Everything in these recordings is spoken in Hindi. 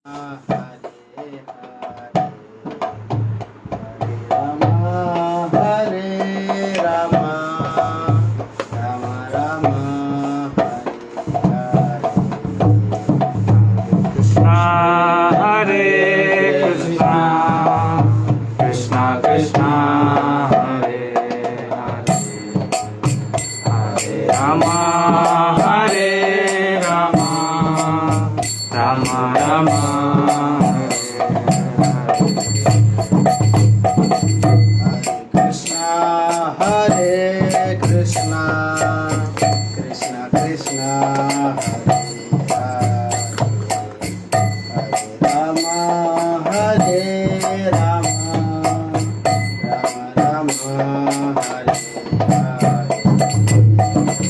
Hare Hare Rama, Rama Rama, Hare Krishna, Hare Krishna, Krishna Krishna, Hare Hare, Hare Rama, Hare Rama, Rama Rama, Hare Krishna, Krishna Krishna, Hare Rama, Hare Rama, Rama Rama, Hare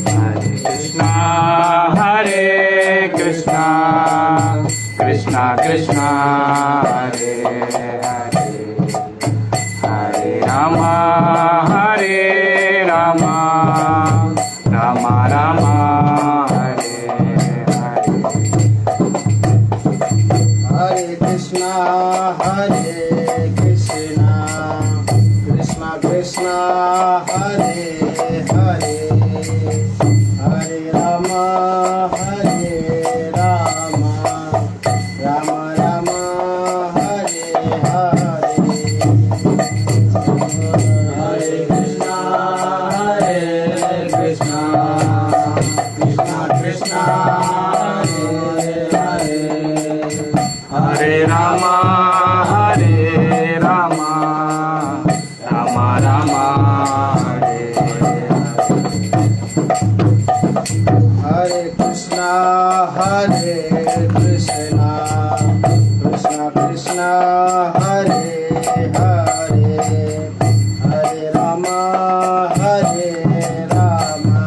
Hare Krishna, Hare Krishna, Krishna Krishna, Hare Hare, Hare Rama, Hare Rama, Rama Rama, Hare Hare. Hare Krishna, Hare Krishna, Krishna Krishna, Hare Hare, Hare Rama, Hare Rama, Rama Rama, Hare Hare. Hare Krishna, Hare Krishna, Krishna Krishna, Hare Hare, Hare Rama, Hare Rama, Rama Rama, Hare Hare Krishna, Hare Krishna, Krishna Krishna, Hare Hare, Hare Rama, Hare Rama,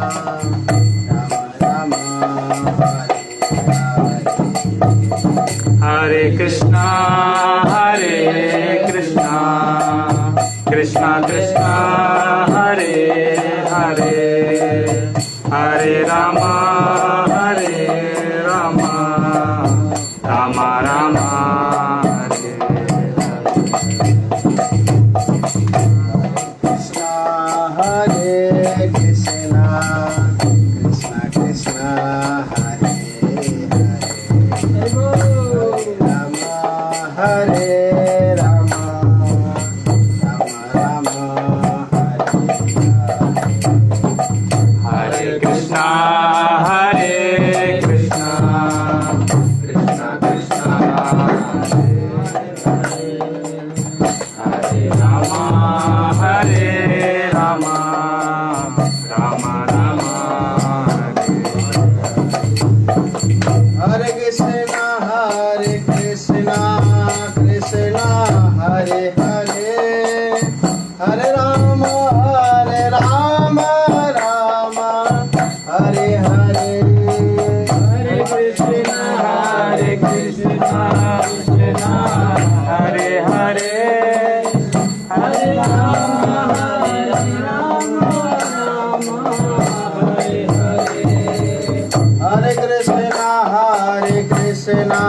Rama Rama, Hare Hare. Hare Krishna, Hare Krishna, Krishna Krishna, Hare Hare, Hare Rama, Hare Rama, Rama Rama, Hare Krishna, Hare Krishna, Krishna Krishna, Hare Hare, Rama, Hare Rama, Rama Rama, Hare Hare Krishna, Hare Krishna, Krishna Krishna, Hare Rama, Hare Rama, Rama Rama, Hare Krishna, Hare Krishna, Krishna Hare Hare, Hare Rama, Rama Hare Hare. Hare Krishna, Hare Krishna, Krishna Hare Hare, Hare Rama, Rama Hare Hare. Hare Krishna, Hare Krishna,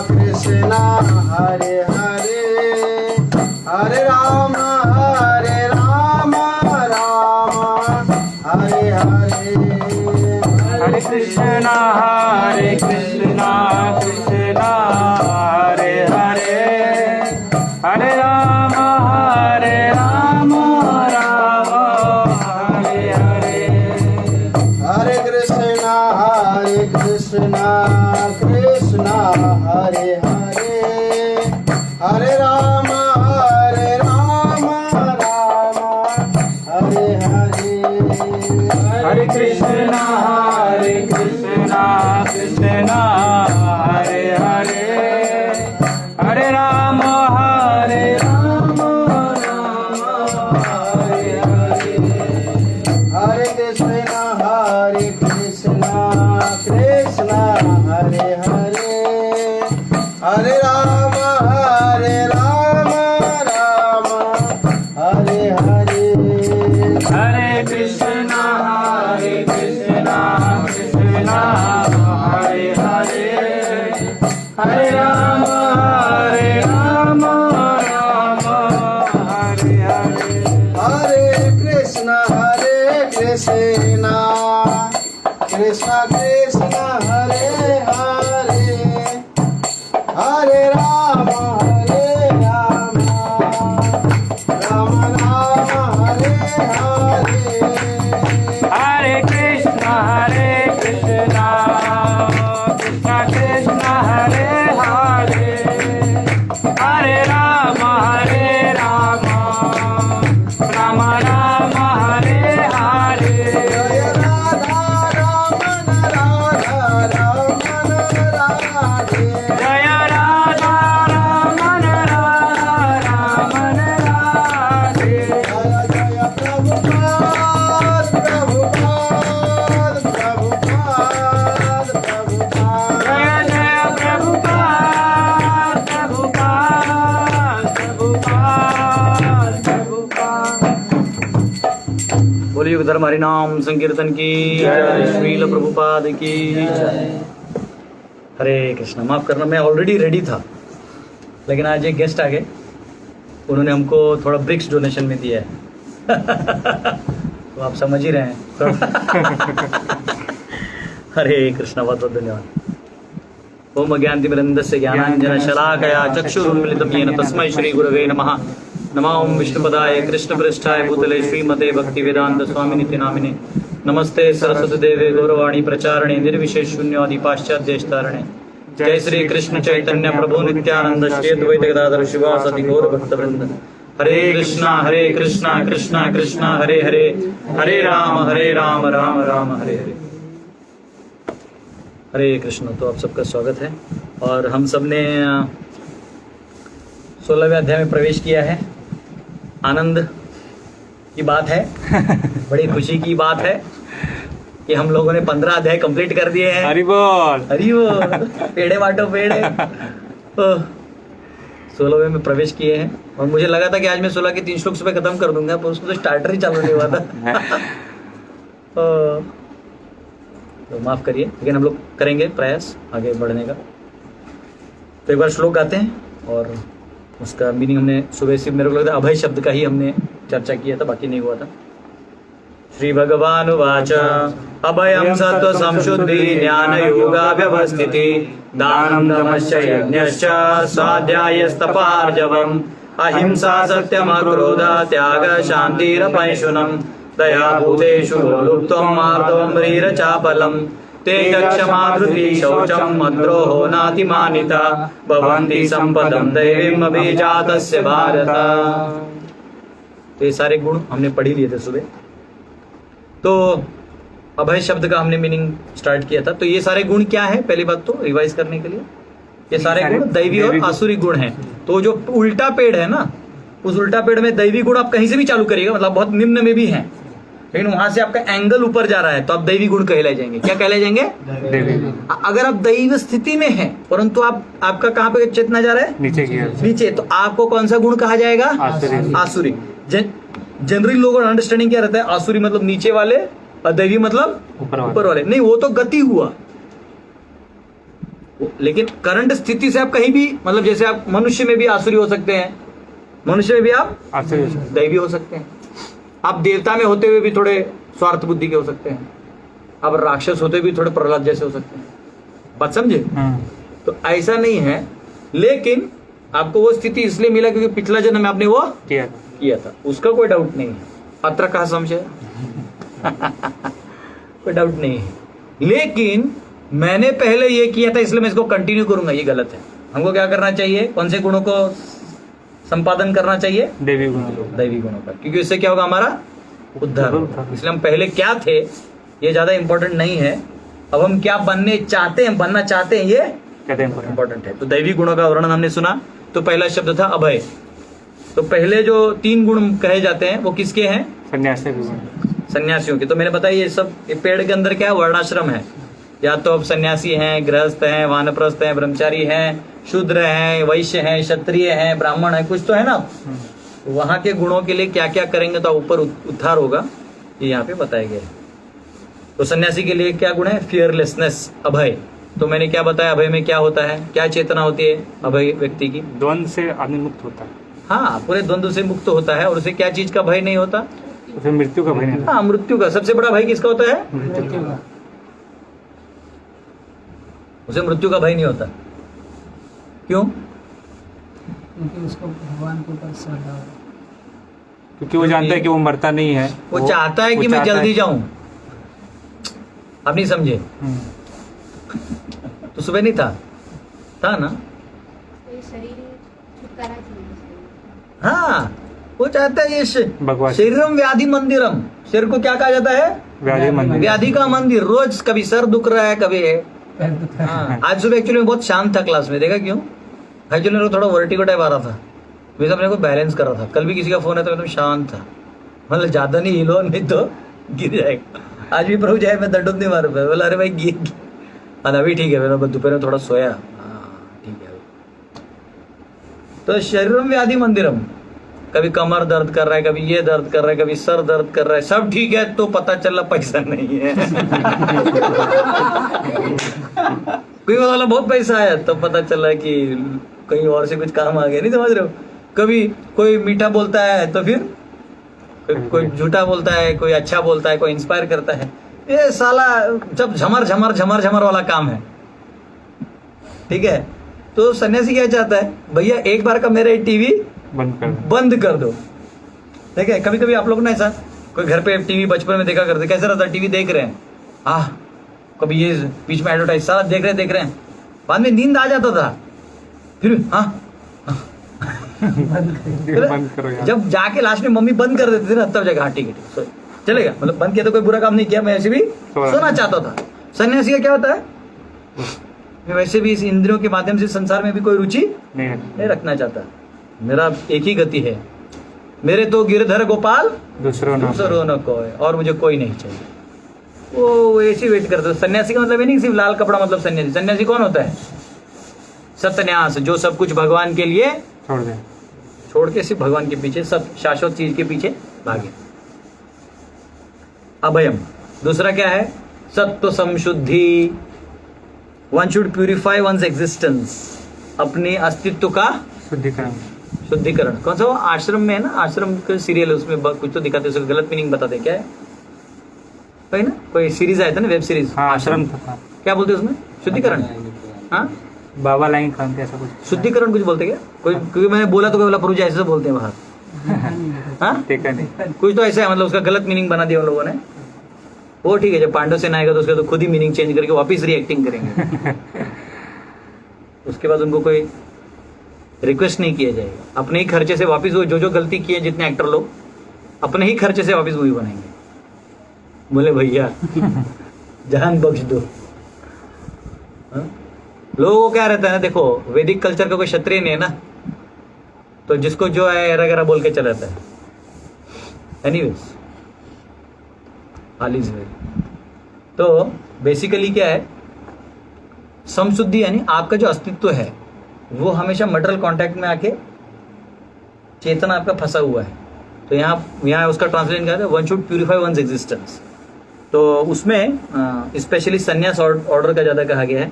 Krishna Hare Hare, Hare Rama, Rama Hare Hare. Hare Krishna, Hare Krishna, Krishna Hare Hare, Hare Rama, Rama Hare Hare. Hare Krishna, Hare Krishna, Krishna Hare Hare, Hare Rama, Rama Hare Hare. Hare Krishna, Hare Krishna, Krishna Hare Hare, Hare Rama, Rama Hare Hare. Hare Krishna, Hare Krishna, Krishna Hare Hare, Hare Rama, Rama Hare Hare. Hare Krishna, Hare Krishna, Krishna Hare Hare, Hare Rama, Krishna Krishna हरे हरे हरे राम राम राम हरे हरे हरे कृष्णा कृष्ण कृष्ण हरे हरे हरे राम राम राम हरे हरे जय राधा रमण राधा रमण राधे जय राधा रमण राधा रमण राधे जय जय प्रभुपाद प्रभुपाद प्रभुपाद प्रभुपाद जय जय प्रभुपाद प्रभुपाद प्रभुपाद प्रभुपाद। बोलिए धर्म हरि नाम संकीर्तन की जय, श्रील प्रभुपाद की जय। हरे कृष्णा। माफ करना, मैं ऑलरेडी रेडी था, लेकिन आज एक गेस्ट आ गए, उन्होंने हमको थोड़ा ब्रिक्स डोनेशन में दिया है। तो आप समझ ही रहे हैं। हरे कृष्णा, बहुत बहुत धन्यवाद। ओम अज्ञानतिमिरन्दस्य ज्ञानाञ्जन शलाकया चक्षुरुन्मिलितं येन तस्मै श्री गुरवे नमः। नमो ओम विष्णुपदाय कृष्णप्रेष्ठाय भूतले श्रीमते भक्तिवेदांत स्वामिनिति नामिने। नमस्ते सरस्वती देवे गौरवाणी प्रचारणे निर्विशेष शून्यादि पाश्चात्येष्टारणे। जय श्री कृष्ण चैतन्य प्रभु नित्यानंद श्री अद्वैत गदाधर शिवासादि गौर भक्तवृंद। हरे कृष्णा कृष्णा कृष्णा हरे हरे हरे राम राम राम हरे हरे। हरे कृष्ण। तो आप सबका स्वागत है, और हम सब ने 16वें अध्याय में प्रवेश किया है। आनंद की बात है, बड़ी खुशी की बात है कि हम लोगों ने 15 अध्याय कंप्लीट कर दिए हैं। हरि बोल। हरि बोल। पेड़े बांटो पेड़े। 16वें में प्रवेश किए हैं, और मुझे लगा था कि आज मैं 16 के 3 श्लोक सुबह खत्म कर दूंगा, पर उसको तो स्टार्टर ही चालू नहीं हुआ था। तो माफ करिए, लेकिन हम लोग करेंगे प्रयास आगे बढ़ने का। तो एक बार श्लोक गाते हैं, और उसका मीनिंग हमने सुबह से, मेरे को लगता है अभय शब्द का ही हमने चर्चा किया था, बाकी नहीं हुआ था। श्री भगवान उवाच अभयं सत्व संशुद्धि ज्ञान योगाव्यवस्थिति दानं दमश्च यज्ञश्च स्वाध्यायस्तपार्जवम् अहिंसा सत्यम क्रोध त्याग शान्तिरपैशुनम् दया भूतेषु लुप्त्वं मार्दवम्रीरचापलम् तेजक्षमा धृति शौचं मद्रोहो नातिमानिता भवन्ति सम्पदं दैवीम् अभिजातस्य भारत। तो ये सारे गुण हमने पढ़ ही लिए थे सुबह। तो अभय शब्द का हमने मीनिंग स्टार्ट किया था। तो ये सारे गुण क्या है, पहली बात तो रिवाइज करने के लिए, ये सारे गुण दैवी और आसुरी गुण हैं। तो जो उल्टा पेड़ है ना, उस उल्टा पेड़ में दैवी गुण आप कहीं से भी चालू करिएगा, मतलब बहुत निम्न में भी हैं, लेकिन वहां से आपका एंगल ऊपर जा रहा है तो आप दैवी गुण कहलाए जाएंगे। क्या कहलाए जाएंगे? अगर आप दैव स्थिति में हैं, परंतु आपका कहाँ पे चेतना जा रहा है? नीचे, तो आपको कौन सा गुण कहा जाएगा? आसुरी। जनरली लोगों का अंडरस्टैंडिंग क्या रहता है? आसुरी मतलब नीचे वाले, और दैवी मतलब ऊपर वाले। नहीं, वो तो गति हुआ, लेकिन करंट स्थिति से आप कहीं भी, मतलब जैसे आप मनुष्य में भी आसुरी हो सकते हैं, मनुष्य में भी आप दैवी हो सकते हैं, आप देवता में होते हुए भी थोड़े स्वार्थ बुद्धि के हो सकते हैं, आप राक्षस होते हुए भी थोड़े प्रहलाद जैसे हो सकते हैं। बात समझे? तो ऐसा नहीं है, लेकिन आपको वो स्थिति इसलिए मिला क्योंकि पिछला जन्म में आपने वो किया था, उसका कोई डाउट नहीं है। अत्र कहा संशय? कोई डाउट नहीं है, लेकिन मैंने पहले ये किया था इसलिए मैं इसको कंटिन्यू करूंगा, ये गलत है। हमको क्या करना चाहिए? कौन से गुणों को संपादन करना चाहिए? दैवी गुणों का, क्योंकि इससे क्या होगा? हमारा उद्धार होगा। इसलिए हम पहले क्या थे ये ज्यादा इंपॉर्टेंट नहीं है, अब हम क्या बनना चाहते हैं ये इंपॉर्टेंट है। तो दैवी गुणों का वर्णन हमने सुना। तो पहला शब्द था अभय। तो पहले जो 3 गुण कहे जाते हैं वो किसके हैं? सन्यासियों के। तो मैंने बताया ये सब, ये पेड़ के अंदर क्या है? वर्णाश्रम है। या तो अब सन्यासी हैं, गृहस्थ हैं, वानप्रस्थ हैं, ब्रह्मचारी हैं, शूद्र हैं, वैश्य हैं, क्षत्रिय हैं, ब्राह्मण है, कुछ तो है ना। वहां के गुणों के लिए क्या क्या करेंगे तो ऊपर उद्धार होगा, ये यहाँ पे बताया गया है। तो सन्यासी के लिए क्या गुण है? फियरलेसनेस, अभय। तो मैंने क्या बताया? अभय में क्या होता है, क्या चेतना होती है अभय व्यक्ति की? द्वंद्व से आदमी मुक्त होता है। हाँ, पूरे द्वंद्व से मुक्त होता है। और उसे क्या चीज का भय नहीं होता? उसे मृत्यु का भय नहीं। हाँ, मृत्यु का। सबसे बड़ा भय किसका होता है? उसे मृत्यु का भय नहीं होता। क्यों? क्योंकि उसको भगवान के ऊपर श्रद्धा है। क्योंकि वो जानता है कि वो मरता नहीं है। वो चाहता है कि मैं जल्दी जाऊं। आप नहीं समझे? तो सुबह नहीं था ना? ये शरीर छुटकारा चाहिए। हाँ, वो चाहता है ये भगवान शरीरम व्याधि मंदिरम। शरीर को क्या कहा जाता है? व्याधि मंदिर। व्याधि का मंदिर। रोज कभी सर दुख रहा है, कभी है। पैर दुखा है। हाँ, आज सुबह एक्चुअली में बहुत शांत था क्लास में। देखा क्यों? एक्चुअली मेरे को थोड़ा वर्टिगो टाइप आ रहा था। वैसे अपने को बैलेंस कर रहा था। कल भी किसी का फोन है तो एकदम शांत था, मतलब ज्यादा नहीं हिलो, नहीं तो गिर जाएगा। आज भी प्रभु जाए मैं दंडों नहीं मार पाया। बोला अरे भाई गिर। अभी ठीक है, मैंने दोपहर में थोड़ा सोया। हाँ ठीक है। तो शरीरम व्याधि मंदिरम। कभी कमर दर्द कर रहा है, कभी ये दर्द कर रहा है, कभी सर दर्द कर रहा है, सब ठीक है तो पता चला पैसा नहीं है। कोई वाला बहुत पैसा है तो पता चला कि कहीं और से कुछ काम आ गया। नहीं समझ रहे हो? कभी कोई मीठा बोलता है तो फिर कोई झूठा बोलता है, कोई अच्छा बोलता है, कोई इंस्पायर करता है। ये साला जब झमर झमर झमर झमर वाला काम है। ठीक है, तो सन्यासी क्या चाहता है? भैया एक बार का मेरा टीवी बंद कर दो। ठीक है, कभी कभी आप लोग ना ऐसा कोई घर पे टीवी बचपन में देखा करते, कैसे रहता? टीवी देख रहे हैं, कभी ये बीच में एडवर्टाइज सारा देख रहे हैं, बाद में नींद आ जाता था। फिर बंद करो यार। जब जाके लास्ट में मम्मी बंद कर देती थी ना, तब जाके हाँ ठीक है चलेगा। मतलब बंद किया तो कोई बुरा काम नहीं किया, मैं ऐसे भी सोना चाहता था। सन्यासी का क्या होता है? मैं वैसे भी इस इंद्रियों के माध्यम से संसार में भी कोई रुचि नहीं रखना चाहता। मेरा एक ही गति है, मेरे तो गिरधर गोपाल दूसरों न कोई, और मुझे कोई नहीं चाहिए। वो ऐसे वेट करते। सन्यासी का मतलब ये नहीं सिर्फ लाल कपड़ा मतलब सन्यासी। सन्यासी कौन होता है? सत्यान्यास, जो सब कुछ भगवान के लिए छोड़ के सिर्फ भगवान के पीछे, सब शाश्वत चीज के पीछे भागे। अभयम दूसरा क्या है? सत्व संशुद्धि। One should purify once existence. अपने अस्तित्व का शुद्धिकरण। कौन सा? वो आश्रम में है ना, आश्रम के सीरियल है, उसमें कुछ तो दिखाते, उसका गलत मीनिंग बताते। क्या है भाई ना? कोई सीरीज आया था ना, वेब सीरीज। हाँ, आश्रम था। क्या बोलते उसमें? शुद्धिकरण। हाँ, बाबा लाइन खान के ऐसा कुछ शुद्धिकरण कुछ बोलते क्या? कोई क्योंकि मैंने बोला तो कोई बोला प्रभु ऐसे बोलते हैं बाहर। हाँ, देखा नहीं। कुछ तो ऐसा है, मतलब उसका गलत मीनिंग बना दिया उन लोगों ने। वो ठीक है, जब पांडव सेना आएगा तो उसका तो खुद ही मीनिंग चेंज करके वापिस रिएक्टिंग करेंगे। उसके बाद उनको कोई रिक्वेस्ट नहीं किया जाएगा, अपने ही खर्चे से वापिस वो जो गलती किए जितने एक्टर लोग अपने ही खर्चे से वापिस मूवी बनाएंगे। बोले भैया जान बख्श दो। लोगों को क्या रहता है ना, देखो वैदिक कल्चर का कोई क्षत्रिय नहीं है ना, तो जिसको जो है एरा गरा बोल के चला जाता है। Anyways, all is well. तो बेसिकली क्या है? समशुद्धि यानी आपका जो अस्तित्व है वो हमेशा मटेरियल कांटेक्ट में आके चेतना आपका फंसा हुआ है। तो यहाँ उसका ट्रांसलेशन क्या है? One should purify once existence. तो उसमें स्पेशली सन्यास ऑर्डर का ज्यादा कहा गया है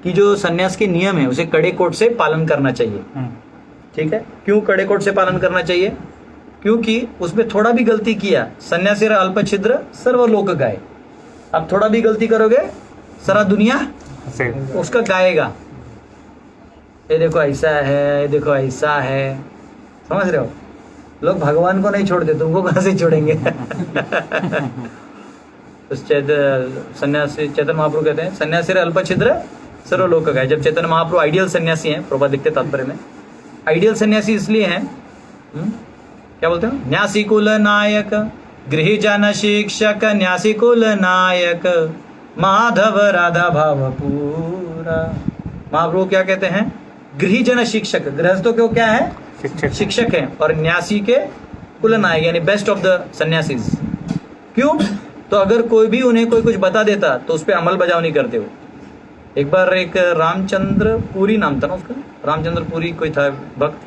कि जो सन्यास के नियम है उसे कड़े कोट से पालन करना चाहिए। ठीक है, क्यों कड़े कोट से पालन करना चाहिए? क्योंकि उसमें थोड़ा भी गलती किया, सन्यासी अल्प छिद्र सर्वलोक गाय। अब थोड़ा भी गलती करोगे सारा दुनिया उसका गाएगा। ये देखो ऐसा है, ये देखो ऐसा है, समझ रहे हो? लोग भगवान को नहीं छोड़ते, तुमको कहां से छोड़ेंगे? सन्यासी चैतन्य महाप्रभु कहते हैं सन्यासी अल्प छिद्र सर्वलोक गाय। जब चैतन्य महाप्रभु आइडियल सन्यासी हैं, प्रभुपाद लिखते तात्पर्य में, आइडियल सन्यासी इसलिए हैं, क्या बोलते हैं? न्यासी कुल नायक, गृहजन शिक्षक, न्यासी कुल नायक, माधव राधा भाव पूरा। महाप्रभु क्या कहते हैं? गृहजन शिक्षक। गृहस्थों के क्या है? शिक्षक है। और न्यासी के कुल नायक यानी बेस्ट ऑफ द सन्यासीज। क्यों? तो अगर कोई भी उन्हें कोई कुछ बता देता तो उस पर अमल बजाव नहीं करते हो। एक बार एक रामचंद्र पुरी नाम था ना उसका, रामचंद्र पुरी कोई था भक्त,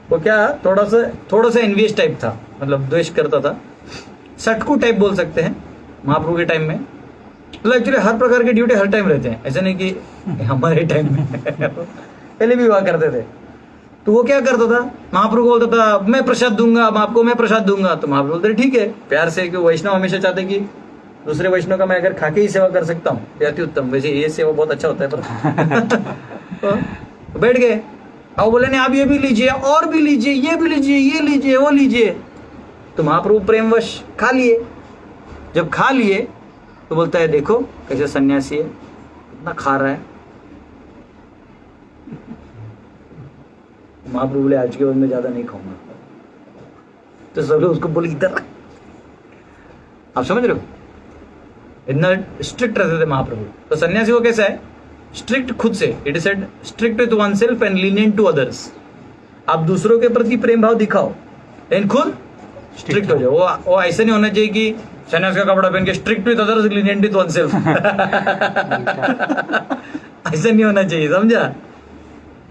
वो क्या थोड़ा सा एनवियस टाइप था, मतलब द्वेष करता था, सटकू टाइप बोल सकते हैं महाप्रभु के टाइम में। मतलब एक्चुअली हर प्रकार के ड्यूटी हर टाइम रहते हैं, ऐसा नहीं कि हमारे टाइम में पहले भी हुआ करते थे। तो वो क्या करता था? महाप्रभु बोलता था मैं प्रसाद दूंगा आपको, मैं प्रसाद दूंगा। तो महाप्रभु बोलते ठीक है प्यार से, कि वैष्णव हमेशा चाहते कि दूसरे वैष्णव का मैं अगर खाके ही सेवा कर सकता हूँ तो अति उत्तम। वैसे ये सेवा बहुत अच्छा होता है पर तो बैठ गए। अब बोले नहीं आप ये भी लीजिए और भी लीजिए, ये भी लीजिए, ये लीजिए, वो लीजिए। तो महाप्रभु प्रेमवश खा लिए। जब खा लिए तो बोलता है देखो कैसे सन्यासी है, इतना खा रहा है। महाप्रभु बोले आज के बाद में ज्यादा नहीं खाऊंगा। तो सब लोग उसको बोले इधर, आप समझ रहे हो, इतना स्ट्रिक्ट रहते थे महाप्रभु। तो सन्यासी को कैसा है, स्ट्रिक्ट खुद से, it is said strict with oneself and lenient to others. आप दूसरों के प्रति प्रेम भाव दिखाओ लेकिन खुद स्ट्रिक्ट हो जाओ। वो ऐसा नहीं होना चाहिए कि सन्यासी का कपड़ा पहन के strict with others lenient with oneself. ऐसा नहीं होना चाहिए, समझा।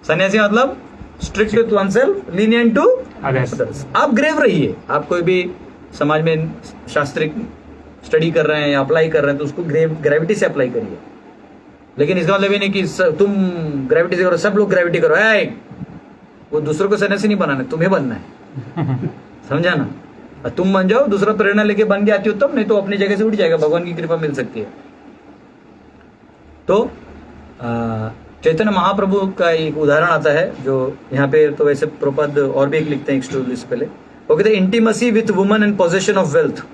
सन्यासी मतलब strict with oneself lenient to others. आप ग्रेव रहिए, आप कोई भी समाज में शास्त्रिक स्टडी कर रहे हैं या अप्लाई कर रहे हैं तो उसको ग्रेविटी से अप्लाई करिए। लेकिन इसका मतलब ये नहीं कि तुम ग्रेविटी से करो, सब लोग ग्रेविटी करो। वो दूसरों को सन्यासी नहीं बनाना, तुम्हें बनना है, समझा ना। तुम बन जाओ, दूसरा प्रेरणा लेके बन गया अति उत्तम, नहीं तो अपनी जगह से उठ जाएगा, भगवान की कृपा मिल सकती है। तो चैतन्य महाप्रभु का एक उदाहरण आता है जो यहाँ पे, तो वैसे प्रपद और भी एक लिखते हैं एक स्टोरी से पहले। वो कहते हैं intimacy with woman and possession of wealth.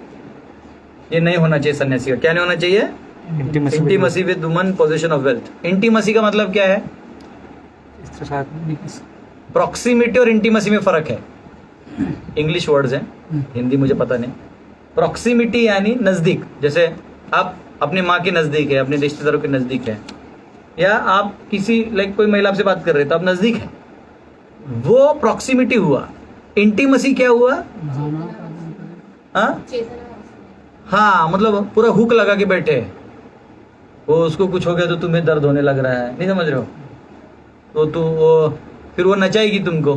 ये नहीं होना चाहिए सन्यासी का। क्या नहीं होना चाहिए? Intimacy with woman position of wealth. Intimacy का मतलब क्या है? प्रॉक्सिमिटी और इंटीमसी में फर्क है। इंग्लिश वर्ड्स हैं, हिंदी मुझे पता नहीं। प्रॉक्सिमिटी यानी नजदीक, जैसे आप अपनी माँ के नजदीक है, अपने रिश्तेदारों के नजदीक है, या आप किसी लाइक कोई महिला आपसे बात कर रहे हैं तो आप नजदीक है, वो प्रॉक्सिमिटी हुआ। इंटीमसी क्या हुआ? हाँ, हाँ, मतलब पूरा हुक लगा के बैठे हैं। वो उसको कुछ हो गया तो तुम्हें दर्द होने लग रहा है, नहीं समझ रहे हो, तो वो फिर वो नचाएगी तुमको,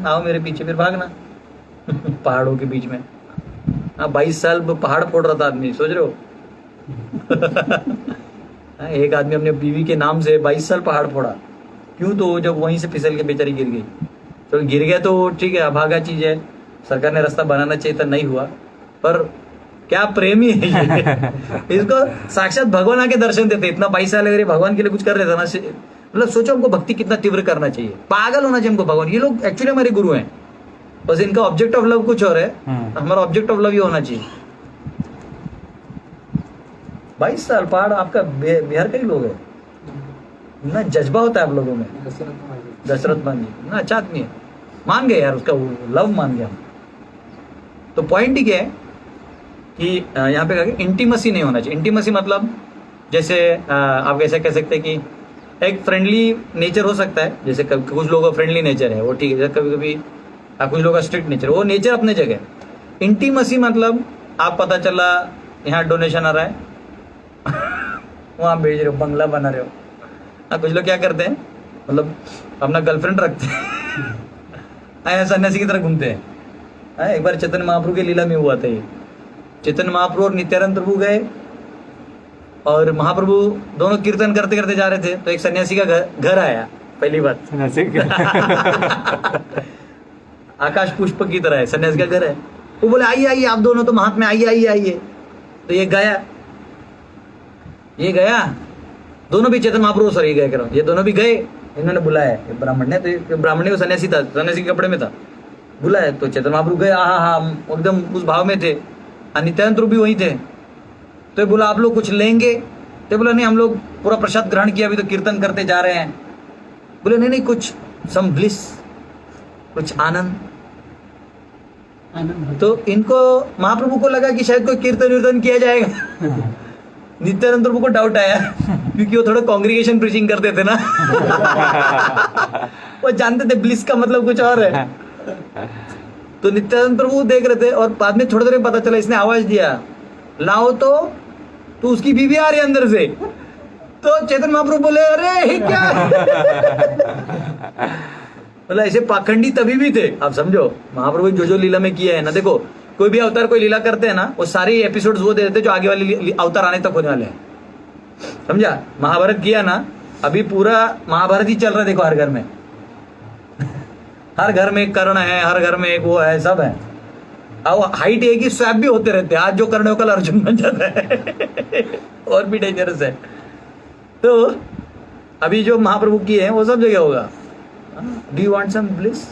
आओ मेरे पीछे, फिर भागना पहाड़ों के बीच में। 22 साल पहाड़ फोड़ रहा था आदमी, सोच रहे हो। एक आदमी अपने बीवी के नाम से 22 साल पहाड़ फोड़ा। क्यों? तो जब वहीं से फिसल के बेचारी गिर गई। तो गिर गया तो ठीक है, अभागा चीज है, सरकार ने रास्ता बनाना चाहिए था, नहीं हुआ। पर क्या प्रेमी है ये। इसको साक्षात भगवान आके दर्शन देते। इतना 22 साल अगर भगवान के लिए कुछ कर रहे थे ना, मतलब सोचो हमको भक्ति कितना तीव्र करना चाहिए, पागल होना चाहिए हमको भगवान। ये लोग एक्चुअली हमारे गुरु हैं, बस इनका ऑब्जेक्ट ऑफ लव कुछ और है, हमारा ऑब्जेक्ट ऑफ लव ये होना चाहिए। 22 साल पहाड़, आपका बिहार का ही लोग है ना, जज्बा होता है आप लोगों में। दशरथ मान जी ना, अच्छा आदमी है, मान गए यार, उसका लव मान गया। तो पॉइंट ही क्या है कि यहाँ पे कहा इंटीमसी नहीं होना चाहिए। इंटीमसी मतलब जैसे आप कैसे कह सकते हैं कि एक फ्रेंडली नेचर हो सकता है, जैसे कुछ लोगों का फ्रेंडली नेचर है, वो ठीक है। कभी कभी कुछ लोगों का स्ट्रिक्ट नेचर, वो नेचर अपने जगह। इंटीमसी मतलब आप पता चला यहाँ डोनेशन आ रहा है, वहाँ भेज रहे हो, बंगला बना रहे हो। कुछ लोग क्या करते हैं, मतलब अपना गर्लफ्रेंड रखते हैं, सन्यासी की तरह घूमते हैं। एक बार चैतन्य महाप्रभु की लीला में हुआ था ये। चैतन्य महाप्रभु और नित्यानंद प्रभु गए और महाप्रभु दोनों कीर्तन करते करते जा रहे थे, तो एक सन्यासी का घर आया। पहली बात, आकाश पुष्प की तरह है, सन्यासी का घर है। वो बोले आइए आइए आप दोनों तो महात्मा, आइए आइए आइए। तो ये गया, दोनों भी चैतन्य महाप्रभु, सर ये गए करो, ये दोनों भी गए। इन्होंने बुलाया, ब्राह्मण ने, तो ब्राह्मण ने सन्यासी था, सन्यासी के कपड़े में था, बुलाया। तो चैतन्य महाप्रभु गए, हाँ एकदम उस भाव में थे। नित्यानंद प्रभु भी वही थे। तो बोला आप लोग कुछ लेंगे? तो बोला नहीं, हम लोग पूरा प्रसाद ग्रहण किया, अभी तो कीर्तन करते जा रहे हैं। बोले नहीं, कुछ सम ब्लिस, कुछ आनंद। तो इनको महाप्रभु को लगा कि शायद कोई कीर्तन वीर्तन किया जाएगा। नित्यानंद प्रभु को डाउट आया क्योंकि वो थोड़ा कांग्रीगेशन प्रीचिंग करते थे ना। वो जानते थे ब्लिस का मतलब कुछ और है। तो नित्यानंद प्रभु देख रहे थे और बाद में थोड़ी देर में पता चला, इसने आवाज दिया लाओ तो उसकी बीवी आ रही है अंदर से। तो चैतन्य महाप्रभु बोले अरे ये क्या। मतलब ऐसे पाखंडी तभी भी थे, आप समझो। महाप्रभु जो लीला में किया है ना, देखो कोई भी अवतार कोई लीला करते हैं ना, वो सारे एपिसोड्स वो दे देते जो आगे वाली अवतार आने तक होने वाले हैं, समझा। महाभारत किया ना, अभी पूरा महाभारत ही चल रहा है, देखो हर घर में। हर घर में एक कर्ण है, हर घर में एक वो है, सब है। अब हाइट एक ही स्वैप भी होते रहते हैं, आज जो करने हो कल अर्जुन बन जाता है और भी डेंजरस है। तो अभी जो महाप्रभु की है वो सब जगह होगा। Do you want some bliss?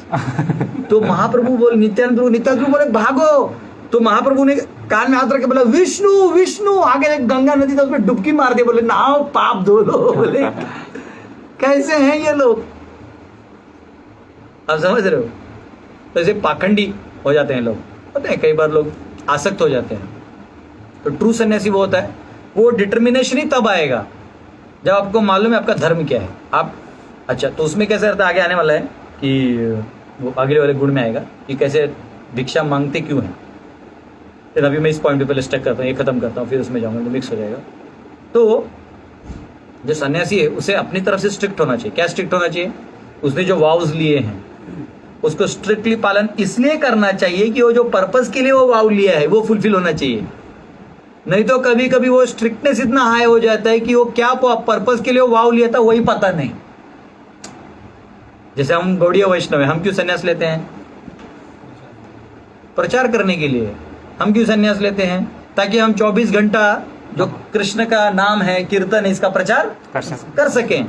तो महाप्रभु बोले, नित्यानंद प्रभु बोले भागो। तो महाप्रभु ने कान में हाथ रख के बोला विष्णु विष्णु। आगे एक गंगा नदी था उसमें डुबकी मार दी, बोले नाव पाप धो लो। बोले कैसे हैं ये लोग, आप समझ रहे हो? तो ऐसे पाखंडी हो जाते हैं लोग, पता है कई बार लोग आसक्त हो जाते हैं। तो ट्रू सन्यासी वो होता है, वो डिटर्मिनेशन ही तब आएगा जब आपको मालूम है आपका धर्म क्या है। आप अच्छा, तो उसमें कैसे रहता आगे आने वाला है कि वो अगले वाले गुण में आएगा कि कैसे भिक्षा मांगते क्यों हैं। फिर अभी मैं इस पॉइंट पे पहले स्टक करता हूँ, ये खत्म करता हूँ, फिर उसमें जाऊंगा तो मिक्स हो जाएगा। तो जो सन्यासी है उसे अपनी तरफ से स्ट्रिक्ट होना चाहिए। क्या स्ट्रिक्ट होना चाहिए? उसने जो वाउज लिए हैं उसको स्ट्रिक्टली पालन इसलिए करना चाहिए कि वो जो पर्पस के लिए वो वाव लिया है वो फुलफिल होना चाहिए। नहीं तो कभी कभी वो स्ट्रिक्टनेस इतना हाई हो जाता है कि वो क्या पर्पस के लिए वो वाव लिया था वही पता नहीं। जैसे हम गौड़ीय वैष्णव है, हम क्यों सन्यास लेते हैं? प्रचार करने के लिए। हम क्यों सन्यास लेते हैं? ताकि हम 24 घंटा जो कृष्ण का नाम है, कीर्तन है, इसका प्रचार कर सकें।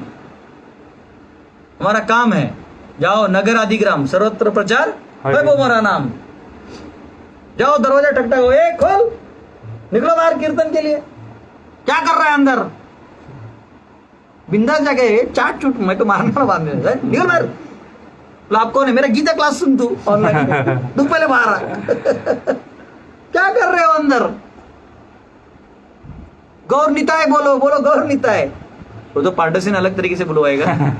हमारा काम है, जाओ नगर आदिग्राम सर्वत्र प्रचार है वो हमारा नाम। जाओ दरवाजा ठकठक, ए खोल, निकलो बाहर कीर्तन के लिए। क्या कर रहा है अंदर? बिंदास जाके चाट चूट, मैं तो मारने वाला बांध दे, निकल बाहर। तो आप कौन है? मेरा गीता क्लास सुन तू ऑनलाइन, तू पहले बाहर आ। क्या कर रहे हो अंदर? गौर निताय बोलो, बोलो गौर निताय। वो तो पार्टसिन अलग तरीके से बुलवाएगा।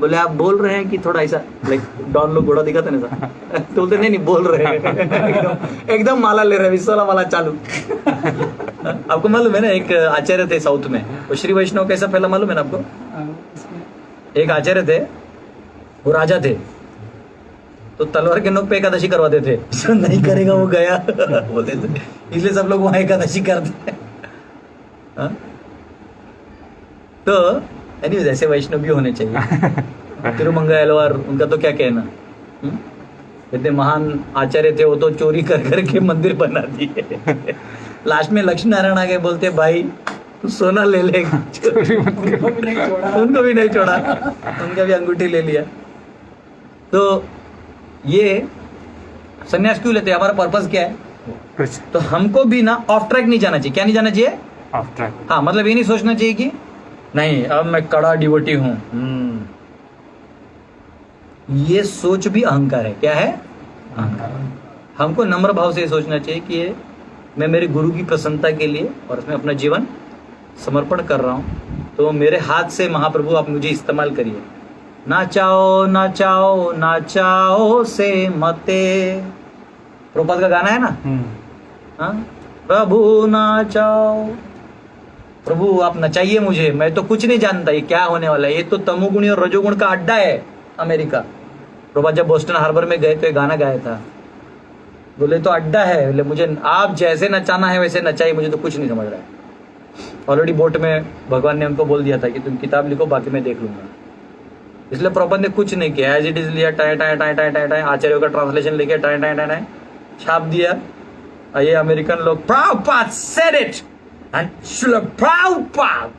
बोले आप बोल रहे हैं कि थोड़ा ऐसा लाइक डॉन लोग घोड़ा दिखाते ना ऐसा, तो बोलते नहीं बोल रहे हैं। एकदम माला ले रहे हैं, विश्वाला माला चालू। आपको मालूम है ना एक आचार्य थे साउथ में, वो श्री वैष्णव कैसा फैला मालूम है ना आपको? एक आचार्य थे, वो राजा थे, तो तलवार के नोक पे एकादशी करवाते थे। जो नहीं करेगा वो गया बोलते थे, इसलिए सब लोग वहां एकादशी करते हैं। तो एनीवेज ऐसे वैष्णव भी होने चाहिए। तिरुमंगल और उनका तो क्या कहना, इतने महान आचार्य थे, वो तो चोरी कर करके मंदिर बना दिए। लास्ट में लक्ष्मी नारायण आ गए, बोलते भाई तू सोना ले ले। उनको भी नहीं छोड़ा, उनका भी अंगूठी ले लिया। तो ये सन्यास क्यों लेते हैं? हमारा पर्पस क्या है? तो हमको भी ना ऑफ ट्रैक नहीं जाना चाहिए। क्या नहीं जाना चाहिए? Of track. हाँ, मतलब ये नहीं सोचना चाहिए कि नहीं अब मैं कड़ा डिवोटी हूं। ये सोच भी अहंकार है। क्या है? अहंकार। हमको नम्र भाव से सोचना चाहिए कि ये मैं मेरे गुरु की प्रसन्नता के लिए और उसमें अपना जीवन समर्पण कर रहा हूं, तो मेरे हाथ से महाप्रभु आप मुझे इस्तेमाल करिए। नाचाओ नाचाओ नाचाओ से मते, प्रभुपाद का गाना है ना। हाँ, प्रभु नाचाओ, प्रभु आप नचाइए मुझे, मैं तो कुछ नहीं जानता ये क्या होने वाला है। ये तो तमोगुणी और रजोगुण का अड्डा है अमेरिका। प्रभुपाद जब बोस्टन हार्बर में गए तो ये गाना गाया था, बोले तो अड्डा है, बोले मुझे आप जैसे नचाना है वैसे नचाइए, मुझे तो कुछ नहीं समझ रहा है। ऑलरेडी बोट में भगवान ने उनको बोल दिया था कि तुम किताब लिखो, बाकी मैं देख लूंगा। इसलिए प्रभुपाद ने कुछ नहीं किया, एज इट इज लिया, tie tie tie tie tie tie, आचार्यों का ट्रांसलेशन लेके टाए टाए टाए टाए छाप दिया। ये अमेरिकन लोग Prabhupada said it and Srila Prabhupada,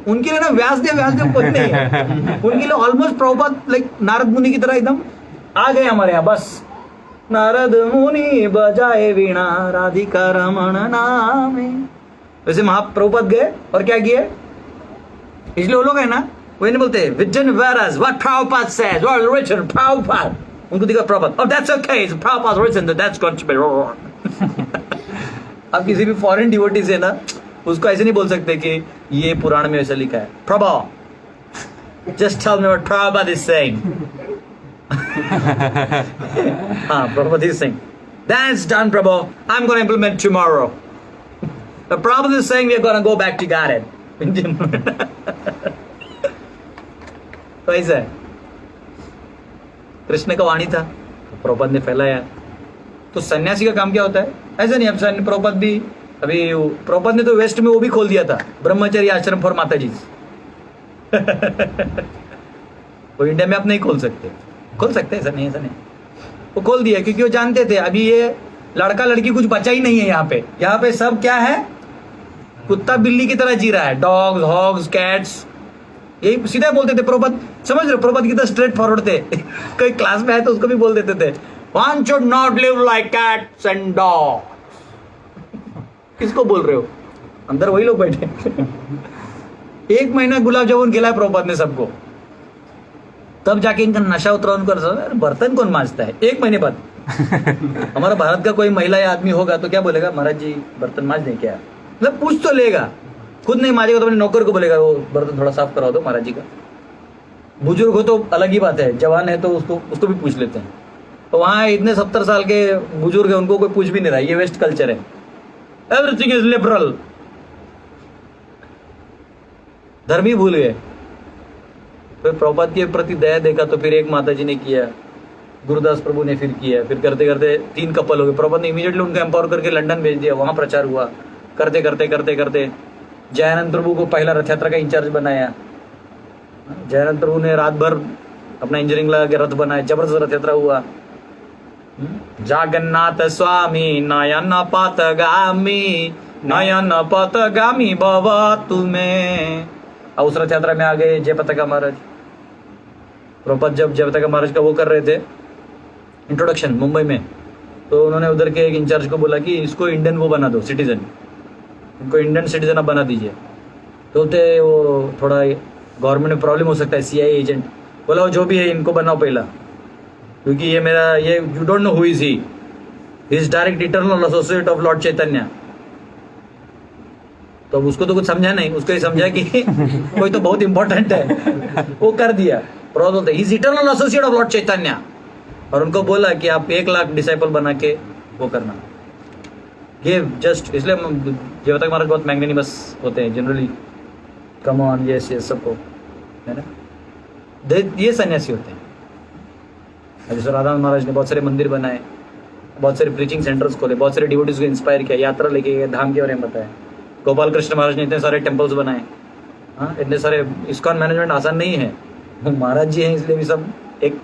उनके लिए ना व्यासदेव कुछ नहीं है। उनके लिए ऑलमोस्ट प्रभुपाद लाइक नारद मुनि की तरह एकदम आ गए हमारे यहाँ। बस नारद मुनि बजाए वीणा राधिका रमण नामे, वैसे महाप्रभुपाद गए और क्या किए। इसलिए वो लोग है ना, वो नहीं बोलते vision versus what Prabhupada says what written Prabhupada, उनको दिखा Prabhupada, oh that's okay, it's Prabhupada written that that's going to be wrong। अब किसी भी फॉरेन डिवोटी से ना उसको ऐसे नहीं बोल सकते कि ये पुराण में ऐसा लिखा है। प्रभु just tell me what Prabhupada is saying। हाँ, Prabhupada is saying that's done Prabhu, I'm going to implement tomorrow। The Prabhupada is saying we're going to go back to Godhead। तो ऐसा है, कृष्ण का वाणी था, प्रभुपाद ने फैलाया। तो सन्यासी का काम क्या होता है? ऐसा नहीं, अब प्रभुपाद भी अभी प्रभुपाद ने तो वेस्ट में वो भी खोल दिया था, ब्रह्मचर्य आश्रम फॉर माता जी। वो इंडिया में आप नहीं खोल सकते, खोल सकते ऐसा नहीं, ऐसा नहीं, वो खोल दिया क्योंकि वो जानते थे अभी ये लड़का लड़की कुछ बचा ही नहीं है यहाँ पे सब क्या है, कुत्ता बिल्ली की तरह जी रहा है, डॉग्स हॉग्स कैट्स, यही सीधा बोलते थे प्रभुपाद। समझ रहे हो, प्रभुपाद कितना स्ट्रेट फॉरवर्ड थे। कोई क्लास में आए तो उसको भी बोल देते थे, one should not live like cats and dogs. किसको बोल रहे हो, अंदर वही लोग बैठे। 1 महीना गुलाब जामुन खिलाया प्रभुपाद ने सबको, तब जाके इनका नशा उतरा। उनको बर्तन कौन मांजता है 1 महीने बाद। हमारा भारत का कोई महिला या आदमी होगा तो क्या बोलेगा, महाराज जी बर्तन मांज दें क्या, मतलब पूछ तो लेगा, खुद नहीं मांजेगा तो अपने नौकर को बोलेगा वो बर्तन थोड़ा साफ करवा दो महाराज जी का। बुजुर्ग हो तो अलग ही बात है, जवान है तो उसको भी पूछ लेते हैं। तो वहाँ इतने 70 साल के बुजुर्ग है, उनको कोई पूछ भी नहीं रहा। ये वेस्ट कल्चर है, एवरीथिंग इज लिबरल। धर्म ही भूल गए। फिर प्रभुपाद के प्रति दया देखा तो फिर एक माता जी ने किया, गुरुदास प्रभु ने फिर किया, फिर करते करते 3 कपल हो गए। प्रभुपाद ने इमीडिएटली उनको एम्पावर करके लंदन भेज दिया, वहां प्रचार हुआ। करते करते करते करते जयानंद प्रभु को पहला रथ यात्रा का इंचार्ज बनाया। जयानंद प्रभु ने रात भर अपना इंजीनियरिंग लगा के रथ बनाया, जबरदस्त रथ यात्रा हुआ। जगन्नाथ स्वामी नयन पथगामी, नयन पथगामी बाबा तुम्हें। और उस रथ यात्रा में आ गए जयपताका महाराज। प्रभुपाद जब जयपताका महाराज का वो कर रहे थे इंट्रोडक्शन मुंबई में, तो उन्होंने उधर के एक इंचार्ज को बोला कि इसको इंडियन वो बना दो, सिटीजन, इनको इंडियन सिटीजन अब बना दीजिए। तो बोलते वो थोड़ा गवर्नमेंट में प्रॉब्लम हो सकता है, CIA एजेंट। बोला वो जो भी है इनको बनाओ पहला, क्योंकि ये मेरा ये you don't know who is he is direct eternal associate of Lord Chaitanya. तो उसको तो कुछ समझा नहीं, उसको ही समझा कि कोई तो बहुत इंपॉर्टेंट है, वो कर दिया। प्रभुपाद बोलते is eternal associate of Lord Chaitanya, और उनको बोला कि आप 1 लाख डिसाइपल बना के वो करना। ये जस्ट इसलिए जयपताका महाराज बहुत मैग्नेनिमस होते हैं generally, come on yes yes सबको, है ना। ये सन्यासी होते हैं। जैसे राधा महाराज ने बहुत सारे मंदिर बनाए, बहुत सारे प्रीचिंग सेंटर्स खोले, बहुत सारे डिवोटीज को इंस्पायर किया, यात्रा लेके गए, धाम के बारे में बताया। गोपाल कृष्ण महाराज ने इतने सारे टेम्पल्स बनाए। हाँ, इतने सारे। इस्कॉन मैनेजमेंट आसान नहीं है, महाराज जी हैं इसलिए भी सब एक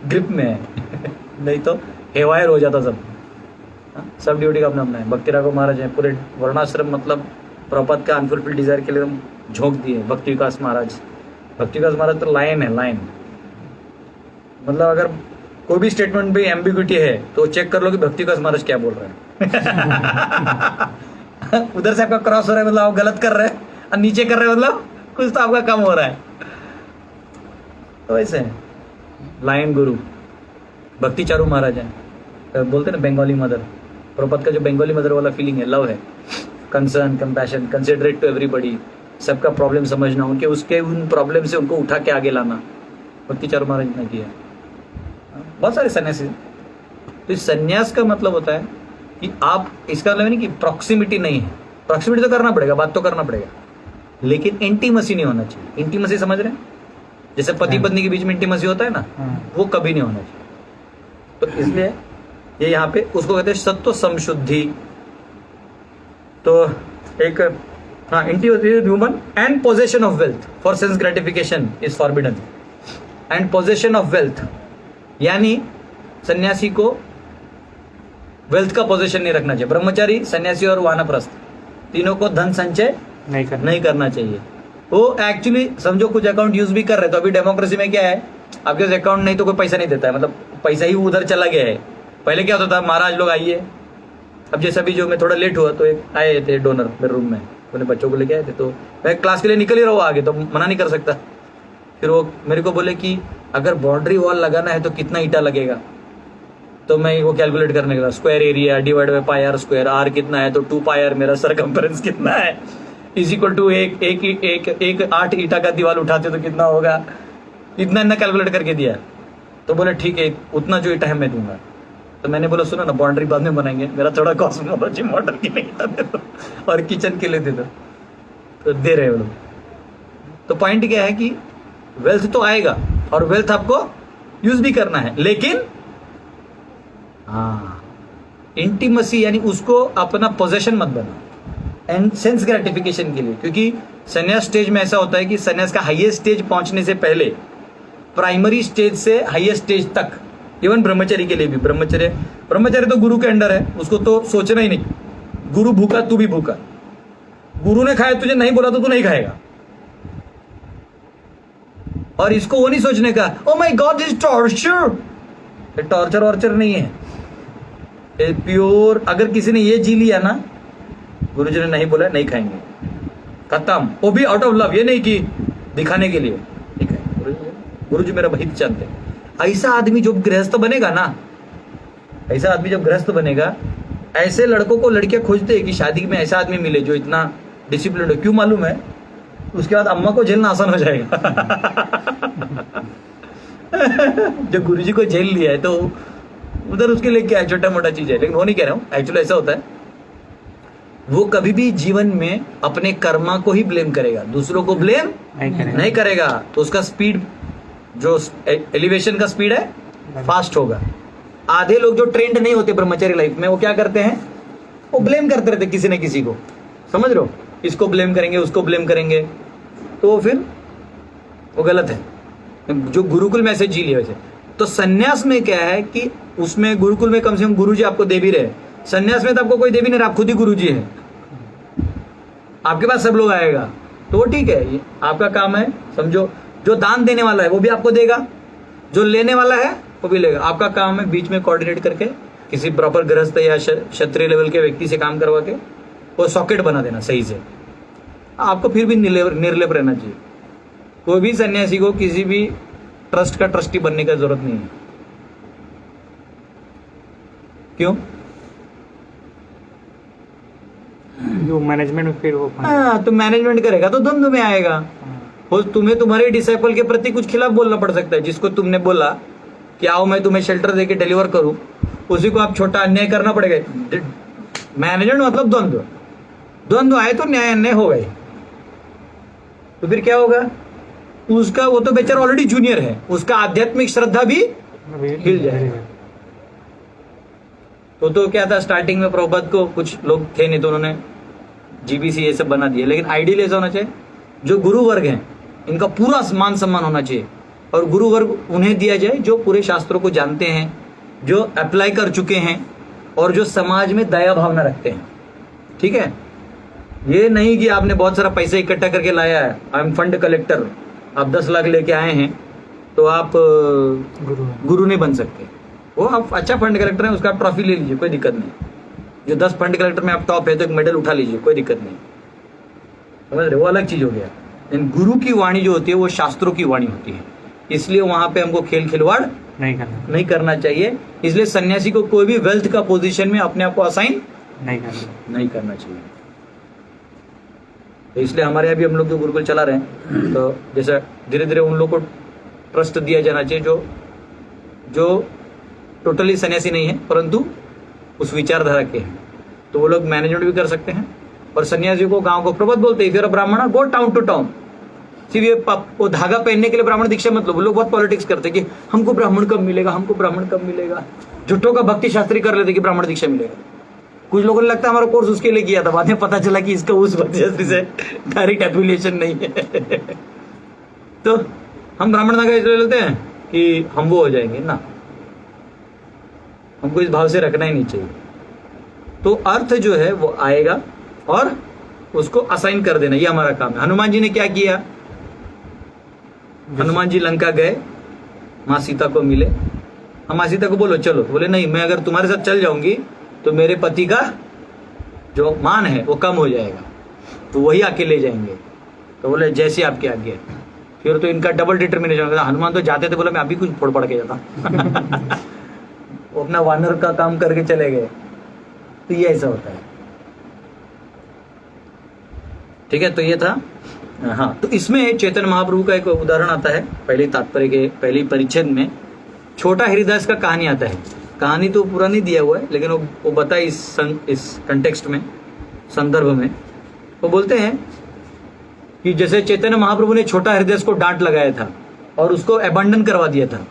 ग्रिप में है। नहीं तो हेवायर हो जाता सब। सब डिवोटी का अपना अपना है। भक्ति राघव महाराज हैं, पूरे वर्णाश्रम मतलब प्रभुपाद का अनफुलफिल्ड डिजायर के लिए हम झोंक दिए। भक्ति विकास महाराज, भक्ति विकास महाराज तो लाइन है, लाइन। मतलब अगर कोई भी स्टेटमेंट में एम्बिग्यूटी है तो चेक कर लो कि भक्ति विकास महाराज क्या बोल रहे हैं। उधर से आपका क्रॉस हो रहा है मतलब आप गलत कर रहे हैं, और नीचे कर रहे हैं मतलब कुछ तो आपका कम हो रहा है। तो वैसे लाइन गुरु भक्ति चारू महाराज हैं, बोलते ना बंगाली मदर। प्रभुपाद का जो बंगाली मदर वाला फीलिंग है, लव है, concern, compassion, considerate to everybody, सबका प्रॉब्लम समझना, उनके उन प्रॉब्लम से उनको उठा के आगे लाना, भक्ति चारू महाराज ने किया। बहुत सारे सन्यासी। तो इस सन्यास का मतलब होता है कि आप, इसका मतलब नहीं कि प्रॉक्सिमिटी नहीं है, प्रॉक्सिमिटी तो करना पड़ेगा, बात तो करना पड़ेगा, लेकिन इंटीमसी नहीं होना चाहिए। इंटीमसी समझ रहे हैं, जैसे पति पत्नी के बीच में इंटीमसी होता है ना, वो कभी नहीं होना चाहिए। तो इसलिए ये यहाँ पे उसको कहते हैं सत्व संशुद्धि। तो एक हाँ, intimacy human and possession of wealth for sense gratification is forbidden. And possession of wealth यानी सन्यासी को वेल्थ का पोजीशन नहीं रखना चाहिए। ब्रह्मचारी, सन्यासी और वानप्रस्थ तीनों को धन संचय नहीं करना चाहिए। वो एक्चुअली समझो कुछ अकाउंट यूज भी कर रहे, तो अभी डेमोक्रेसी में क्या है, आपके पास अकाउंट नहीं तो कोई पैसा नहीं देता है, मतलब पैसा ही उधर चला गया है। पहले क्या होता था, महाराज लोग आइए, अब जैसे अभी जो मैं थोड़ा लेट हुआ तो एक आए थे डोनर मेरे रूम में, अपने बच्चों को लेके आए थे, तो मैं क्लास के लिए निकल ही रहा हूँ आगे, तो मना नहीं कर सकता। फिर वो मेरे को बोले कि अगर बाउंड्री वॉल लगाना है तो कितना ईटा लगेगा, तो मैं वो कैलकुलेट करने लगा, square area divide by pi r square, r कितना है तो 2 पाई आर, मेरा सरकमफेरेंस कितना है इज इक्वल टू एक 8 ईटा का दीवार उठाते तो कितना होगा, इतना कैलकुलेट करके दिया। तो बोले ठीक है, उतना जो ईटा है मैं दूंगा। तो मैंने बोला सुनो ना, बाउंड्री बाद में बनाएंगे, मेरा थोड़ा कॉस्मोलॉजी मॉडल के लिए ईटा दे दो और किचन के लिए दे दो, तो दे रहे हो लोग। तो पॉइंट क्या है कि वेल्थ तो आएगा और वेल्थ आपको यूज भी करना है, लेकिन हाँ, इंटीमसी यानी उसको अपना पोजेशन मत बना एंड सेंस ग्रेटिफिकेशन के लिए। क्योंकि सन्यास स्टेज में ऐसा होता है कि सन्यास का हाईएस्ट स्टेज पहुंचने से पहले प्राइमरी स्टेज से हाईएस्ट स्टेज तक, इवन ब्रह्मचर्य के लिए भी, ब्रह्मचर्य ब्रह्मचारी तो गुरु के अंडर है, उसको तो सोचना ही नहीं। गुरु भूखा, तू भी भूखा। गुरु ने खाया, तुझे नहीं बोला तो तू नहीं खाएगा। और इसको वो नहीं सोचने का, oh my God this torture. ये टॉर्चर वॉर्चर नहीं है, ये प्योर। अगर किसी ने ये जी लिया ना, गुरु जी ने नहीं बोला नहीं खाएंगे, खत्म। वो भी आउट ऑफ लव, ये नहीं कि दिखाने के लिए नहीं खाएंगे। गुरु जी मेरा हित चाहते हैं। ऐसा आदमी जो गृहस्थ बनेगा ना, ऐसा आदमी जब गृहस्थ बनेगा, ऐसे लड़कों को लड़कियां खोजते हैं कि शादी में ऐसा आदमी मिले जो इतना डिसिप्लिन हो। क्यों मालूम है? उसके बाद अम्मा को झेलना आसान हो जाएगा। जब गुरु जी को झेल लिया है तो उधर उसके लिए क्या है, छोटा मोटा चीज है। लेकिन वो नहीं कह रहा हूं, एक्चुअली ऐसा होता है, वो कभी भी जीवन में अपने कर्मा को ही ब्लेम करेगा, दूसरों को ब्लेम नहीं करेगा। तो उसका स्पीड, जो एलिवेशन का स्पीड है, फास्ट होगा। आधे लोग जो ट्रेंड नहीं होते ब्रह्मचारी लाइफ में, वो क्या करते हैं, वो ब्लेम करते रहते किसी न किसी को। समझ रहे हो? इसको ब्लेम करेंगे, उसको ब्लेम करेंगे, तो फिर वो गलत है। जो गुरुकुल में ऐसे जी लिया वैसे। तो सन्यास में क्या है कि उसमें गुरुकुल में कम से कम गुरु जी आपको दे भी रहे। सन्यास में तो आपको कोई दे भी नहीं रहा, आप खुद ही गुरु जी है, आपके पास सब लोग आएगा, तो वो ठीक है, ये आपका काम है। समझो, जो दान देने वाला है वो भी आपको देगा, जो लेने वाला है वो भी लेगा। आपका काम है बीच में कोऑर्डिनेट करके किसी प्रॉपर गृहस्थ या क्षत्रिय लेवल के व्यक्ति से काम करवा के वो सॉकेट बना देना सही से। आपको फिर भी निर्लेप रहना चाहिए। कोई भी सन्यासी को किसी भी ट्रस्ट का ट्रस्टी बनने का जरूरत नहीं है। क्यों? जो मैनेजमेंट में फिर वो हाँ, तो मैनेजमेंट करेगा तो द्वंद्व में आएगा। हो तुम्हें तुम्हारे डिसाइपल के प्रति कुछ खिलाफ बोलना पड़ सकता है। जिसको तुमने बोला कि आओ मैं तुम्हें शेल्टर देके डिलीवर करूं, उसी को आप छोटा अन्याय करना पड़ेगा। मैनेजमेंट मतलब द्वंद्व, द्वंद्व आए तो न्याय अन्याय हो गए, तो फिर क्या होगा? उसका, वो तो बेचारा ऑलरेडी जूनियर है, उसका आध्यात्मिक श्रद्धा भी हिल जाएगा। तो क्या था, स्टार्टिंग में प्रभुपाद को कुछ लोग थे नहीं तो उन्होंने जीबीसी ये सब बना दिया। लेकिन आइडियल ऐसा होना चाहिए, जो गुरु वर्ग हैं इनका पूरा मान सम्मान होना चाहिए, और गुरु वर्ग उन्हें दिया जाए जो पूरे शास्त्रों को जानते हैं, जो अप्लाई कर चुके हैं, और जो समाज में दया भावना रखते हैं। ठीक है? ये नहीं कि आपने बहुत सारा पैसा इकट्ठा करके लाया है, आई एम फंड कलेक्टर, आप 10 लाख लेके आए हैं तो आप गुरु नहीं बन सकते। वो आप अच्छा फंड कलेक्टर है, उसका आप ट्रॉफी ले लीजिए, कोई दिक्कत नहीं। जो 10 फंड कलेक्टर में आप टॉप है तो एक मेडल उठा लीजिए, कोई दिक्कत नहीं। समझ रहे? वो अलग चीज हो गया। लेकिन गुरु की वाणी जो होती है वो शास्त्रों की वाणी होती है, इसलिए वहां पे हमको खेल खिलवाड़ नहीं करना चाहिए। इसलिए सन्यासी को कोई भी वेल्थ का पोजीशन में अपने आप को असाइन नहीं करना चाहिए। तो इसलिए हमारे यहाँ भी हम लोग जो गुरुकुल चला रहे हैं, तो जैसा धीरे धीरे उन लोग को ट्रस्ट दिया जाना चाहिए जो टोटली सन्यासी नहीं है परंतु उस विचारधारा के हैं, तो वो लोग मैनेजमेंट भी कर सकते हैं। और सन्यासी को गांव को प्रबोध बोलते हैं, फिर ब्राह्मण गो टाउन टू टाउन। सिर्फ ये वो धागा पहनने के लिए ब्राह्मण दीक्षा मत लो। लोग बहुत पॉलिटिक्स करते हैं कि हमको ब्राह्मण कब मिलेगा, हमको ब्राह्मण कब मिलेगा। झुट्टों का भक्ति शास्त्री कर लेते कि ब्राह्मण दीक्षा मिलेगा। कुछ लोगों को लगता है हमारा कोर्स उसके लिए किया था, बाद में पता चला कि इसका उस भक्ति शास्त्री से डायरेक्ट एफिलिएशन नहीं है। तो हम ब्राह्मण धागा इसलिए लेते हैं कि हम वो हो जाएंगे ना, हमको इस भाव से रखना ही नहीं चाहिए। तो अर्थ जो है वो आएगा और उसको असाइन कर देना, ये हमारा काम है। हनुमान जी ने क्या किया? हनुमान जी लंका गए, माँ सीता को मिले। हम माँ सीता को बोलो चलो, बोले नहीं, मैं अगर तुम्हारे साथ चल जाऊंगी तो मेरे पति का जो मान है वो कम हो जाएगा, तो वही आके ले जाएंगे। तो बोले जैसे आपकी आज्ञा। फिर तो इनका डबल डिटर्मिनेशन होता। हनुमान तो जाते थे, बोला मैं अभी कुछ फोड़ पड़ के जाता। वो अपना वानर का काम करके चले गए। तो ये ऐसा होता है। ठीक है? तो ये था। हाँ, तो इसमें चैतन्य महाप्रभु का एक उदाहरण आता है पहले तात्पर्य के पहले परिच्छेद में। छोटा हरिदास का कहानी आता है। कहानी तो पूरा नहीं दिया हुआ है, लेकिन वो बताए इस कंटेक्स्ट में, संदर्भ में। वो बोलते हैं कि जैसे चैतन्य महाप्रभु ने छोटा हरिदास को डांट लगाया था और उसको अबंडन करवा दिया था।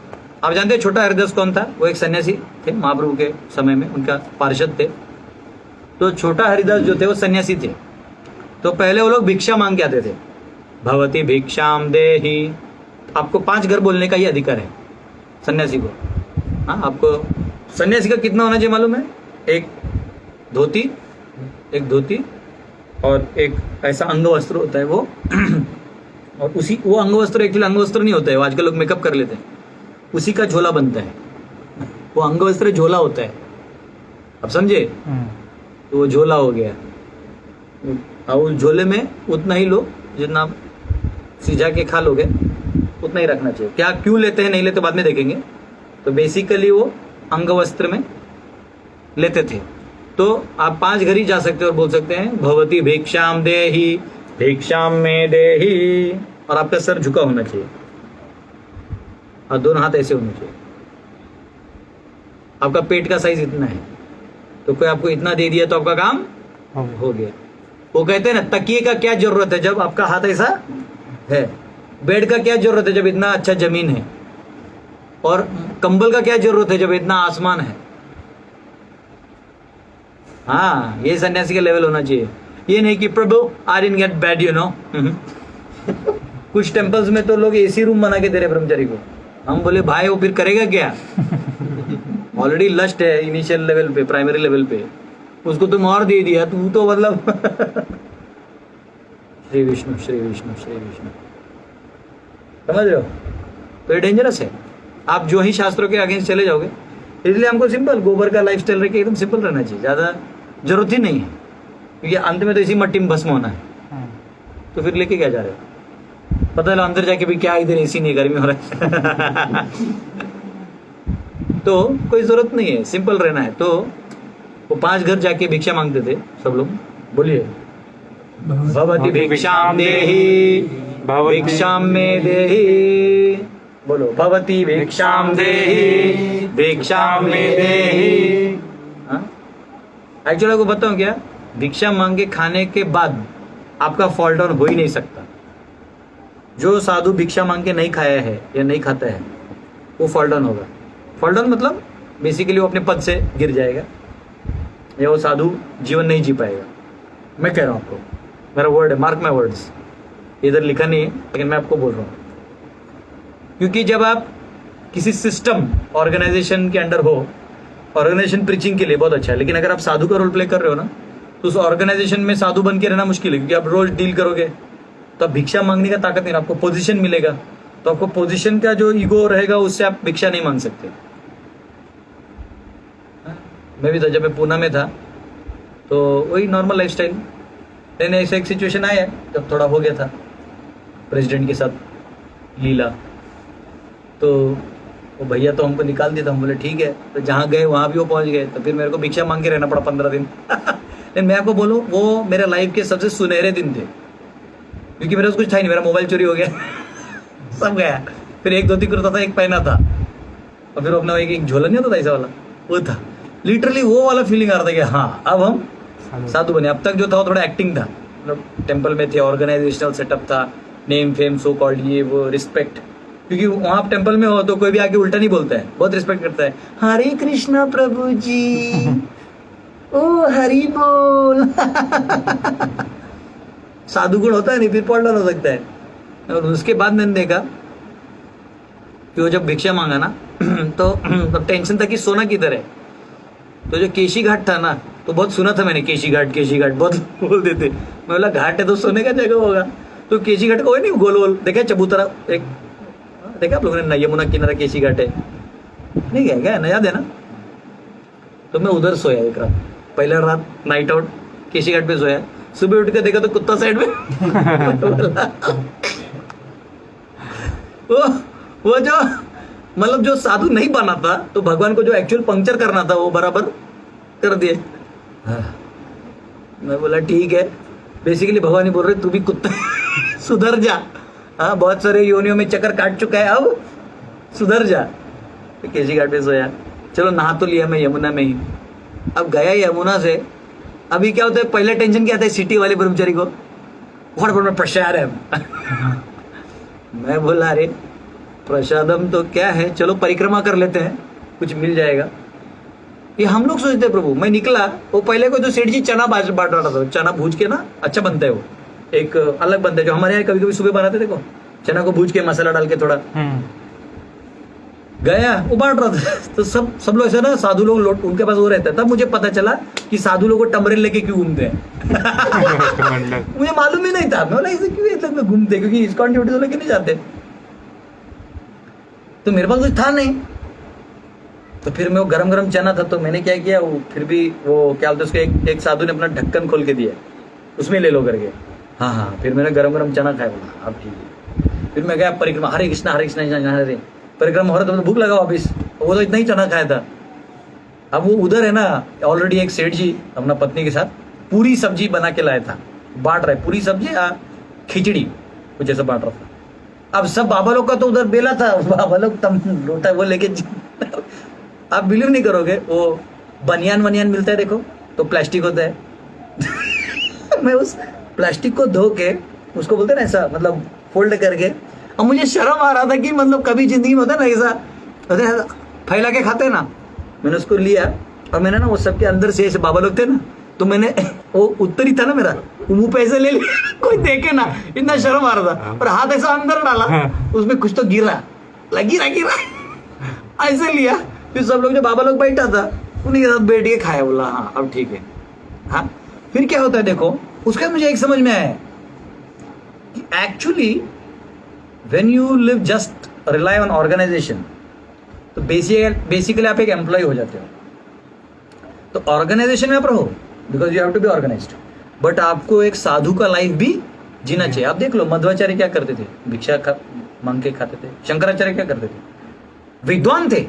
आप जानते हैं छोटा हरिदास कौन था? वो एक सन्यासी थे महाप्रभु के समय में, उनका पार्षद थे। तो छोटा हरिदास जो थे वो सन्यासी थे। तो पहले वो लोग भिक्षा मांग के आते थे, भवती भिक्षाम देहि। आपको 5 घर बोलने का ही अधिकार है सन्यासी को। हाँ, आपको सन्यासी का कितना होना चाहिए मालूम है? एक धोती और एक ऐसा अंग वस्त्र होता है वो और वो अंग वस्त्र एक्चुअली अंग वस्त्र नहीं होता है, वो आजकल लोग मेकअप कर लेते हैं, उसी का झोला बनता है। वो अंग वस्त्र झोला होता है, अब समझे? तो वो झोला हो गया। और उस झोले में उतना ही लो जितना आप सिजा के खा लोगे, उतना ही रखना चाहिए। क्या क्यों लेते हैं नहीं लेते बाद में देखेंगे। तो बेसिकली वो अंग वस्त्र में लेते थे। तो आप 5 घर ही जा सकते हो और बोल सकते हैं भवती भिक्षाम देहि, भिक्षाम में देहि, और आपका सर झुका होना चाहिए और दोनों हाथ ऐसे होने चाहिए। आपका पेट का साइज इतना है, तो कोई आपको इतना दे दिया तो आपका काम हो गया। वो कहते हैं ना, तकिए का क्या जरूरत है जब आपका हाथ ऐसा है, बेड का क्या जरूरत है जब इतना अच्छा जमीन है, और कंबल का क्या जरूरत है जब इतना आसमान है। हाँ, ये सन्यासी का लेवल होना चाहिए। ये नहीं कि प्रभु I didn't get bed you know. कुछ टेम्पल्स में तो लोग एसी रूम बना के दे रहे ब्रह्मचारी को। हम बोले भाई वो फिर करेगा क्या? ऑलरेडी लस्ट है इनिशियल लेवल पे, प्राइमरी लेवल पे, उसको तुम और दे दिया, तू तो मतलब श्री विष्णु श्री विष्णु श्री विष्णु, समझ रहे हो? तो ये डेंजरस है। आप जो ही शास्त्रों के अगेंस्ट चले जाओगे, इसलिए हमको सिंपल गोबर का लाइफस्टाइल रख के एकदम सिंपल रहना चाहिए, ज्यादा जरूरत ही नहीं है, क्योंकि अंत में तो इसी मट्टी में भस्म होना है। तो फिर लेके क्या जा रहे हो? पता चला अंदर जाके भी क्या इधर एसी नहीं, गर्मी हो रहा है। तो कोई जरूरत नहीं है, सिंपल रहना है। तो वो 5 घर जाके भिक्षा मांगते थे सब लोग। बोलिए भवती भिक्षाम देहि, भिक्षाम में देहि, बोलो भवती भिक्षाम देहि, भिक्षाम में देहि। एक्चुअली आपको बताऊं क्या, भिक्षा मांग के खाने के बाद आपका फॉल डाउन हो ही नहीं सकता। जो साधु भिक्षा मांग के नहीं खाया है या नहीं खाता है, वो फॉल डाउन होगा। फॉल डाउन मतलब बेसिकली वो अपने पद से गिर जाएगा, या वो साधु जीवन नहीं जी पाएगा। मैं कह रहा हूं आपको, मेरा वर्ड है, मार्क माय वर्ड्स। इधर लिखा नहीं है लेकिन मैं आपको बोल रहा हूं। क्योंकि जब आप किसी सिस्टम ऑर्गेनाइजेशन के अंडर हो, ऑर्गेनाइजेशन प्रीचिंग के लिए बहुत अच्छा है, लेकिन अगर आप साधु का रोल प्ले कर रहे हो ना, तो उस ऑर्गेनाइजेशन में साधु बन के रहना मुश्किल है, क्योंकि आप रोज डील करोगे तो आप भिक्षा मांगने का ताकत नहीं, आपको पोजीशन मिलेगा, तो आपको पोजीशन का जो ईगो रहेगा उससे आप भिक्षा नहीं मांग सकते। मैं भी था, जब मैं पूना में था तो वही नॉर्मल लाइफस्टाइल, लेकिन ऐसा एक सिचुएशन आया जब थोड़ा हो गया था प्रेसिडेंट के साथ लीला, तो वो भैया तो हमको निकाल दिया था। हम बोले ठीक है, तो जहाँ गए वहाँ भी वो पहुँच गए, तो फिर मेरे को भिक्षा मांग के रहना पड़ा 15 दिन। लेकिन मैं आपको बोलूँ, वो मेरे लाइफ के सबसे सुनहरे दिन थे, क्योंकि मेरा कुछ था ही नहीं, मेरा मोबाइल चोरी हो गया। सब गया। फिर एक धोती कुर्ता था, एक पहना था, और फिर अपना एक झोला नहीं होता था ऐसा वाला, वो था। लिटरली वो वाला फीलिंग आ रहा था कि हाँ अब हम साधु बने। अब तक जो था वो थोड़ा एक्टिंग था, मतलब टेम्पल में थे, ऑर्गेनाइजेशनल सेटअप था, नेम फेम सो कॉल्ड, ये वो रिस्पेक्ट, क्योंकि वहाँ आप टेम्पल में हो तो कोई भी आके उल्टा नहीं बोलता है, बहुत रिस्पेक्ट करता है। हरे कृष्णा प्रभु जी, ओ हरि बोल। साधु गुण होता है नहीं, फिर पॉडलर हो सकता है। और उसके बाद मैंने देखा कि वो जब भिक्षा मांगा ना, तो तब टेंशन था कि सोना किधर है। तो जो केशी घाट था ना, तो बहुत सुना था मैंने, केशी घाट बहुत बोलते थे। मैं बोला घाट है तो सोने का जगह होगा। तो केशी घाट को नहीं गोल गोल देखा, चबूतरा एक देखा आप लोगों ने, यमुना किनारा केशी घाट है, नहीं गया क्या, याद है ना? तो मैं उधर सोया एक रात, पहला रात नाइट आउट केशी घाट पे सोया। सुबह उठ के देखा तो कुत्ता साइड में। वो जो मतलब जो साधु नहीं बना था, तो भगवान को जो एक्चुअल पंक्चर करना था वो बराबर कर दिए। मैं बोला ठीक है, बेसिकली भगवान ही बोल रहे तू भी कुत्ता सुधर जा। हाँ, बहुत सारे योनियों में चक्कर काट चुका है, अब सुधर जा। तो केशी घाट पे सोया, चलो नहा तो लिया मैं यमुना में ही। अब गया यमुना से, अभी क्या होता है, पहले टेंशन क्या आता है सिटी वाले ब्रह्मचारी को, बहुत प्रसाद है। मैं बोला अरे प्रसादम तो क्या है, चलो परिक्रमा कर लेते हैं, कुछ मिल जाएगा। ये हम लोग सोचते हैं प्रभु। मैं निकला, वो पहले को जो सेठ जी चना बांट रहा था, चना भूज के ना अच्छा बनता है, वो एक अलग बनता है, जो हमारे यहाँ कभी कभी सुबह बनाते देखो, चना को भूज के मसाला डाल के थोड़ा। गया वो बांट रहा था तो सब लोग ऐसे ना साधु लोग उनके पास वो रहता है। तब मुझे पता चला कि साधु लोग टमरे लेके क्यों घूमते हैं मंडल मुझे मालूम ही नहीं था। मैं बोला ऐसे क्यों ये लोग घूमते हैं, क्योंकि इस्कॉन ड्यूटी तो लेके नहीं जाते। तो मेरे पास कुछ था नहीं, तो फिर मैं वो गरम गरम चना था तो मैंने क्या किया, वो फिर भी वो क्या बोलते उसको एक साधु ने अपना ढक्कन खोल के दिया, उसमें ले लो करके। हाँ, फिर मैंने गरम गरम चना खाया। बोला अब ठीक है। फिर मैं गया परिक्रमा, हरे कृष्णा हरे परिक्रमा हो रहा था तो भूख लगा वापिस, वो तो इतना ही चना खाया था। अब वो उधर है ना ऑलरेडी एक सेठ जी अपना पत्नी के साथ पूरी सब्जी बना के लाया था, बांट रहे पूरी सब्जी खिचड़ी कुछ ऐसा बांट रहा था। अब सब बाबा लोग का तो उधर बेला था, बाबा लोग तम लोटा वो लेके आप बिलीव नहीं करोगे, वो बनियान मिलता है देखो, तो प्लास्टिक होता है मैं उस प्लास्टिक को धो के उसको बोलते ना ऐसा मतलब फोल्ड करके, अब मुझे शर्म आ रहा था कि मतलब कभी जिंदगी में होता है ना ऐसा फैला के खाते हैं ना। मैंने उसको लिया और मैंने ना वो सबके अंदर से ऐसे बाबा लोग थे ना, तो मैंने वो उत्तर ही था ना मेरा, मुंह पे ऐसे ले लिया कोई देखे ना, इतना शर्म आ रहा था। और हाथ ऐसा अंदर डाला, उसमें कुछ तो गिरा ऐसे लिया। फिर सब लोग जो बाबा लोग बैठा था उन्हीं के साथ बैठ के खाया। बोला हाँ अब ठीक है। हाँ फिर क्या होता है देखो, उसका मुझे एक समझ में आया कि actually when you live just rely on organisation, तो बेसिकली आप एक एम्प्लॉय हो जाते हो। तो ऑर्गेनाइजेशन में आप रहो because you have to be organised, but आपको एक साधु का लाइफ भी जीना चाहिए। आप देख लो मध्वाचार्य क्या करते थे, भिक्षा मांग के खाते थे। शंकराचार्य क्या करते थे, विद्वान थे।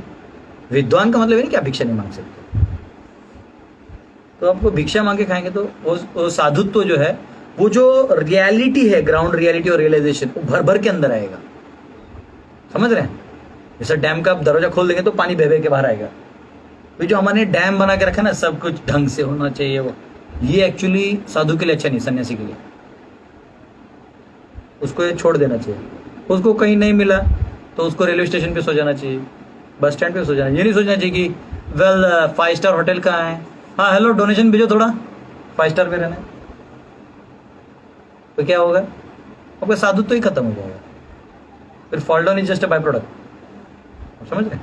विद्वान का मतलब ये नहीं कि आप भिक्षा नहीं मांग सकते। तो आपको भिक्षा मांग के खाएंगे तो वो साधुत्व जो है, वो जो रियलिटी है, ग्राउंड रियलिटी और रियलाइजेशन, वो भर भर के अंदर आएगा। समझ रहे हैं? जैसे डैम का आप दरवाजा खोल देंगे तो पानी बह बह के बाहर आएगा। तो जो हमारे डैम बना के रखा ना, सब कुछ ढंग से होना चाहिए, वो ये एक्चुअली साधु के लिए अच्छा नहीं, सन्यासी के लिए। उसको ये छोड़ देना चाहिए। उसको कहीं नहीं मिला तो उसको रेलवे स्टेशन पे सो जाना चाहिए, बस स्टैंड पे सो जाना। ये नहीं सोचना चाहिए कि वेल 5 स्टार होटल कहाँ है, हाँ हेलो डोनेशन भेजो थोड़ा 5 स्टार पे रहना। तो क्या होगा, आपका साधुत्व तो ही खत्म हो जाएगा। फिर fall down is just a by product. समझ रहे?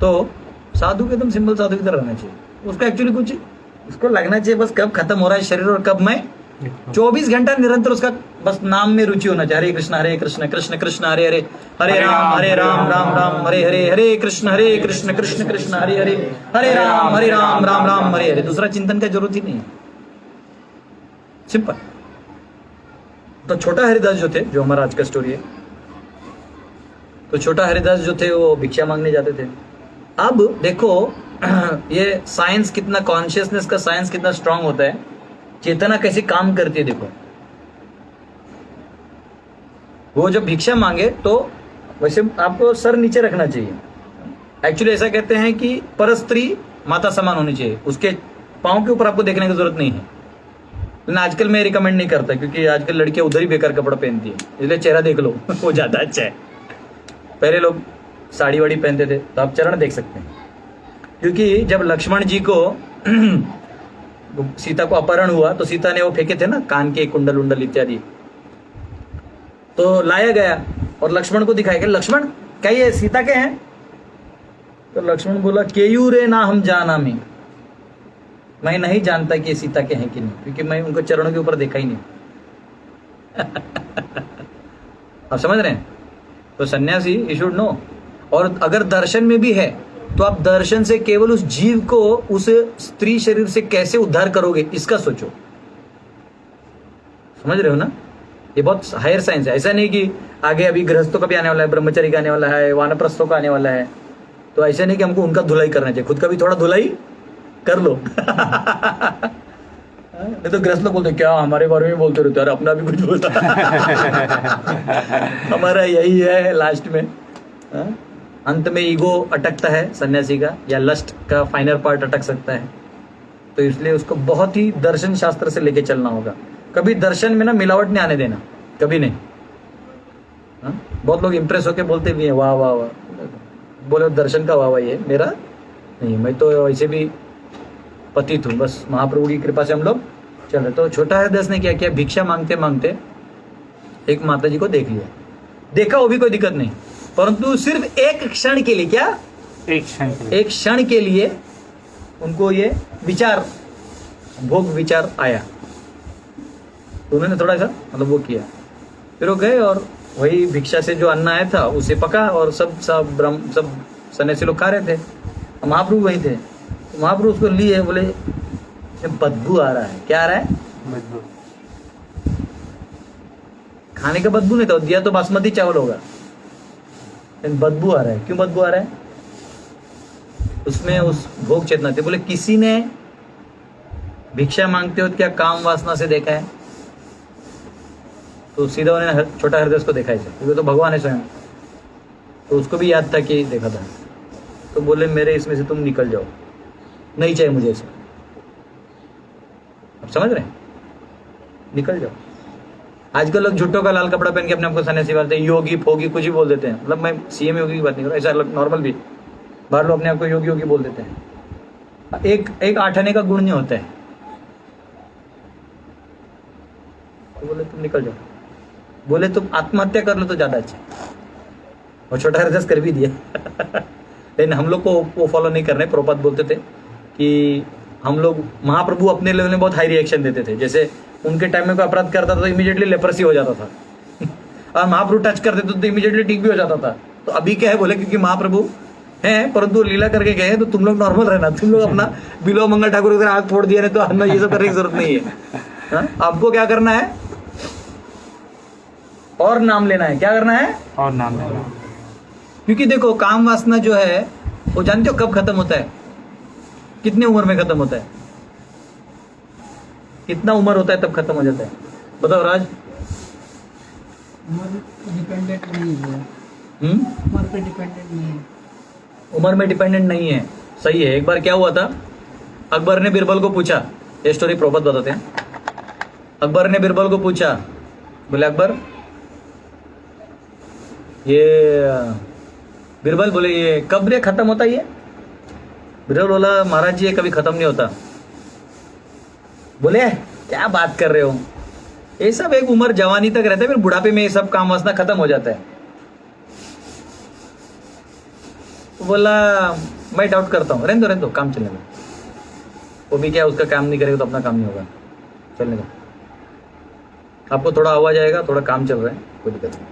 तो साधु के एकदम सिंपल साधु की तरह रहना चाहिए। उसका एक्चुअली कुछ उसको लगना चाहिए बस कब खत्म हो रहा है शरीर और कब मैं 24 घंटा निरंतर उसका बस नाम में रुचि होना चाहिए। हरे कृष्ण कृष्ण कृष्ण हरे हरे, हरे राम राम राम हरे हरे, हरे कृष्ण कृष्ण कृष्ण हरे हरे, हरे राम राम राम हरे हरे। दूसरा चिंतन का जरूरत ही नहीं है, सिंपल। तो छोटा हरिदास जो थे, जो हमारा आज का स्टोरी है, तो छोटा हरिदास जो थे वो भिक्षा मांगने जाते थे। अब देखो ये साइंस कितना, कॉन्शियसनेस का साइंस कितना स्ट्रांग होता है, चेतना कैसे काम करती है देखो। वो जब भिक्षा मांगे तो वैसे आपको सर नीचे रखना चाहिए। एक्चुअली ऐसा कहते हैं कि परस्त्री माता समान होनी चाहिए, उसके पाँव के ऊपर आपको देखने की जरूरत नहीं है। लेकिन आजकल मैं रिकमेंड नहीं करता, क्योंकि आजकल लड़कियां उधर ही बेकार कपड़ा पहनती है, इसलिए चेहरा देख लो वो ज्यादा अच्छा है। पहले लोग साड़ी वाड़ी पहनते थे, तो आप चरण देख सकते हैं। क्योंकि जब लक्ष्मण जी को सीता को अपहरण हुआ तो सीता ने वो फेंके थे ना कान के कुंडल उंडल इत्यादि, तो लाया गया और लक्ष्मण को दिखाया कि लक्ष्मण क्या ये सीता के हैं? तो लक्ष्मण बोला केयूरे ना हम जाना में, मैं नहीं जानता कि ये सीता के हैं कि नहीं, क्योंकि मैं उनको चरणों के ऊपर देखा ही नहीं। आप समझ रहे हैं? तो सन्यासी यू शुड नो। और अगर दर्शन में भी है तो आप दर्शन से केवल उस जीव को उस स्त्री शरीर से कैसे उद्धार करोगे, इसका सोचो। समझ रहे हो ना? ये बहुत हायर साइंस है। ऐसा नहीं कि आगे अभी गृहस्थों का भी आने वाला है, ब्रह्मचारी का आने वाला है, वानप्रस्थों का आने वाला है, तो ऐसा नहीं कि हमको उनका धुलाई करना चाहिए, खुद का भी थोड़ा धुलाई कर लो। नहीं तो गृहस्थ लोग बोलते क्या हमारे बारे में बोलते रहते, अरे अपना भी कुछ बोलता। हमारा यही है लास्ट में। अंत में ईगो अटकता है सन्यासी का, या लस्ट का फाइनल पार्ट अटक सकता है। तो इसलिए उसको बहुत ही दर्शन शास्त्र से लेके चलना होगा। कभी दर्शन में ना मिलावट नहीं आने देना, कभी नहीं। बहुत लोग इंप्रेस होके बोलते भी हैं वाह वाह वाह, बोले दर्शन का वाह वाह ये मेरा नहीं, मैं तो ऐसे भी पतित हूँ, बस महाप्रभु की कृपा से हम लोग चल रहे। तो छोटा हरिदास ने क्या किया, भिक्षा मांगते मांगते एक माता जी को देख लिया। देखा वो भी कोई दिक्कत नहीं, परंतु सिर्फ एक क्षण के लिए, क्या एक क्षण के लिए। एक क्षण के लिए उनको ये विचार, भोग विचार आया, तो उन्होंने थोड़ा सा मतलब वो किया, फिर वो गए और वही भिक्षा से जो अन्न आया था उसे पका और सब सन्यासी लोग खा रहे थे। महाप्रभु वही थे, तो महाप्रभु उसको लिए, बोले ये बदबू आ रहा है। क्या आ रहा है? बदबू। खाने का बदबू नहीं था, दिया तो बासमती चावल होगा, लेकिन बदबू आ रहा है। क्यों बदबू आ रहा है? उसमें उस भोग चेतना थी। बोले किसी ने भिक्षा मांगते हो क्या काम वासना से देखा है? तो सीधा उन्होंने छोटा हृदय को देखा है, क्योंकि तो भगवान है स्वयं, तो उसको भी याद था कि देखा था। तो बोले मेरे इसमें से तुम निकल जाओ, नहीं चाहिए मुझे इसे। आप समझ रहे हैं? निकल जाओ। आजकल लोग झुट्टों का लाल कपड़ा पहन के अपने आपको सन्यासी बोलते हैं, योगी फोगी कुछ भी बोल देते हैं। मतलब मैं सीएम योगी की बात नहीं कर रहा, ऐसा नॉर्मल भी बाहर लोग अपने आप को योगी योगी बोल देते हैं। एक आठाने का गुण नहीं होता है। तो बोले तुम निकल जाओ, बोले तुम आत्महत्या कर लो तो ज्यादा अच्छा। और छोटा हृदय कर भी दिया। लेकिन हम लोग को वो फॉलो नहीं कर रहे। प्रभुपाद बोलते थे कि हम लोग, महाप्रभु अपने लेवल में बहुत हाई रिएक्शन देते थे। जैसे उनके टाइम में कोई अपराध करता था तो इमीडिएटली लेप्रेसी हो जाता था। और महाप्रभु टच करते थे तो इमीडिएटली ठीक भी हो जाता था। तो अभी क्या है, बोले क्योंकि महाप्रभु हैं परंतु लीला करके गए, तो तुम लोग नॉर्मल रहना, तुम लोग अपना बिलो मंगल ठाकुर की आग फोड़ दिया, नहीं तो हमें ये सब करने की जरूरत नहीं है। हाँ? आपको क्या करना है? और नाम लेना है। क्या करना है? और नाम लेना। क्योंकि देखो काम वासना जो है वो जानते हो कब खत्म होता है? कितने उम्र में खत्म होता है? कितना उम्र होता है तब खत्म हो जाता है? बताओ राज। उम्र डिपेंडेंट नहीं है, उम्र पे डिपेंडेंट नहीं है। उम्र में डिपेंडेंट नहीं है, सही है। एक बार क्या हुआ था, अकबर ने बिरबल को पूछा, ये स्टोरी प्रभुपाद बताते हैं। अकबर ने बिरबल को पूछा, बोले अकबर ये बिरबल बोले ये कब रे खत्म होता है ये? बिरबल बोला महाराज जी ये कभी खत्म नहीं होता। बोले क्या बात कर रहे हो, ये सब एक उम्र जवानी तक रहता है, फिर बुढ़ापे में ये सब काम वासना खत्म हो जाता है। तो बोला मैं डाउट करता हूँ, रहने दो काम चलने दो। वो भी क्या, उसका काम नहीं करेगा तो अपना काम नहीं होगा, चलने दो। आपको थोड़ा आवाज आएगा, थोड़ा काम चल रहा है, कोई दिक्कत नहीं।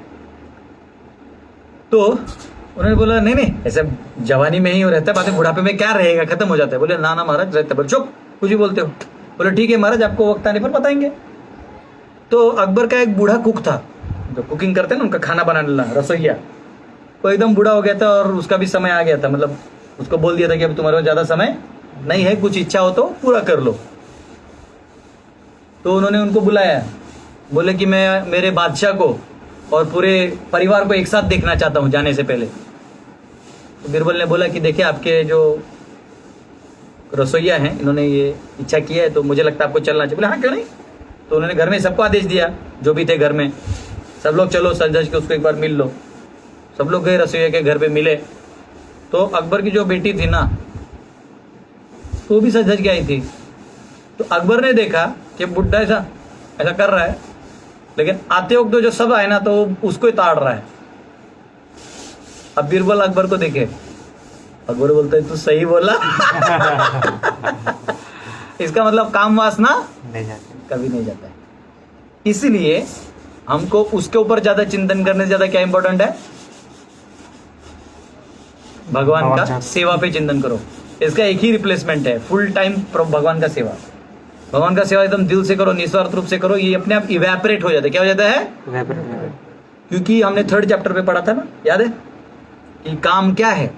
तो उन्होंने बोला नहीं ऐसा जवानी में ही रहता है, बातें बुढ़ापे में क्या रहेगा, खत्म हो जाता है। बोले ना महाराज रहता है। बोले चुप, कुछ भी बोलते हो। बोले ठीक है महाराज, आपको वक्त आने पर बताएंगे। तो अकबर का एक बूढ़ा कुक था, जो कुकिंग करते हैं ना, उनका खाना बनाना, रसोईया, वो एकदम बूढ़ा हो गया था और उसका भी समय आ गया था। मतलब उसको बोल दिया था कि अब तुम्हारे पास ज्यादा समय नहीं है, कुछ इच्छा हो तो पूरा कर लो। तो उन्होंने उनको बुलाया, बोले कि मैं मेरे बादशाह को और पूरे परिवार को एक साथ देखना चाहता हूं जाने से पहले। तो बिरबल ने बोला कि देखिए आपके जो रसोईया हैं इन्होंने ये इच्छा किया है, तो मुझे लगता है आपको चलना चाहिए। बोले हाँ क्यों नहीं। तो उन्होंने घर में सबको आदेश दिया, जो भी थे घर में, सब लोग चलो सज धज के उसको एक बार मिल लो। सब लोग गए रसोईया के घर पे मिले। तो अकबर की जो बेटी थी ना, वो भी सज धज के आई थी। तो अकबर ने देखा कि बुड्ढा ऐसा कर रहा है, लेकिन आते वक्त तो जो सब आए ना तो उसको ही ताड़ रहा है। अब बीरबल अकबर को देखे, अकबर बोलता है तू सही बोला। इसका मतलब काम वासना नहीं जाते। कभी नहीं जाता है। इसलिए हमको उसके ऊपर ज्यादा चिंतन करने से ज्यादा क्या इंपॉर्टेंट है? भगवान का सेवा पे चिंतन करो। इसका एक ही रिप्लेसमेंट है, फुल टाइम भगवान का सेवा। भगवान का सेवा एकदम दिल से करो, निस्वार्थ रूप से करो, ये अपने आप इवेपोरेट हो जाता है। क्या हो जाता है? क्योंकि हमने 3rd चैप्टर पे पढ़ा था ना, याद है कि काम क्या है?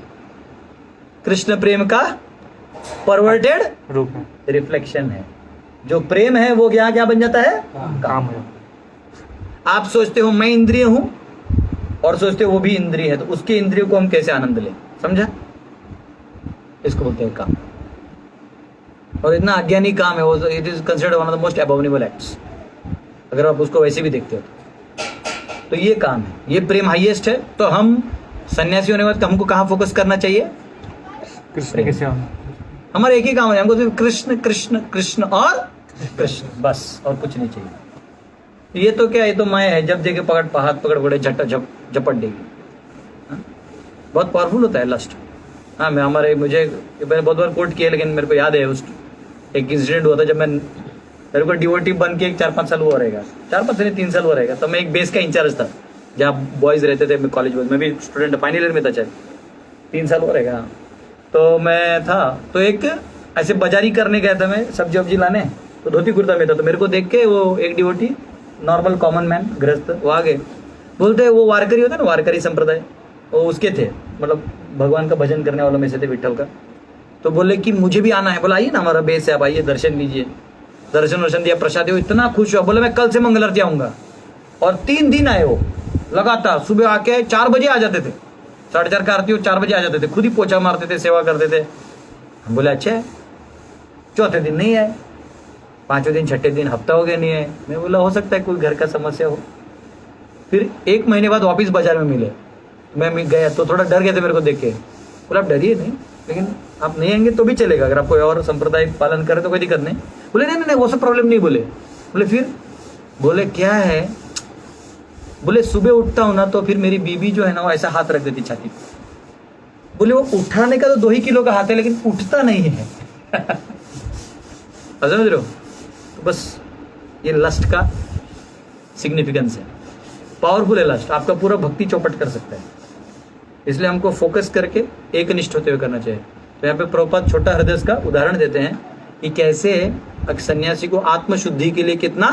कृष्ण प्रेम का परवर्टेड रूप है, रिफ्लेक्शन है। जो प्रेम है वो क्या क्या बन जाता है? काम है। आप सोचते हो मैं इंद्रिय हूं और सोचते हो वो भी इंद्रिय है, तो उसके इंद्रियों को हम कैसे आनंद लें? समझा? इसको बोलते हैं काम। और इतना अज्ञानी काम है वो, it is considered one of the most abominable acts, अगर आप उसको वैसे भी देखते हो तो ये काम है, ये प्रेम हाईएस्ट है। तो हम सन्यासी होने के बाद हमको कहाँ फोकस करना चाहिए? कृष्ण के सेवा में। हमारा एक ही काम है, हमको सिर्फ कृष्ण कृष्ण कृष्ण और कृष्ण, बस, और कुछ नहीं चाहिए। ये तो क्या, ये तो माया है, जब देखे हाथ पकड़ पड़े झपट देगी। बहुत पावरफुल होता है लस्ट। हाँ, मैंने बहुत बार कोट किया, लेकिन मेरे को याद है उस एक इंसिडेंट हुआ था जब मेरे को डिवोटी बन के 4-5 साल हुआ रहेगा, 4-5 नहीं 3 साल हुआ रहेगा। तो मैं एक बेस का इंचार्ज था जहाँ बॉयज़ रहते थे, मैं कॉलेज बॉयज, मैं भी स्टूडेंट फाइनल ईयर में था, चाहे 3 साल हुआ रहेगा। तो मैं था, तो एक ऐसे बाजारी करने गया था मैं, सब्जी वब्जी लाने, तो धोती कुर्ता में था। तो मेरे को देख के वो एक डिवोटी, नॉर्मल कॉमन मैन, गृहस्थ, वो आ गए, बोलते वो वारकरी होता है ना, वारकरी संप्रदाय, वो उसके थे, मतलब भगवान का भजन करने वालों में से थे, विठल का। तो बोले कि मुझे भी आना है। बोला आइए ना, हमारा बेस है, आप आइए, दर्शन लीजिए। दर्शन वर्शन दिया, प्रसाद दिया, इतना खुश हुआ, बोले मैं कल से मंगल आरती आऊँगा। और 3 दिन आए वो लगातार, सुबह आके 4 बजे आ जाते थे, 4:30 का आरती हो, 4 बजे आ जाते थे, खुद ही पोछा मारते थे, सेवा करते थे। हम बोले अच्छा है। चौथे दिन नहीं आए, 5वें दिन, 6ठे दिन, हफ्ता हो गया नहीं है। मैं बोला हो सकता है कोई घर का समस्या हो। फिर 1 महीने बाद वापिस बाजार में मिले, मैं गया तो थोड़ा डर गए थे मेरे को देख के। बोला आप डरिए नहीं, लेकिन आप नहीं आएंगे तो भी चलेगा, अगर आप कोई और संप्रदाय पालन करें तो कोई दिक्कत नहीं। बोले नहीं वो सब प्रॉब्लम नहीं। बोले फिर, बोले क्या है, बोले सुबह उठता हूं ना तो फिर मेरी बीबी जो है ना वो ऐसा हाथ रख देती छाती पे। बोले वो उठाने का तो 2 ही किलो का हाथ है, लेकिन उठता नहीं है। समझ रहे हो? तो बस ये लस्ट का सिग्निफिकेंस है, पावरफुल है लस्ट, आपका पूरा भक्ति चौपट कर सकता है। इसलिए हमको फोकस करके एक निष्ठ होते हुए करना चाहिए। तो यहाँ पे प्रभुपाद छोटा हृदय का उदाहरण देते हैं कि कैसे सन्यासी को आत्मशुद्धि के लिए कितना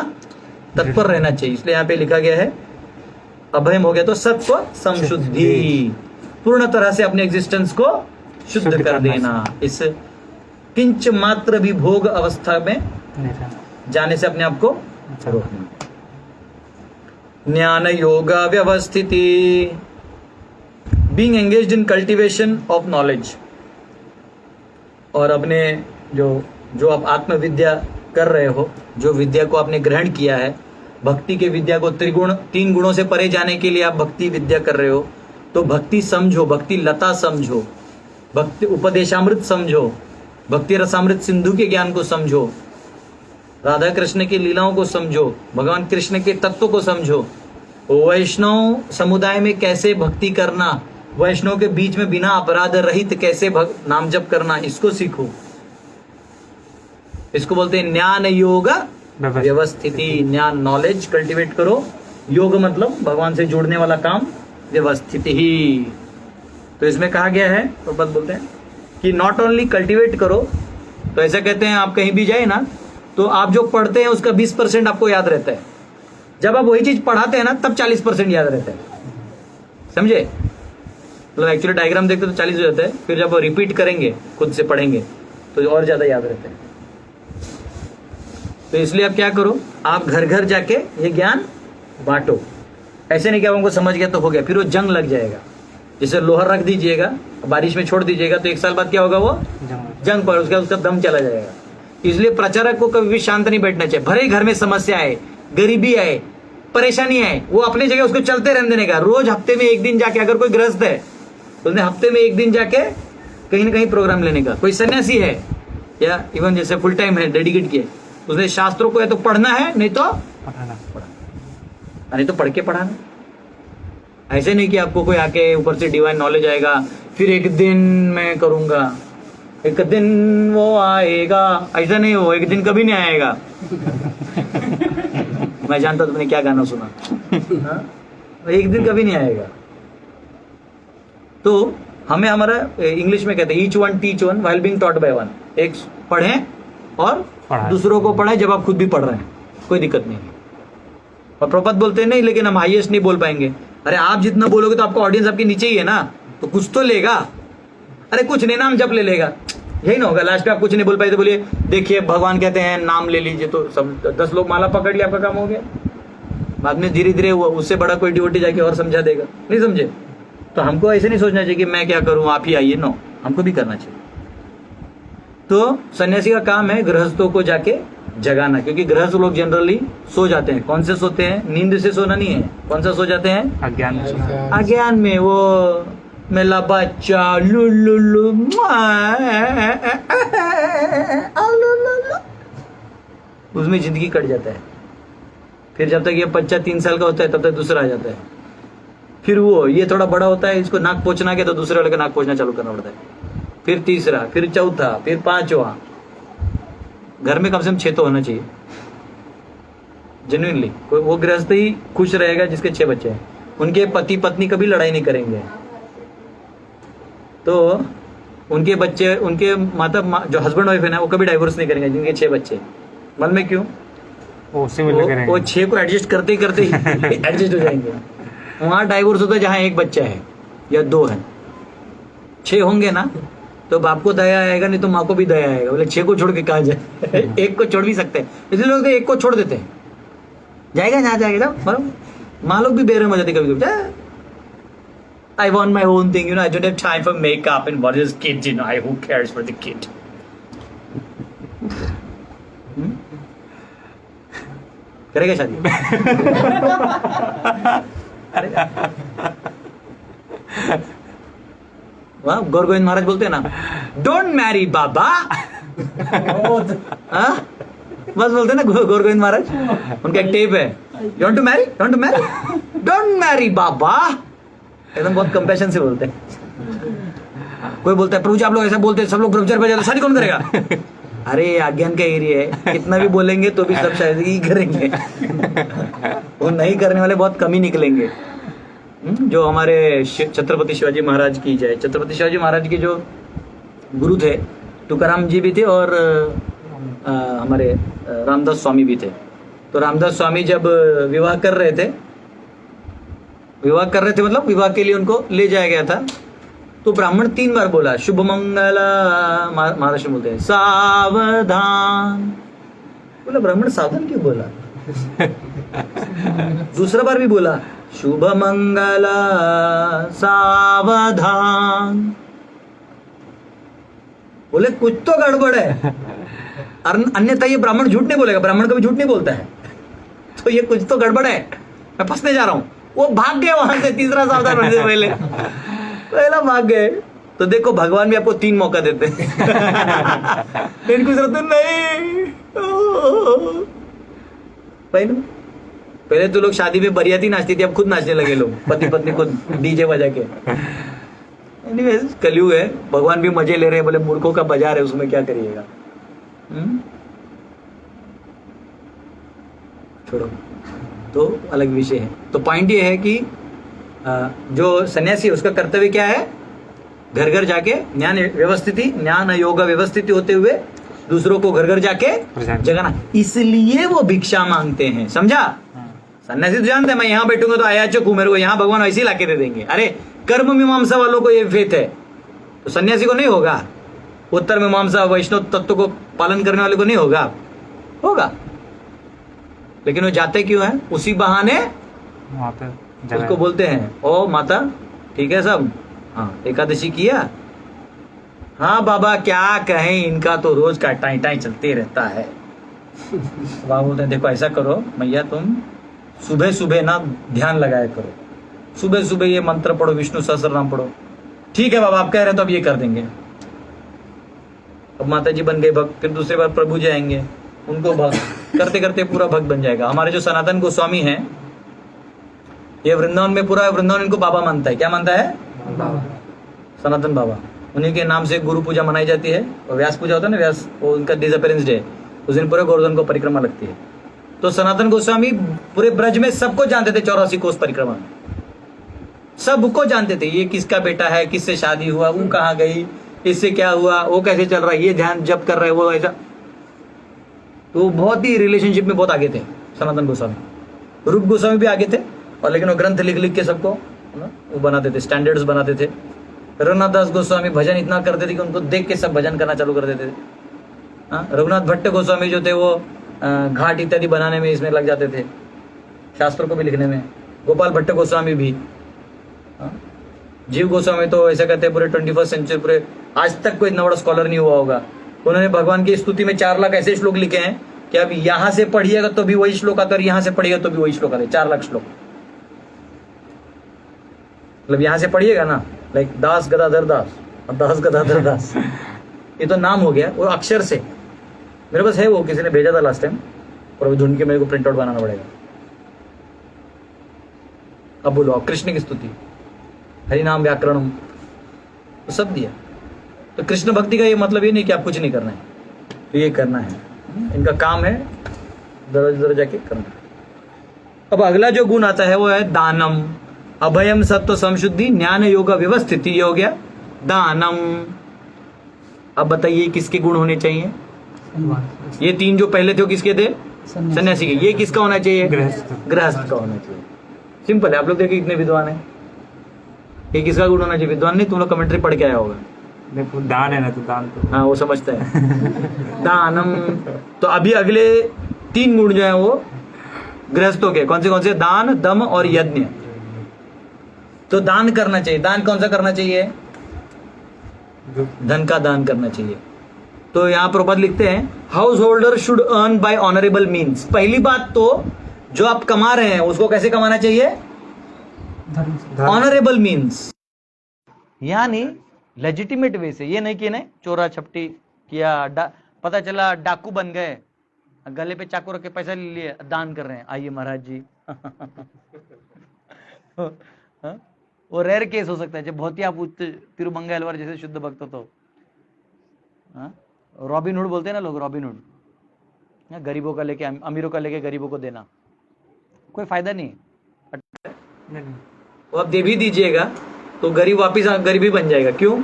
तत्पर रहना चाहिए। इसलिए यहाँ पे लिखा गया है, अभयम हो गया तो सत्व संशुद्धि, पूर्ण तरह से अपने एग्जिस्टेंस को शुद्ध कर देना, इस किंच मात्र भी भोग अवस्था में जाने से अपने आप को रोकना। ज्ञान योगा व्यवस्थिति, being engaged in cultivation of knowledge. और अपने जो आप आत्म विद्या कर रहे हो, जो विद्या को आपने ग्रहण किया है, भक्ति के विद्या को 3 गुणों से परे जाने के लिए आप भक्ति विद्या कर रहे हो, तो भक्ति समझो, भक्ति लता समझो, भक्ति उपदेशामृत समझो, भक्ति रसामृत सिंधु के ज्ञान को समझो, राधा कृष्ण की लीलाओं को समझो, भगवान कृष्ण के तत्व को समझो, वैष्णव समुदाय में कैसे भक्ति करना, वैष्णव के बीच में बिना अपराध रहित कैसे नाम जप करना, इसको सीखो। इसको बोलते हैं ज्ञान योग व्यवस्थिति। ज्ञान नॉलेज कल्टीवेट करो, योग मतलब भगवान से जोड़ने वाला काम, व्यवस्थिति ही। तो इसमें कहा गया है, तो बस बोलते हैं कि नॉट ओनली कल्टीवेट करो, तो ऐसा कहते हैं आप कहीं भी जाए ना तो आप जो पढ़ते हैं उसका 20% आपको याद रहता है, जब आप वही चीज पढ़ाते हैं ना तब 40% याद रहता है। समझे? मतलब एक्चुअली डायग्राम देखते तो 40 हो जाता है, फिर जब रिपीट करेंगे, खुद से पढ़ेंगे तो और ज्यादा याद रहता है। तो इसलिए आप क्या करो, आप घर घर जाके ये ज्ञान बांटो। ऐसे नहीं कि आप उनको समझ गया तो हो गया, फिर वो जंग लग जाएगा। जैसे लोहा रख दीजिएगा, बारिश में छोड़ दीजिएगा, तो 1 साल बाद क्या होगा, वो जंग पर उसका दम चला जाएगा। इसलिए प्रचारक को कभी भी शांत नहीं बैठना चाहिए। भरे घर में समस्या है, गरीबी है, परेशानी है, वो अपनी जगह उसको चलते रहने देने का। रोज हफ्ते में 1 दिन जाके, अगर कोई गृहस्थ है तो उसने हफ्ते में 1 दिन जाके कहीं ना कहीं प्रोग्राम लेने का। कोई सन्यासी है या इवन जैसे फुल टाइम है, डेडिकेट किए, उसने शास्त्रों को या तो पढ़ना है, नहीं तो पढ़ाना, नहीं तो पढ़ के पढ़ाना। ऐसे नहीं कि आपको कोई आके ऊपर से डिवाइन नॉलेज आएगा, फिर 1 दिन मैं करूंगा, 1 दिन वो आएगा। ऐसा नहीं हो, 1 दिन कभी नहीं आएगा। मैं जानता तुमने क्या गाना सुना, 1 दिन कभी नहीं आएगा। तो हमें हमारा इंग्लिश में कहते हैं each one teach one while being taught by one. एक पढ़ें और दूसरों को पढ़ाएं जब आप खुद भी पढ़ रहे हैं, कोई दिक्कत नहीं है। और प्रभुपाद बोलते हैं नहीं, लेकिन हम हाईएस्ट नहीं बोल पाएंगे। अरे आप जितना बोलोगे तो आपका ऑडियंस आपके नीचे ही है ना, तो कुछ तो लेगा। अरे कुछ नहीं, नाम जप लेगा, यही ना होगा। लास्ट पे आप कुछ नहीं बोल पाए तो बोलिए देखिए भगवान कहते हैं नाम ले लीजिए, तो सब 10 लोग माला पकड़ लिया, आपका काम हो गया। बाद में धीरे धीरे उससे बड़ा कोई डिवोटी जाके और समझा देगा। नहीं समझे? तो हमको ऐसे नहीं सोचना चाहिए कि मैं क्या करूं, आप ही आइए। नो, हमको भी करना चाहिए। तो सन्यासी का काम है गृहस्थों को जाके जगाना, क्योंकि गृहस्थ लोग जनरली सो जाते हैं। कौन से सोते हैं? नींद से सोना नहीं है। कौन सा सो जाते हैं? अज्ञान में। अज्ञान में। वो मेला बच्चा लुलुलु, उसमें जिंदगी कट जाता है। फिर जब तक ये बच्चा 3 साल का होता है तब तक दूसरा आ जाता है। फिर वो ये थोड़ा बड़ा होता है, इसको नाक पोंछना के तो दूसरे वाले का नाक पोंछना चालू करना पड़ता है, फिर तीसरा, फिर चौथा, फिर पांचवा। घर में कम से कम 6 तो होना चाहिए जेन्युइनली। कोई वो गृहस्थ ही खुश रहेगा जिसके 6 बच्चे हैं। उनके पति पत्नी कभी लड़ाई नहीं करेंगे, तो उनके बच्चे, उनके जो हस्बैंड वाइफ है ना, वो कभी डाइवोर्स नहीं करेंगे जिनके 6 बच्चे। मन में क्यों? वो उसी में लगे वो 6 को एडजस्ट करते ही एडजस्ट हो जाएंगे। वहां डाइवोर्स होता है जहां 1 बच्चा है या 2 है। 6 होंगे ना तो बाप को दया आएगा, नहीं तो माँ को भी दया आएगा। बोले 6 को छोड़ के कहा जाए 1 को छोड़ भी सकते हैं, इसलिए लोग 1 को छोड़ देते हैं। जाएगा जहाँ जाएगा, जाओ। माँ लोग भी बेरहम हो जाती कभी कभी। I want my own thing, I don't have time for makeup and what is kids, who cares for the kid? करेगा शादी? अरे वाह, गौर गोविंद महाराज बोलते हैं ना, डोंट मैरी बाबा। बस बोलते हैं ना गौर गोविंद महाराज, उनका एक टेप है, you want to marry, don't marry बाबा। एकदम बहुत कंपैशन से बोलते हैं। कोई बोलता है प्रभु जी आप लोग ऐसा बोलते हैं, सब लोग ब्रह्मचर्य पे जाते, शादी कौन करेगा? अरे अज्ञान का एरिया है, कितना भी बोलेंगे तो भी सब शायद ही करेंगे। वो नहीं करने वाले बहुत कम ही निकलेंगे। जो हमारे छत्रपति शिवाजी महाराज की जय, छत्रपति शिवाजी महाराज के जो गुरु थे तुकाराम जी भी थे और हमारे रामदास स्वामी भी थे। तो रामदास स्वामी जब विवाह कर रहे थे मतलब विवाह के लिए उनको ले जाया गया था, तो ब्राह्मण 3 बार बोला शुभ मंगल, महाराष्ट्र बोलते हैं सावधान। बोला ब्राह्मण सावधान क्यों बोला? दूसरा बार भी बोला शुभ मंगल सावधान। बोले कुछ तो गड़बड़ है, अन्यथा ये ब्राह्मण झूठ नहीं बोलेगा, ब्राह्मण कभी झूठ नहीं बोलता है। तो ये कुछ तो गड़बड़ है, मैं फंसने जा रहा हूं। वो भाग गए वहां से, तीसरा सावधान होने से पहला भाग गए। तो देखो भगवान भी आपको 3 मौका देते हैं। इनको जरूरत नहीं। पहले तो लोग शादी में बरियाती नाचती थी, अब खुद नाचने लगे लोग, पति पत्नी खुद डीजे बजा के। एनीवेज कलयुग है, भगवान भी मजे ले रहे हैं। बोले मूर्खों का बाजार है, उसमें क्या करिएगा। छोड़ो, तो अलग विषय है। तो पॉइंट ये है कि जो सन्यासी है उसका कर्तव्य क्या है? घर घर जाके ज्ञान योग व्यवस्थित होते हुए दूसरों को घर घर जाके जगाना। इसलिए वो भिक्षा मांगते हैं, समझा? सन्यासी तो जानते हैं मैं यहाँ बैठूंगा तो आयाचक हूं, मेरे को यहाँ भगवान वैसे ही लाके दे देंगे। अरे कर्म मीमांसा वालों को ये फेथ है, तो सन्यासी को नहीं होगा। उत्तर मीमांसा वैष्णव तत्व को पालन करने वाले को नहीं होगा। लेकिन वो जाते क्यों है? उसी बहाने उसको बोलते हैं ओ माता ठीक है सब, हाँ एकादशी किया, हाँ बाबा क्या कहें, इनका तो रोज का टाई चलते रहता है। बाबा बोलते हैं देखो ऐसा करो मैया, तुम सुबह सुबह ना ध्यान लगाया करो, सुबह सुबह ये मंत्र पढ़ो, विष्णु सहस्त्र नाम पढ़ो। ठीक है बाबा आप कह रहे तो अब ये कर देंगे। अब माता जी बन गए भक्त, फिर दूसरी बार प्रभु जी आएंगे, उनको भक्त करते करते पूरा भक्त बन जाएगा। हमारे जो सनातन गोस्वामी हैं, ये वृंदावन में पूरा वृंदावन इनको बाबा मानता है। क्या मानता है? सनातन बाबा। उन्हीं के नाम से गुरु पूजा मनाई जाती है, और व्यास पूजा होता है ना, व्यास, वो उनका डिसअपेरेंस डे, उस दिन पूरे गोवर्धन को परिक्रमा लगती है। तो सनातन गोस्वामी पूरे ब्रज में सबको जानते थे, 84 कोस परिक्रमा सबको जानते थे। ये किसका बेटा है, किससे शादी हुआ, वो कहाँ गई, इससे क्या हुआ, वो कैसे चल रहा है, ये ध्यान जप कर रहे, वो ऐसा। तो बहुत ही रिलेशनशिप में बहुत आगे थे सनातन गोस्वामी। रूप गोस्वामी भी आगे थे, और लेकिन वो ग्रंथ लिख के सबको वो बनाते थे, स्टैंडर्ड्स बनाते थे। रघुनाथ दास गोस्वामी भजन इतना करते थे कि उनको देख के सब भजन करना चालू कर देते थे। रघुनाथ भट्ट गोस्वामी जो थे वो घाट इत्यादि बनाने में इसमें लग जाते थे, शास्त्रों को भी लिखने में। गोपाल भट्ट गोस्वामी भी, जीव गोस्वामी तो ऐसा कहते हैं पूरे 21st सेंचुरी, पूरे आज तक कोई इतना बड़ा स्कॉलर नहीं हुआ होगा। उन्होंने भगवान की स्तुति में 4 लाख ऐसे श्लोक लिखे हैं कि अब यहां से पढ़िएगा तो भी वही श्लोक आता है, और यहां से पढ़िएगा तो भी वही श्लोक आता है। 4 लाख श्लोक, मतलब यहां से पढ़िएगा ना, लाइक दास गदाधर दास और दास गदाधर दास, ये तो नाम हो गया। वो अक्षर से मेरे पास है, वो किसी ने भेजा था लास्ट टाइम, और अभी ढूंढ के मेरे को प्रिंट आउट बनाना पड़ेगा। अब बोलो, कृष्ण की स्तुति, हरि नाम व्याकरण, तो सब दिया। तो कृष्ण भक्ति का ये मतलब ये नहीं कि आप कुछ नहीं करना है, तो ये करना है, इनका काम है दर जाके करना। अब अगला जो गुण आता है वो है दानम। अभयम सत्व संशुद्धि ज्ञान योग व्यवस्थिति, ये हो गया दानम। अब बताइए किसके गुण होने चाहिए? ये तीन जो पहले थे वो किसके थे? सन्यासी के। ये किसका होना चाहिए? गृहस्थ का होना चाहिए। सिंपल है। आप लोग देखिए कितने विद्वान है, ये किसका गुण होना चाहिए? विद्वान नहीं, तुम लोग कमेंट्री पढ़ के आया होगा। देखो दान है ना, तो दान तो हाँ वो समझता है। दानम। तो अभी अगले तीन गुण जो है वो गृहस्थों के कौन से? दान, दम और यज्ञ। तो दान करना चाहिए। दान कौन सा करना चाहिए? धन का दान करना चाहिए। तो यहाँ प्रपद लिखते हैं house holder should earn by honourable means. पहली बात तो जो आप कमा रहे हैं उसको कैसे कमाना चाहिए? ऑनरेबल मीन्स, यानी लेजिटिमेट वे से। ये नहीं कि नहीं चोरा छपटी किया, पता चला डाकू बन गए, गले पे चाकू रख के पैसा ले लिए, दान कर रहे हैं, आइए महाराज जी। वो रेयर केस हो सकता है जब बहुत ही आप तिरुमंगलवार जैसे शुद्ध भक्त हो तो। रॉबिन हुड बोलते हैं ना लोग, रॉबिन हुड, गरीबों का लेके अमीरों का लेके गरीबों को देना, कोई फायदा नहीं। वो आप दे भी दीजिएगा तो गरीब वापिस गरीबी बन जाएगा। क्यों?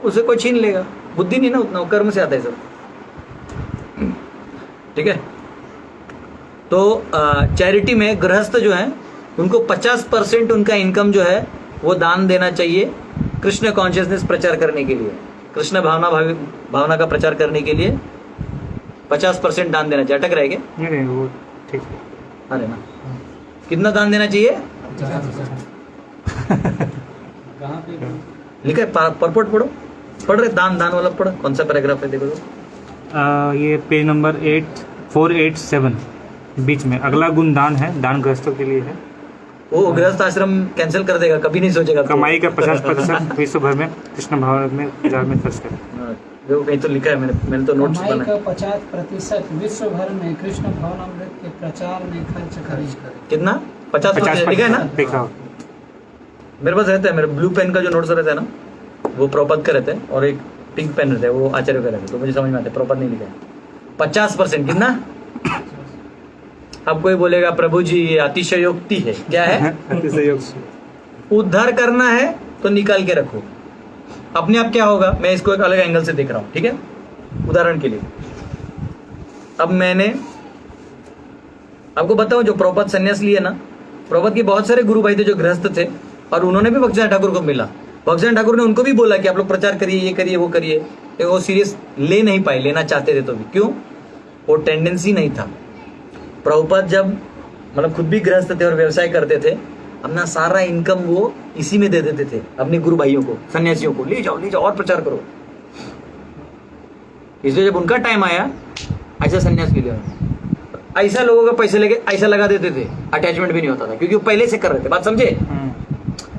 उसे कोई छीन लेगा। बुद्धि नहीं ना उतना, कर्म से आता है सब। ठीक है। तो चैरिटी में गृहस्थ जो है उनको 50% उनका इनकम जो है वो दान देना चाहिए, कृष्ण कॉन्शियसनेस प्रचार करने के लिए, कृष्ण भावना का प्रचार करने के लिए 50% दान देना चाहिए। अटक रहे क्या? नहीं वो ठीक है। अरे ना, कितना दान देना चाहिए? लिखा है, परपोर्ट पढ़ो, पढ़ रहे दान वाला पढ़ो, कौन सा पैराग्राफ है देखो तो। ये पेज नंबर 487 बीच में अगला गुण दान है। दान गृहस्थों के लिए है। वो गृहस्थ आश्रम कैंसिल कर देगा, कभी नहीं सोचेगा। कमाई का 50% विश्व भर में कृष्ण भाव में प्रचार में खर्च करें। देखो कहीं तो लिखा है, मैंने तो नोट्स कमाई बनाए। का 50% विश्व भर में कृष्ण भावनामृत के प्रचार में खर्च करें। कितना? 50% लिखा है ना? देखा हो। मेरे पास रहता है, मेरे ब्लू पेन का जो नोट्स रहता है ना वो प्रपद का रहता है, और एक पिंक पेन रहता है वो आचार्य का रहता है, तो मुझे समझ में आता है। प्रपद नहीं लिखा है। 50% कितना? अब कोई बोलेगा प्रभु जी ये अतिशयोक्ति है। क्या है? अतिशयोक्ति। उद्धार करना है तो निकाल के रखो। अपने आप क्या होगा, मैं इसको एक अलग एंगल से देख रहा हूं। ठीक है, उदाहरण के लिए अब मैंने आपको बताऊं, जो प्रभुपाद संन्यास लिए ना, प्रभुपाद के बहुत सारे गुरु भाई थे जो गृहस्थ थे, और उन्होंने भी भक्तिनाथ ठाकुर को मिला। भक्तिनाथ ठाकुर ने उनको भी बोला कि आप लोग प्रचार करिए, ये करिए, वो करिए। वो सीरियस ले नहीं पाए, लेना चाहते थे तो भी। क्यों? वो टेंडेंसी नहीं था। प्रभुपाद जब मतलब खुद भी गृहस्थ थे और व्यवसाय करते थे, अपना सारा इनकम वो इसी में दे देते थे अपने गुरु भाइयों को, सन्यासियों को, ले जाओ और प्रचार करो। इसलिए जब उनका टाइम आया ऐसा सन्यास के लिए, ऐसा लोगों का पैसे लेके ऐसा लगा देते थे, अटैचमेंट भी नहीं होता था, क्योंकि वो पहले से कर रहे थे। बात समझे?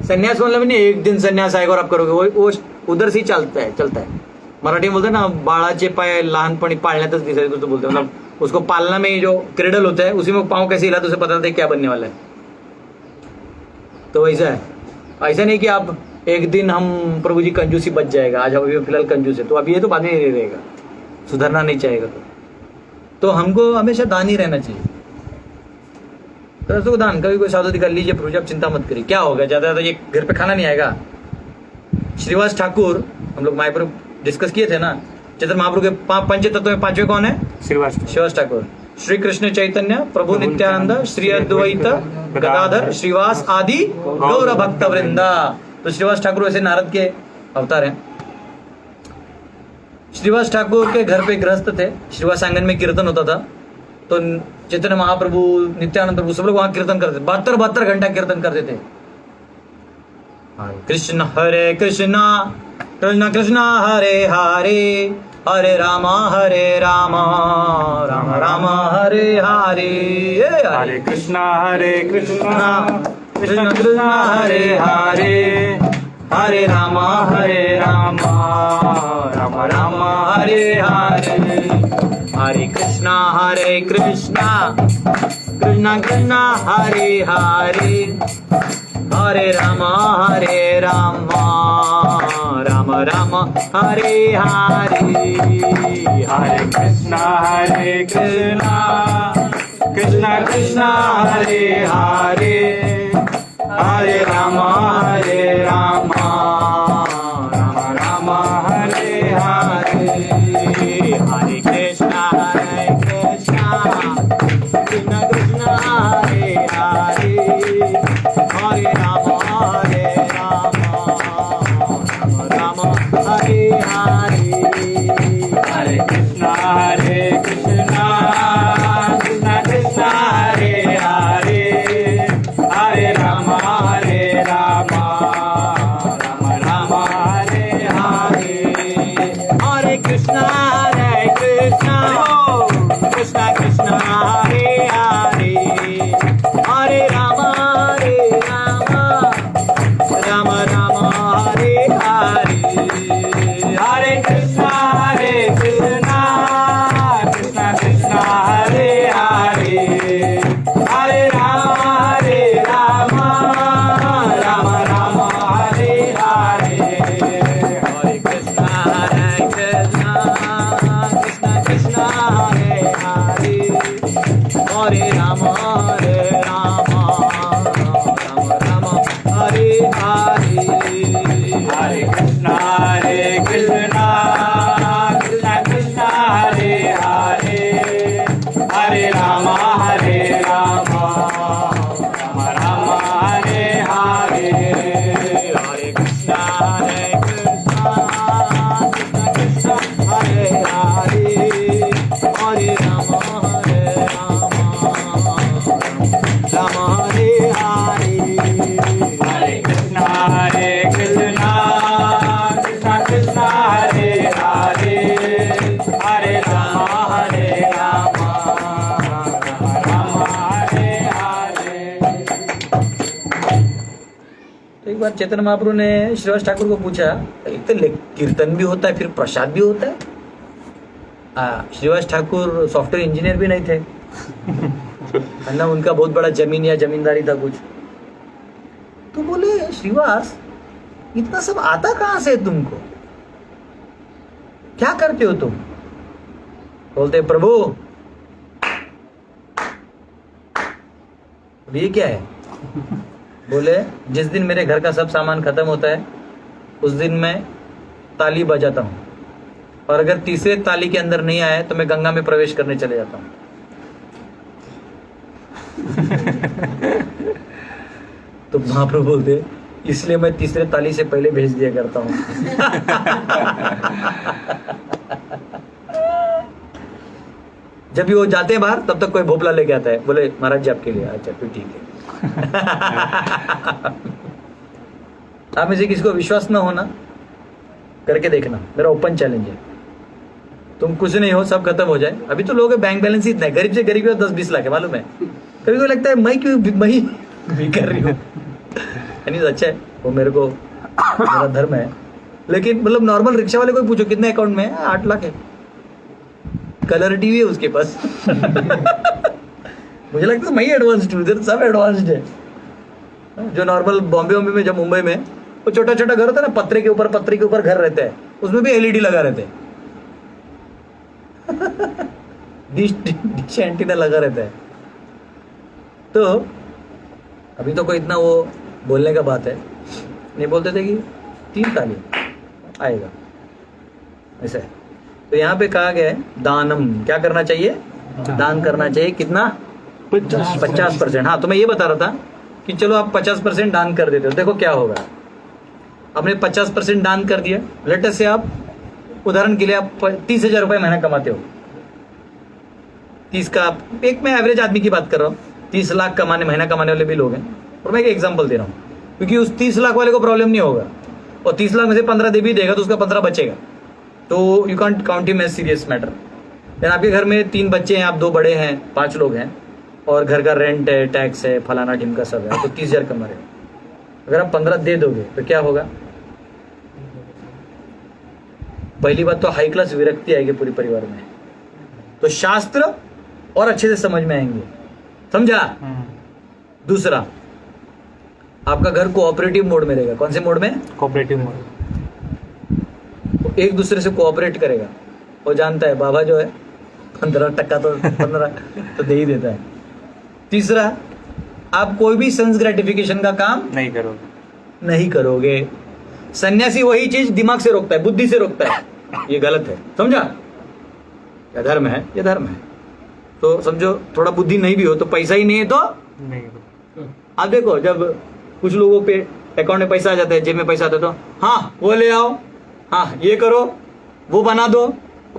सन्यास मतलब नहीं एक दिन सन्यास आएगा और आप करोगे, वो उधर से ही चलता है। मराठी में बोलते हैं ना, बाळाचे पाय लहानपणी पाळण्यातच दिसायचे, कुछ तो बोलते हैं। मतलब उसको पालना में जो क्रेडल होता है उसी में पाँव कैसे हिला तो उसे पता था क्या बनने वाला है। तो वैसा है। ऐसा नहीं कि आप एक दिन हम प्रभु जी कंजूसी बच जाएगा, आज अभी फिलहाल कंजूस है तो अभी ये तो बाद में नहीं रहेगा, सुधरना नहीं चाहेगा तो हमको हमेशा दान ही रहना चाहिए। तो दान, कभी कोई साधु दिखा लीजिए प्रभु जी, आप चिंता मत करिए, क्या होगा, ज्यादा तो ये घर पे खाना नहीं आएगा। श्रीवास ठाकुर, हम लोग मायापुर डिस्कस किए थे ना, चैतन्य महाप्रभु के पंच तत्व में पांचवे कौन है? श्रीवास ठाकुर। श्री कृष्ण चैतन्य प्रभु नित्यानंद श्री अद्वैत गदाधर श्रीवास आदि गौर भक्त वृंदा। तो श्रीवास ठाकुर वैसे नारद के अवतार हैं। श्रीवास ठाकुर के घर पे गृहस्थ थे, श्रीवास आंगन में कीर्तन होता था, तो चैतन्य महाप्रभु, नित्यानंद प्रभु सब लोग वहां कीर्तन करते, 72 घंटा कीर्तन करते थे। कृष्ण हरे कृष्णा कृष्ण कृष्ण हरे हरे, हरे रामा राम राम हरे हरे, हरे कृष्णा कृष्ण कृष्ण हरे हरे, हरे रामा राम राम हरे हरे, हरे कृष्णा कृष्ण कृष्ण कृष्ण हरे हरे, हरे राम राम राम हरे हरे हरे कृष्णा कृष्णा कृष्णा हरे हरे हरे राम राम राम हरे हरे हरे कृष्णा कृष्णा कृष्णा हरे हरे हरे राम राम हरे हरे हरे कृष्णा कृष्णा कृष्णा हरे हरे हरे राम राम हरे हरे हरे कृष्णा कृष्णा कृष्णा हरे हरे हरे राम राम राम हरे हरे हरे कृष्णा कृष्णा कृष्णा हरे हरे हरे राम राम राम हरे हरे हरे कृष्णा कृष्णा कृष्णा हरे हरे हरे राम राम राम हरे हरे हरे कृष्णा कृष्णा कृष्णा हरे हरे हरे राम राम राम हरे हरे हरे कृष्णा कृष्णा कृष्णा हरे हरे हरे राम राम हरे हरे हरे कृष्णा कृष्णा कृष्णा हरे हरे हरे राम राम हरे हरे तो एक बार चैतन्य महाप्रभु ने श्रीवास ठाकुर को पूछा, एक तो कीर्तन भी होता है फिर प्रसाद भी होता है। श्रीवास ठाकुर सॉफ्टवेयर इंजीनियर भी नहीं थे है ना, उनका बहुत बड़ा जमीन या जमींदारी था कुछ। तो बोले श्रीवास इतना सब आता कहाँ से तुमको, क्या करते हो तुम? बोलते प्रभु ये क्या है? बोले जिस दिन मेरे घर का सब सामान खत्म होता है उस दिन मैं ताली बजाता हूँ, और अगर तीसरे ताली के अंदर नहीं आए तो मैं गंगा में प्रवेश करने चले जाता हूँ। तो महाप्रभु बोलते इसलिए मैं तीसरे ताली से पहले भेज दिया करता हूँ। जब भी वो जाते हैं बाहर तब तक कोई भोपला लेके आता है, बोले महाराज जी आपके लिए। अच्छा फिर ठीक है। आप में से किसको विश्वास ना होना करके देखना, मेरा ओपन चैलेंज है। तुम कुछ नहीं हो, सब खत्म हो जाए। अभी तो लोगों के बैंक बैलेंस ही इतना है, गरीब से गरीब 10-20 लाख है मालूम है। कभी कभी लगता है मैं क्यों मैं भी कर रही हूँ। यानी अच्छा है वो, मेरे को मेरा धर्म है। लेकिन मतलब नॉर्मल रिक्शा वाले को पूछो कितने अकाउंट में है, 8 लाख है। कलर टीवी है उसके पास। मुझे लगता है मैं ही एडवांस्ड हूँ, इधर सब एडवांस्ड है। जो नॉर्मल बॉम्बे में, जब मुंबई में वो छोटा छोटा घर होता है ना, पत्रे के ऊपर घर रहता है, उसमें भी एलईडी लगा रहते हैं। डिश एंटीना लगा रहता है। तो अभी तो कोई इतना वो बोलने का बात है नहीं, बोलते थे कि 3 ताली आएगा ऐसा है। तो यहाँ पे कहा गया है दानम, क्या करना चाहिए? दान करना चाहिए। कितना? 50%। हाँ, तो मैं ये बता रहा था कि चलो आप 50% दान कर देते हो, देखो क्या होगा। आपने 50% दान कर दिया, लेट अस से आप उदाहरण के लिए आप 30,000 रुपये महीना कमाते हो। 30 का, एक मैं एवरेज आदमी की बात कर रहा हूँ, 30 लाख महीना कमाने वाले भी लोग हैं, और मैं एक एग्जांपल दे रहा हूँ क्योंकि उस 30 लाख वाले को प्रॉब्लम नहीं होगा, और 30 लाख में से 15 दे भी देगा तो उसका 15 बचेगा। तो you can't count him as serious matter. Then आपके घर में 3 बच्चे हैं, आप 2 बड़े हैं, 5 लोग हैं, और घर का रेंट है, टैक्स है, फलाना ढिमका सब है, तो 30,000 कमा रहे हो। अगर आप 15 दे दोगे तो क्या होगा? पहली बात तो हाई क्लास विरक्ति आएगी पूरे परिवार में, तो शास्त्र और अच्छे से समझ में आएंगे, समझा? दूसरा, आपका घर कोऑपरेटिव मोड में रहेगा। कौन से मोड में? Cooperative mode. एक दूसरे से कोऑपरेट करेगा। वो जानता है बाबा जो है 15% तो 15 तो दे ही देता है। तीसरा, आप कोई भी सेंस ग्रेटिफिकेशन का काम नहीं करोगे। सन्यासी वही चीज दिमाग से रोकता है, बुद्धि से रोकता है। ये गलत है, समझा? या धर्म है, ये धर्म है। तो समझो थोड़ा बुद्धि नहीं भी हो तो पैसा ही नहीं है तो नहीं। आप देखो जब कुछ लोगों पे अकाउंट में पैसा आ जाता है, जेब में पैसा आता है तो हाँ वो ले आओ, हाँ ये करो, वो बना दो,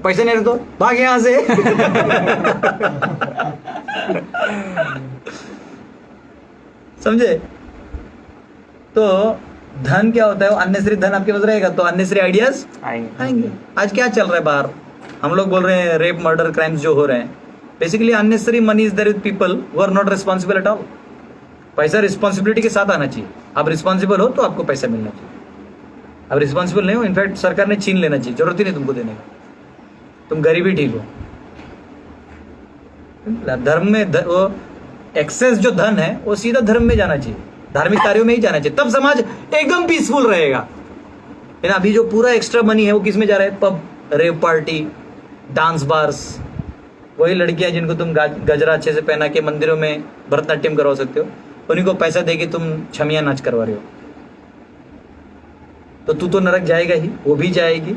पैसे नहीं रहे तो भाग यहां से। समझे? तो धन क्या होता है? अननेसेसरी धन आपके पास रहेगा तो अननेसेसरी आइडियाज आएंगे। आज क्या चल रहा है बाहर? हम लोग बोल रहे हैं रेप, मर्डर, क्राइम्स जो हो रहे हैं, basically unnecessary money is there with people who are not responsible at all. पैसा रिस्पॉन्सिबिलिटी के साथ आना चाहिए। आप रिस्पॉन्सिबल हो तो आपको पैसा मिलना चाहिए। अब रिस्पॉन्सिबल नहीं हो, इनफैक्ट सरकार ने छीन लेना चाहिए, जरूरत ही नहीं तुमको देने का, तुम गरीब ही ठीक हो। धर्म में वो एक्सेस जो धन है वो सीधा धर्म में जाना चाहिए, धार्मिक कार्यों में ही जाना चाहिए, तब समाज एकदम पीसफुल रहेगा। लेकिन अभी जो पूरा एक्स्ट्रा मनी है वो किस में जा रहा है? Pub, rave party, dance bars. वही लड़कियां जिनको तुम गजरा अच्छे से पहना के मंदिरों में भरतनाट्यम करवा सकते हो, उन्हीं को पैसा देके तुम छमिया नाच करवा रहे हो। तो तू तो नरक जाएगा ही, वो भी जाएगी,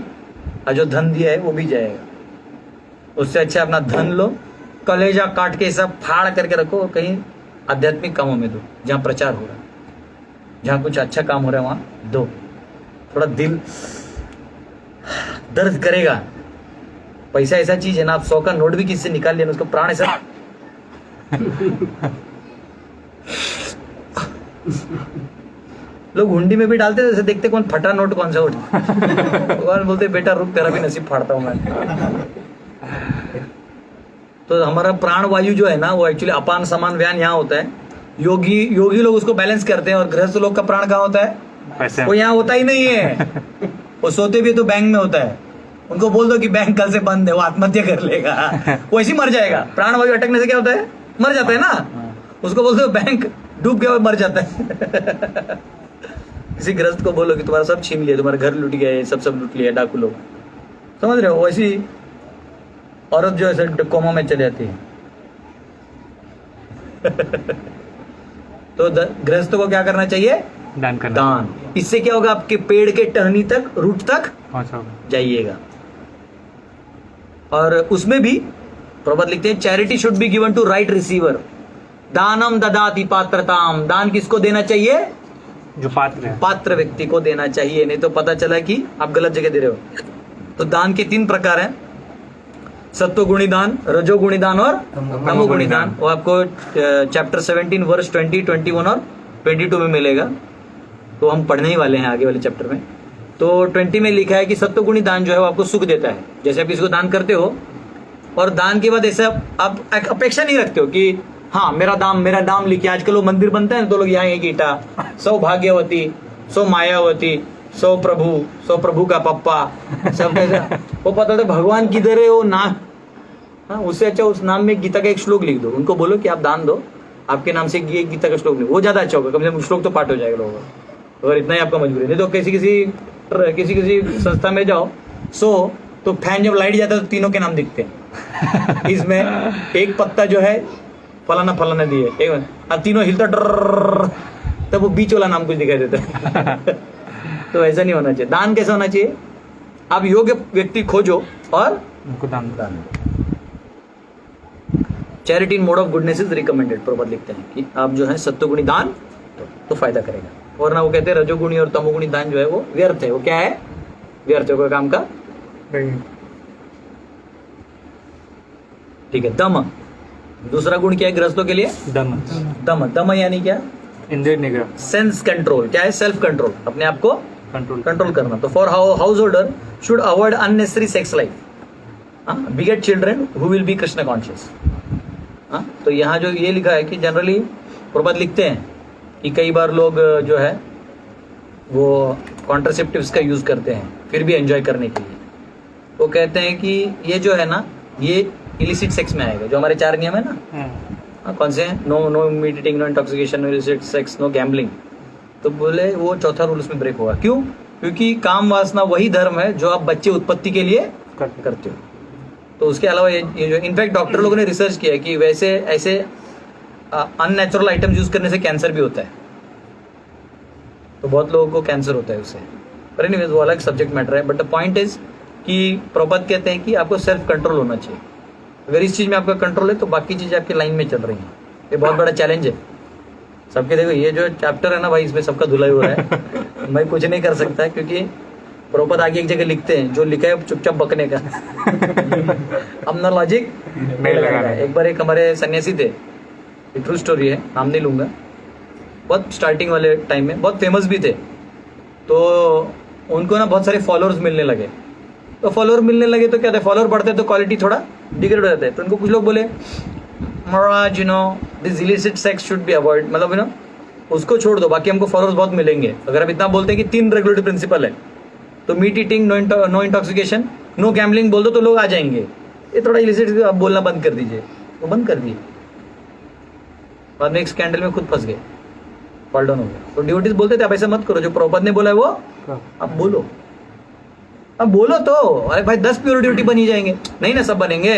और जो धन दिया है वो भी जाएगा। उससे अच्छा अपना धन लो, कलेजा काट के सब फाड़ करके रखो और कहीं आध्यात्मिक कामों में दो, जहां प्रचार हो रहा है, जहां कुछ अच्छा काम हो रहा है वहां दो। थोड़ा दिल दर्द करेगा। पैसा ऐसा चीज है ना, आप 100 का नोट भी किससे निकाल लेना, उसका प्राण ऐसा लोग हुंडी में भी डालते हैं, जैसे देखते कौन फटा नोट कौन सा उठ। भगवान बोलते बेटा रुक, तेरा भी नसीब फाड़ता हूं मैं। तो हमारा प्राण वायु जो है ना, वो एक्चुअली अपान समान व्यान यहाँ होता है। योगी लोग उसको बैलेंस करते हैं, और गृहस्थ लोग का प्राण कहाँ होता है? वो यहाँ होता ही नहीं है। वो सोते भी तो बैंक में होता है। उनको बोल दो कि बैंक कल से बंद है, वो आत्महत्या कर लेगा, वो ऐसे मर जाएगा। प्राण वायु अटकने से क्या होता है? मर जाता है ना। उसको बोल दो बैंक डूब गया, मर जाता है। किसी गृहस्थ को बोलो कि तुम्हारा सब छीन लिया, तुम्हारा घर लूट गया, सब लूट लिया डाकू लोग, समझ रहे हो? वैसी औरत जो है कोमा में चली जाती है। तो गृहस्थ को क्या करना चाहिए? दान करना। दान। इससे क्या होगा? आपके पेड़ के टहनी तक, रूट तक जाइएगा। और उसमें भी प्रभुपाद लिखते हैं, charity should be given to right receiver. दानम ददाति पात्रताम। दान किसको देना चाहिए? जो पात्र है, पात्र व्यक्ति को देना चाहिए, नहीं तो पता चला कि आप गलत जगह दे रहे हो। तो दान के 3 प्रकार हैं, सत्वगुणी दान, रजोगुणी दान और तमोगुणी दान। वो आपको चैप्टर 17 वर्स 20, 21 और 22 में मिलेगा। तो हम पढ़ने ही वाले हैं आगे वाले चैप्टर में। तो 20 में लिखा है कि सत्वगुणी दान जो है वो आपको सुख देता है। जैसे आप इसको दान करते हो, और दान के बाद ऐसा आप अपेक्षा नहीं रखते हो कि हाँ मेरा दाम लिखिए। आजकल वो मंदिर बनता है ना, तो लोग यहाँ एक ईटा, 100 भाग्यवती, 100 मायावती, 100 प्रभु का पप्पा, सब कैसा। वो पता था भगवान किधर है वो नाम। हाँ, उससे अच्छा उस नाम में गीता का एक श्लोक लिख दो। उनको बोलो कि आप दान दो, आपके नाम से ये गीता का श्लोक लिखो, वो ज्यादा अच्छा होगा। कम से कम श्लोक तो पाठ हो जाएगा लोगों का, अगर इतना ही आपका मजबूरी। नहीं तो किसी संस्था में जाओ, तो फैन जब लाइट जाता है तो तीनों के नाम दिखते हैं। इसमें एक पत्ता जो है फलाना दिए, अब तीनों हिलता डर, तब वो बीच वाला नाम कुछ दिखाई देता है। तो ऐसा नहीं होना चाहिए। दान कैसा होना चाहिए? आप योग्य व्यक्ति खोजो और उनको दान। Charity in mode of goodness is recommended. Prabhupada लिखते हैं कि आप जो है सत्वगुणी दान तो फायदा करेगा, और ना वो कहते हैं रजोगुणी और तमोगुणी दान जो है वो व्यर्थ है। वो क्या है? व्यर्थ है, कोई काम का नहीं। ठीक है। दम, दूसरा गुण क्या है गृहस्थों के लिए? दम यानी क्या? इंद्रिय निग्रह, सेंस कंट्रोल। क्या है? सेल्फ कंट्रोल, अपने आप को कंट्रोल करना। तो for house holder should avoid unnecessary sex life, बिगेट children who will be Krishna conscious. तो यहाँ जो ये लिखा है कि जनरली प्रभुपाद लिखते हैं कि कई बार लोग जो है वो कॉन्ट्रासेप्टिव्स का यूज करते हैं फिर भी एंजॉय करने के लिए। वो कहते हैं कि ये जो है ना, ये इलिसिट सेक्स में आएगा। जो हमारे 4 नियम है ना, कौन से हैं? No meat eating, no intoxication, no illicit sex, no gambling. तो बोले वो चौथा रूल उसमें ब्रेक होगा। क्यों? क्योंकि काम वासना वही धर्म है जो आप बच्चे उत्पत्ति के लिए करते हो। तो उसके अलावा ये जो इनफैक्ट डॉक्टर लोगों ने रिसर्च किया है कि वैसे ऐसे अननेचुरल आइटम यूज करने से कैंसर भी होता है। तो बहुत लोगों को कैंसर होता है उससे। पर एनीवेज वो अलग सब्जेक्ट मैटर है। बट द पॉइंट इज कि प्रभुपाद कहते हैं कि आपको सेल्फ कंट्रोल होना चाहिए। अगर इस चीज में आपका कंट्रोल है तो बाकी चीजें आपकी लाइन में चल रही हैं। ये बहुत बड़ा चैलेंज है सबके। देखो ये जो चैप्टर है ना भाई, इसमें सबका धुलाई हो रहा है। मैं कुछ नहीं कर सकता क्योंकि प्रभुपाद आगे एक जगह लिखते हैं जो लिखा है चुपचाप बकने का। अपना लॉजिक नहीं लगाना। एक बार एक हमारे सन्यासी थे, ट्रू स्टोरी है, नाम नहीं लूंगा, बहुत स्टार्टिंग वाले टाइम में बहुत फेमस भी थे। तो उनको ना बहुत सारे फॉलोअर्स मिलने लगे। तो फॉलोअर मिलने लगे तो क्या था, फॉलोअर बढ़ते तो क्वालिटी थोड़ा डिग्रेड हो जाता है। तो उनको कुछ लोग बोले महाराज this illicit sex should be avoid, मतलब उसको छोड़ दो, बाकी हमको फॉलोअर्स बहुत मिलेंगे। अगर आप इतना बोलते हैं कि 3 रेगुलेटरी प्रिंसिपल है, तो meat eating, no intoxication, no gambling बोल दो तो लोग आ जाएंगे। ये थोड़ा इलिसिट आप बोलना बंद कर दीजिए। वो बंद कर दिए। बाद में एक स्कैंडल में खुद फंस गए, फॉल डाउन हो गया। तो डिवोटीज बोलते थे आप ऐसा मत करो, जो प्रभुपाद ने बोला है वो आप बोलो, अब बोलो तो। अरे भाई 10 प्योर डिवोटी बन ही जाएंगे, नहीं ना सब बनेंगे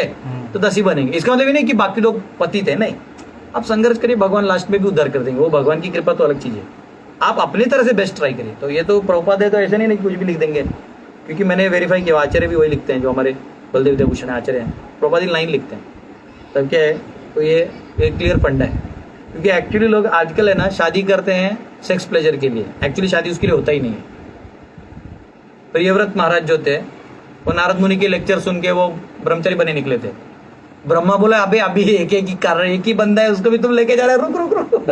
तो 10 ही बनेंगे। इसका मतलब नहीं कि बाकी लोग पतित है, नहीं। आप संघर्ष करिए, भगवान लास्ट में भी उद्धार कर देंगे। वो भगवान की कृपा तो अलग चीज है। आप अपनी तरह से बेस्ट ट्राई करिए। तो ये तो प्रभुपाद है तो ऐसा नहीं कुछ भी लिख देंगे, क्योंकि मैंने वेरीफाई किया आचार्य भी वही लिखते हैं, जो हमारे बलदेव देवभूषण आचार्य हैं, प्रभुपाद ही लाइन लिखते हैं। तब क्या है, तो ये क्लियर फंडा है। क्योंकि एक्चुअली लोग आजकल है ना शादी करते हैं सेक्स प्लेजर के लिए, एक्चुअली शादी उसके लिए होता ही नहीं है। प्रियव्रत महाराज जो थे वो नारद मुनि के लेक्चर सुन के वो ब्रह्मचारी बने निकले थे। ब्रह्मा बोला अभी अभी एक ही कर रहे, एक ही बंदा है, उसको भी तुम लेके जा रहे हो, रुक रुक रुक।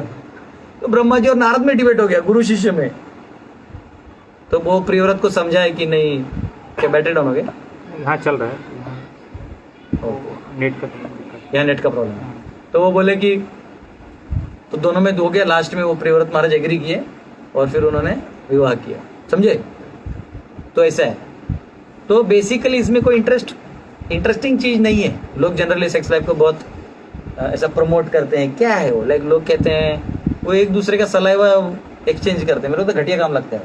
तो ब्रह्मा जी और नारद में डिबेट हो गया, गुरु शिष्य में। तो वो प्रियव्रत को समझाए कि नहीं, क्या बैटरी डाउन हो गया? यहाँ चल रहा है, नेट का यहाँ नेट का प्रॉब्लम है। तो वो बोले कि तो दोनों में हो गया। लास्ट में वो प्रियव्रत महाराज एग्री किए और फिर उन्होंने विवाह किया। समझे? तो ऐसा है। तो बेसिकली इसमें कोई इंटरेस्टिंग चीज नहीं है। लोग जनरली सेक्स लाइफ को बहुत ऐसा प्रमोट करते हैं। क्या है वो, लाइक लोग कहते हैं वो एक दूसरे का सलाइवा एक्सचेंज करते हैं। मेरे को तो घटिया काम लगता है।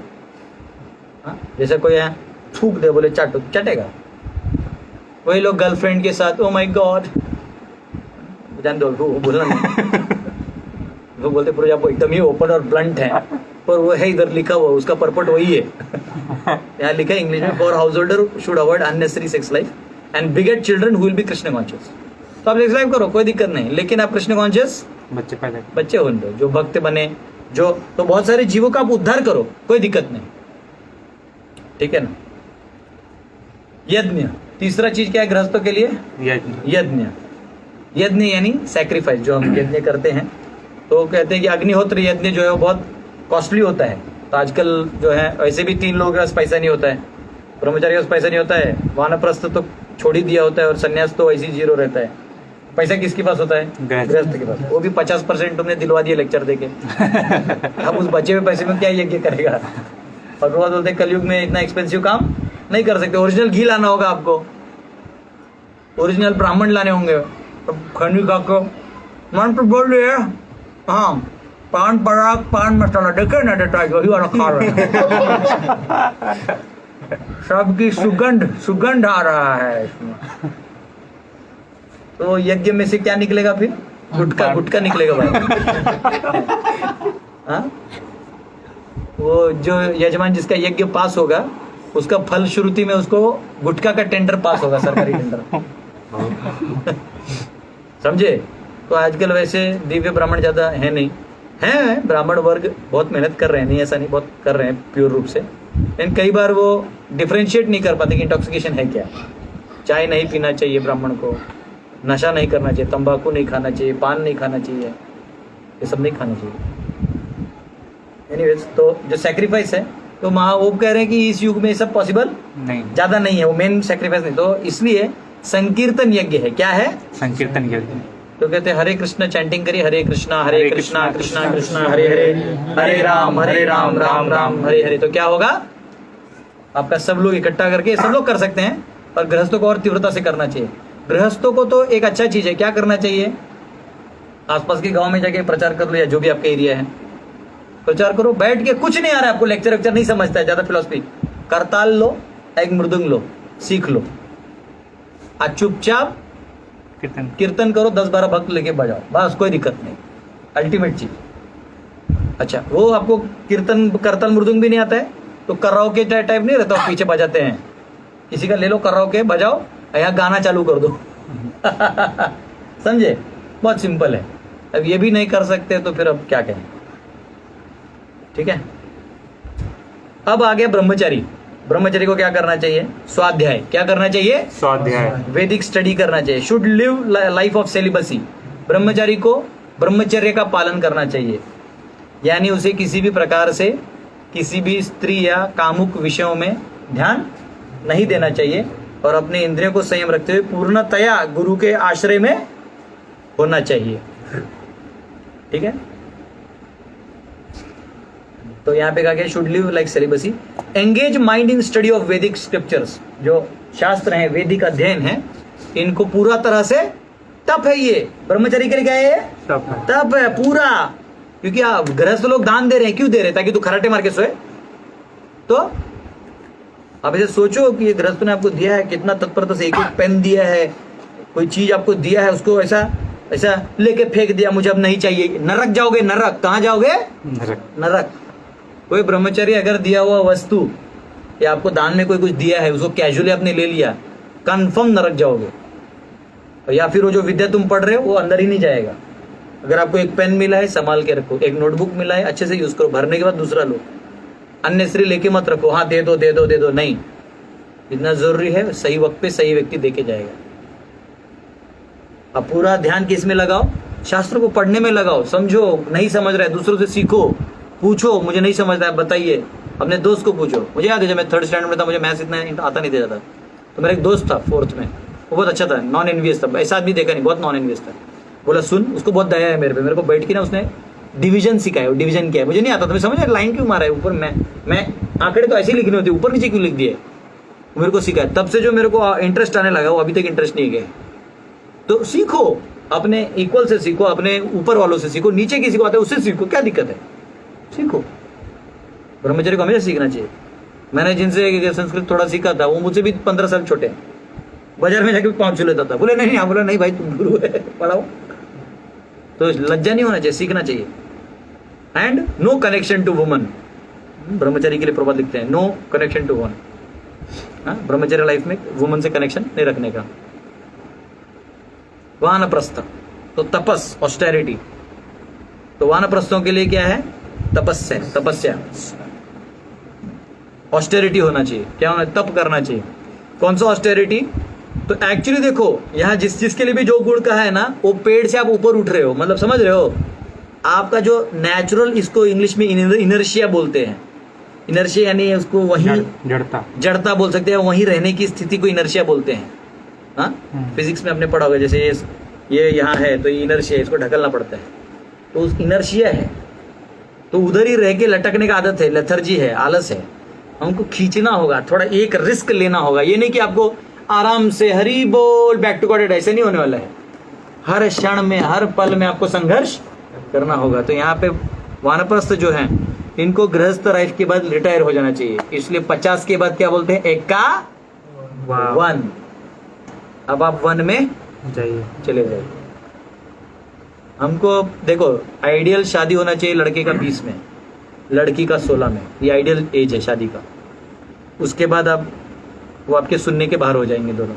हाँ, जैसे कोई है थूक दे, बोले चाटो, चटेगा। वही लोग गर्लफ्रेंड के साथ ओ माय गॉड, जान दो, वो बोलना नहीं। वो बोलते पूरे आप एकदम ही ओपन और ब्लंट है, पर वो है इधर लिखा हुआ, उसका परपट वही है। यहाँ लिखा है इंग्लिश में, for house holder should avoid unnecessary sex life and बिगेट children who will be Krishna conscious. तो आप सेक्स लाइफ करो, कोई दिक्कत नहीं, लेकिन आप कृष्ण कॉन्शियस बच्चे होने दो, जो भक्त बने, जो तो बहुत सारे जीवों का आप उद्धार करो, कोई दिक्कत नहीं, ठीक है ना। यज्ञ, तीसरा चीज क्या है गृहस्थों के लिए? यज्ञ। यज्ञ यानी सैक्रिफाइस, जो हम यज्ञ करते हैं। तो कहते हैं कि अग्निहोत्र यज्ञ जो है वो बहुत कॉस्टली होता है। तो आजकल जो है वैसे भी 3 लोगों के पास पैसा नहीं होता है, ब्रह्मचारी के पास पैसा नहीं होता है, वानप्रस्थ तो छोड़ ही दिया होता है, और सन्यास तो ऐसी 0 रहता है। पैसा किसके पास होता है? गृहस्थ के पास। वो भी 50% तुमने दिलवा दिया लेक्चर देके। अब उस बचे हुए पैसे में क्या यज्ञ करेगा? और वो बोलते कलयुग में इतना एक्सपेंसिव काम नहीं कर सकते। ओरिजिनल घी लाना होगा आपको, ओरिजिनल ब्राह्मण लाने होंगे। खंडवी को मन तो बोल रही है, हाँ पान पराग पान मसाला देखे ना देता है, वही वाला खा रहे हैं। सबकी सुगंध आ रहा है इसमें। तो यज्ञ में से क्या निकलेगा फिर? गुटखा निकलेगा भाई। हाँ, वो जो यजमान जिसका यज्ञ पास होगा उसका फल श्रुति में उसको गुटखा का टेंडर पास होगा, सरकारी टेंडर। समझे? तो आजकल वैसे दिव्य ब्राह्मण ज्यादा है नहीं, है ब्राह्मण वर्ग बहुत मेहनत कर रहे हैं, नहीं ऐसा नहीं, बहुत कर रहे हैं प्योर रूप से। लेकिन कई बार वो डिफरेंशिएट नहीं कर पाते कि इंटॉक्सिकेशन है क्या। चाय नहीं पीना चाहिए ब्राह्मण को, नशा नहीं करना चाहिए, तंबाकू नहीं खाना चाहिए, पान नहीं खाना चाहिए, ये सब नहीं खाना चाहिए। एनीवेज, तो जो सैक्रिफाइस है, तो वो कह रहे हैं कि इस युग में ये सब पॉसिबल नहीं, ज्यादा नहीं है, वो मेन सैक्रिफाइस नहीं। तो इसलिए संकीर्तन यज्ञ है। क्या है? संकीर्तन यज्ञ। तो कहते हैं हरे कृष्ण चैंटिंग करिए, हरे कृष्णा कृष्णा कृष्णा हरे हरे, हरे राम राम राम हरे हरे। तो क्या होगा? आपका सब लोग इकट्ठा करके, सब लोग कर सकते हैं, पर गृहस्थों को और तीव्रता से करना चाहिए। गृहस्थों को तो एक अच्छा चीज है, क्या करना चाहिए? आसपास के गांव में जाके प्रचार कर लो, या जो भी आपका एरिया है, प्रचार करो, बैठ के कुछ नहीं आ रहा है आपको, लेक्चर वेक्चर नहीं समझता है ज्यादा फिलोसफी, करताल लो, एक मृदंग लो, सीख लो, आज चुपचाप कीर्तन कीर्तन करो, 10-12 भक्त लेके बजाओ, बस कोई दिक्कत नहीं, अल्टीमेट चीज। अच्छा, वो आपको कीर्तन करताल मृदंग भी नहीं आता है तो कराओके टाइप नहीं रहता, पीछे बजाते हैं, किसी का ले लो कराओके बजाओ, या गाना चालू कर दो समझे, बहुत सिंपल है। अब ये भी नहीं कर सकते तो फिर अब क्या कहें, ठीक है। अब आ गया ब्रह्मचारी। ब्रह्मचारी को क्या करना चाहिए? स्वाध्याय। क्या करना चाहिए? स्वाध्याय। वैदिक स्टडी करना चाहिए, should live life of celibacy. ब्रह्मचारी को ब्रह्मचर्य का पालन करना चाहिए, यानी उसे किसी भी प्रकार से किसी भी स्त्री या कामुक विषयों में ध्यान नहीं देना चाहिए और अपने इंद्रियों को संयम रखते हुए पूर्णतया गुरु के आश्रय में होना चाहिए, ठीक है। तो यहाँ पे कहा गया should live like celibacy, engage mind in study of वैदिक स्क्रिप्चर्स। जो शास्त्र हैं, वैदिक अध्ययन है, इनको पूरा तरह से, तप है ये ब्रह्मचर्य के लिए, क्या है ये? तप है पूरा। क्योंकि आप गृहस्थ लोग दान दे रहे हैं, क्यों दे रहे हैं? ताकि तू खराटे मार के सोए। तो अब ऐसे सोचो कि ये गृहस्थ ने आपको दिया है, कितना तत्परता से एक एक पेन दिया है, कोई चीज आपको दिया है, उसको ऐसा ऐसा लेके फेंक दिया, मुझे अब नहीं चाहिए, नरक जाओगे। नरक कहाँ जाओगे? नरक। कोई ब्रह्मचर्य अगर दिया हुआ वस्तु या आपको दान में कोई कुछ दिया है, उसको कैजुअली आपने ले लिया, कंफर्म नरक जाओगे। या फिर वो जो विद्या तुम पढ़ रहे हो वो अंदर ही नहीं जाएगा। अगर आपको एक पेन मिला है, संभाल के रखो। एक नोटबुक मिला है, अच्छे से यूज करो, भरने के बाद दूसरा लो। अननेसेसरी लेके मत रखो, हाँ दे दो दे दो दे दो, नहीं। जितना जरूरी है सही वक्त पे सही व्यक्ति देके जाएगा। अब पूरा ध्यान किस में लगाओ? शास्त्र को पढ़ने में लगाओ। समझो, नहीं समझ रहा है दूसरों से सीखो, पूछो, मुझे नहीं समझ रहा है बताइए। अपने दोस्त को पूछो। मुझे याद है जब मैं 3rd स्टैंडर्ड में था, मुझे मैथ्स इतना आता नहीं था, तो मेरा एक दोस्त था 4th में, वो बहुत अच्छा था, नॉन एनवीएस था, ऐसा आदमी देखा नहीं, बहुत नॉन एनवीएस था। बोला सुन, उसको बहुत दया है मेरे पे, मेरे को बैठ के ना उसने डिवीजन सिखाया। डिवीजन क्या है मुझे नहीं आता था, मैं समझ लाइन क्यों मारा है ऊपर, मैं आंकड़े तो ऐसे ही लिखने होते, ऊपर नीचे क्यों लिख दिए, मेरे को सिखाया। तब से जो मेरे को इंटरेस्ट आने लगा, वो अभी तक इंटरेस्ट नहीं गया। तो सीखो, अपने इक्वल से सीखो, अपने ऊपर वालों से सीखो, नीचे किसी को आता है उससे सीखो, क्या दिक्कत है, सीखो। ब्रह्मचर्य को हमेशा सीखना चाहिए। मैंने जिनसे संस्कृत थोड़ा सीखा था, वो मुझसे भी 15 साल छोटे हैं। बाजार में जाके पाँव छू लेता था, बोले नहीं, बोला नहीं भाई तुम गुरु है, पढ़ाओ। तो लज्जा नहीं होना चाहिए, सीखना चाहिए। And no connection to woman. ब्रह्मचर्य के लिए प्रभात लिखते हैं, नो कनेक्शन टू वुमन। ब्रह्मचर्य लाइफ में वुमन से कनेक्शन नहीं रखने का। वानप्रस्थ, तो तपस, ऑस्टेरिटी। तो वानप्रस्थों के लिए क्या है? तपस्या, तपस्या, ऑस्टेरिटी होना चाहिए। क्या होना? तप करना चाहिए। कौन सा ऑस्टेरिटी? तो एक्चुअली देखो, यहाँ जिसके लिए भी जो गुण का है ना, वो पेड़ से आप ऊपर उठ रहे हो, मतलब समझ रहे हो। आपका जो नेचुरल, इसको इंग्लिश में इनर्शिया बोलते हैं। इनर्शिया यानी उसको वहीं जड़ता बोल सकते हैं, वहीं रहने की स्थिति को इनर्शिया बोलते हैं। हाँ, फिजिक्स में आपने पढ़ा होगा, जैसे ये यहाँ है तो ये इनर्शिया, इसको ढकलना पड़ता है, तो उस इनर्शिया है। तो उधर ही रह के लटकने का आदत है, लेथर्जी है, आलस है। हमको खींचना होगा, थोड़ा एक रिस्क लेना होगा। ये नहीं कि आपको आराम से हरी बोल बैक टू गॉड, ऐसे नहीं होने वाला है। हर क्षण में, हर पल में आपको संघर्ष करना होगा। तो यहाँ पे वानप्रस्थ जो है, इनको गृहस्थ लाइफ के बाद रिटायर हो जाना चाहिए। इसलिए 50 के बाद क्या बोलते हैं? एका वन। अब आप वन में जाइए, चले जाइए। हमको देखो, आइडियल शादी होना चाहिए लड़के का 20 में, लड़की का 16 में। ये आइडियल एज है शादी का। उसके बाद आप वो आपके सुनने के बाहर हो जाएंगे दोनों।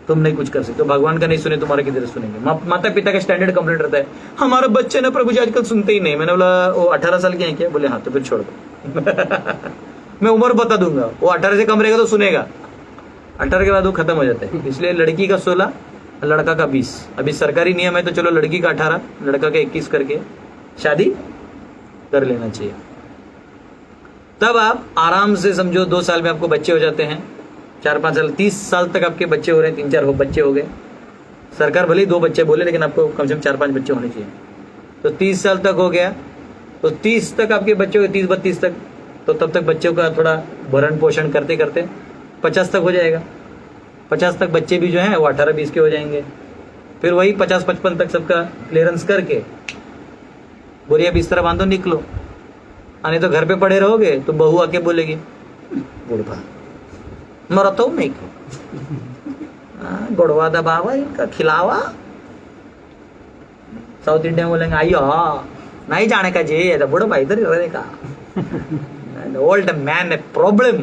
तुम नहीं कुछ कर सकते, तो भगवान का नहीं सुने तुम्हारा किधर सुनेंगे। माता पिता का स्टैंडर्ड कंप्लीट रहता है, हमारा बच्चे ना प्रभु जी आजकल सुनते ही नहीं। मैंने बोला वो 18 साल के हैं क्या? बोले हाँ, तो फिर छोड़ दो मैं उम्र बता दूंगा, वो 18 से कम रहेगा तो सुनेगा, 18 के बाद वो खत्म हो जाता है। इसलिए लड़की का 16, लड़का का 20। अभी सरकारी नियम है तो चलो लड़की का 18, लड़का का 21 करके शादी कर लेना चाहिए। तब आप आराम से समझो 2 साल में आपको बच्चे हो जाते हैं, 4-5 साल, 30 साल तक आपके बच्चे हो रहे हैं, 3-4 बच्चे हो गए। सरकार भले ही 2 बच्चे बोले, लेकिन आपको कम से कम 4-5 बच्चे होने चाहिए। तो 30 साल तक हो गया, तो 30 तक आपके बच्चे हो गए, 30-32 तक। तो तब तक बच्चों का थोड़ा भरण पोषण करते करते 50 तक हो जाएगा। 50 तक बच्चे भी जो हैं वो 18-20 के हो जाएंगे। फिर वही 50-55 तक सबका क्लियरेंस करके बोरिया बिस्तर बांधो, निकलो। नहीं तो घर पे पड़े रहोगे तो बहू आके बोलेगी बुढ़वा मरा तो नहीं गुड़वा दबावा इनका खिलावा। साउथ इंडिया बोलेंगे आइयो नहीं जाने का जी तो बुढ़वा इधर ही रहने का ओल्ड मैन ए प्रॉब्लम।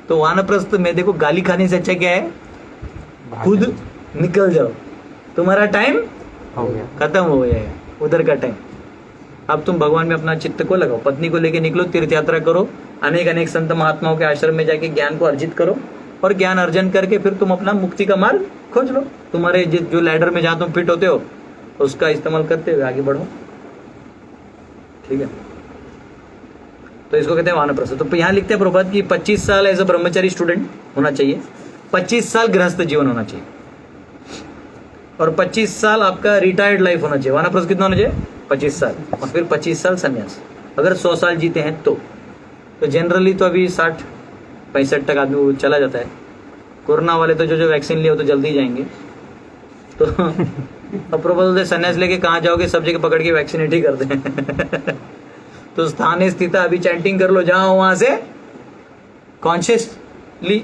तो वानप्रस्थ में देखो गाली खाने से अच्छा क्या है, खुद निकल जाओ, तुम्हारा टाइम हो गया। खत्म हो गया है उधर का टाइम। अब तुम भगवान में अपना चित्त को लगाओ, पत्नी को लेके निकलो, तीर्थ यात्रा करो, अनेक अनेक संत महात्माओं के आश्रम में जाके ज्ञान को अर्जित करो और ज्ञान अर्जन करके फिर तुम अपना मुक्ति का मार्ग खोज लो। तुम्हारे जो लैडर में जहां तुम फिट होते हो उसका इस्तेमाल करते हुए आगे बढ़ो। ठीक है, तो इसको कहते हैं वानप्रस्थ। तो यहाँ लिखते हैं प्रभात की 25 साल एज अ ब्रह्मचारी स्टूडेंट होना चाहिए, 25 साल गृहस्थ जीवन होना चाहिए और 25 साल आपका रिटायर्ड लाइफ होना चाहिए। वानप्रस्थ कितना होना चाहिए? 25 साल और फिर 25 साल संन्यास। अगर 100 साल जीते हैं तो जनरली तो अभी 60-65 तक आदमी वो चला जाता है। कोरोना वाले तो जो वैक्सीन लिए हो तो जल्दी जाएंगे। तो अब प्रबल संन्यास लेके कहाँ जाओगे, सब जगह पकड़ के वैक्सीनेट ही करते हैं। तो स्थाने स्थित अभी चैंटिंग कर लो जहां वहां से कॉन्शियसली,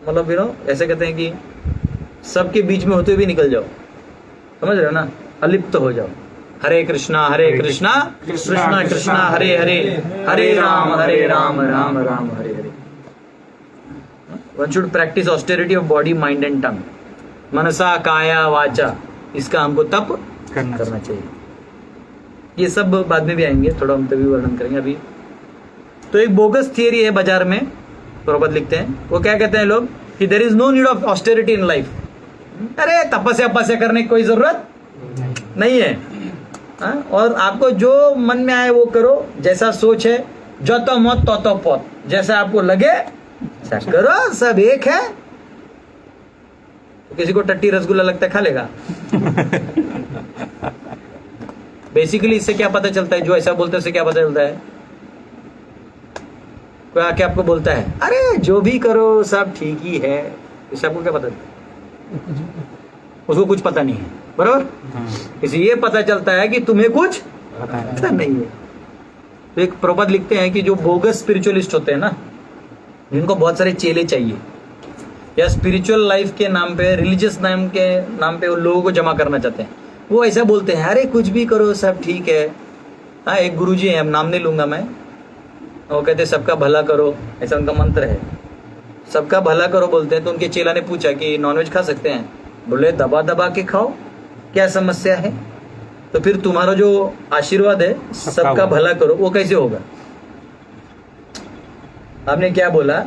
मतलब ऐसे कहते हैं कि सबके बीच में होते हुए भी निकल जाओ, समझ रहे हो ना, अलिप्त हो जाओ। Hare Krishna Krishna Krishna Hare Hare, Hare Ram Ram Ram Hare Hare. One should practice austerity of body mind and tongue, मनसा काया वाचा, इसका हमको तप करना चाहिए। ये सब बाद में भी आएंगे, थोड़ा हम तभी वर्णन करेंगे। अभी तो एक बोगस थियरी है बाजार में, प्रभुपाद लिखते हैं, वो क्या कहते हैं लोग कि there is no need of austerity in life. अरे तपस्या करने की कोई जरूरत नहीं है। और आपको जो मन में आए वो करो, जैसा सोच है जो तो मत तो पौत, जैसा आपको लगे सब करो, सब एक है। किसी को टट्टी रसगुल्ला लगता है खा लेगा। बेसिकली इससे क्या पता चलता है, जो ऐसा बोलते हैं उससे क्या पता चलता है, कोई आके आपको बोलता है अरे जो भी करो सब ठीक ही है, इससे आपको क्या पता है? उसको कुछ पता नहीं है, बराबर। इसे ये पता चलता है कि तुम्हें कुछ पता नहीं है। तो एक प्रपद लिखते हैं कि जो बोगस स्पिरिचुअलिस्ट होते हैं ना, जिनको बहुत सारे चेले चाहिए या स्पिरिचुअल लाइफ के नाम पे, रिलीजियस नाम के नाम पे वो लोगों को जमा करना चाहते हैं, वो ऐसा बोलते हैं अरे कुछ भी करो सब ठीक है। हाँ, एक गुरुजी हैं, नाम नहीं लूंगा मैं, वो कहते हैं सबका भला करो, ऐसा उनका मंत्र है, सबका भला करो बोलते हैं। तो उनके चेला ने पूछा कि नॉनवेज खा सकते हैं? बोले दबा दबा के खाओ, क्या समस्या है? तो फिर तुम्हारा जो आशीर्वाद है सबका भला करो, वो कैसे होगा? आपने क्या बोला?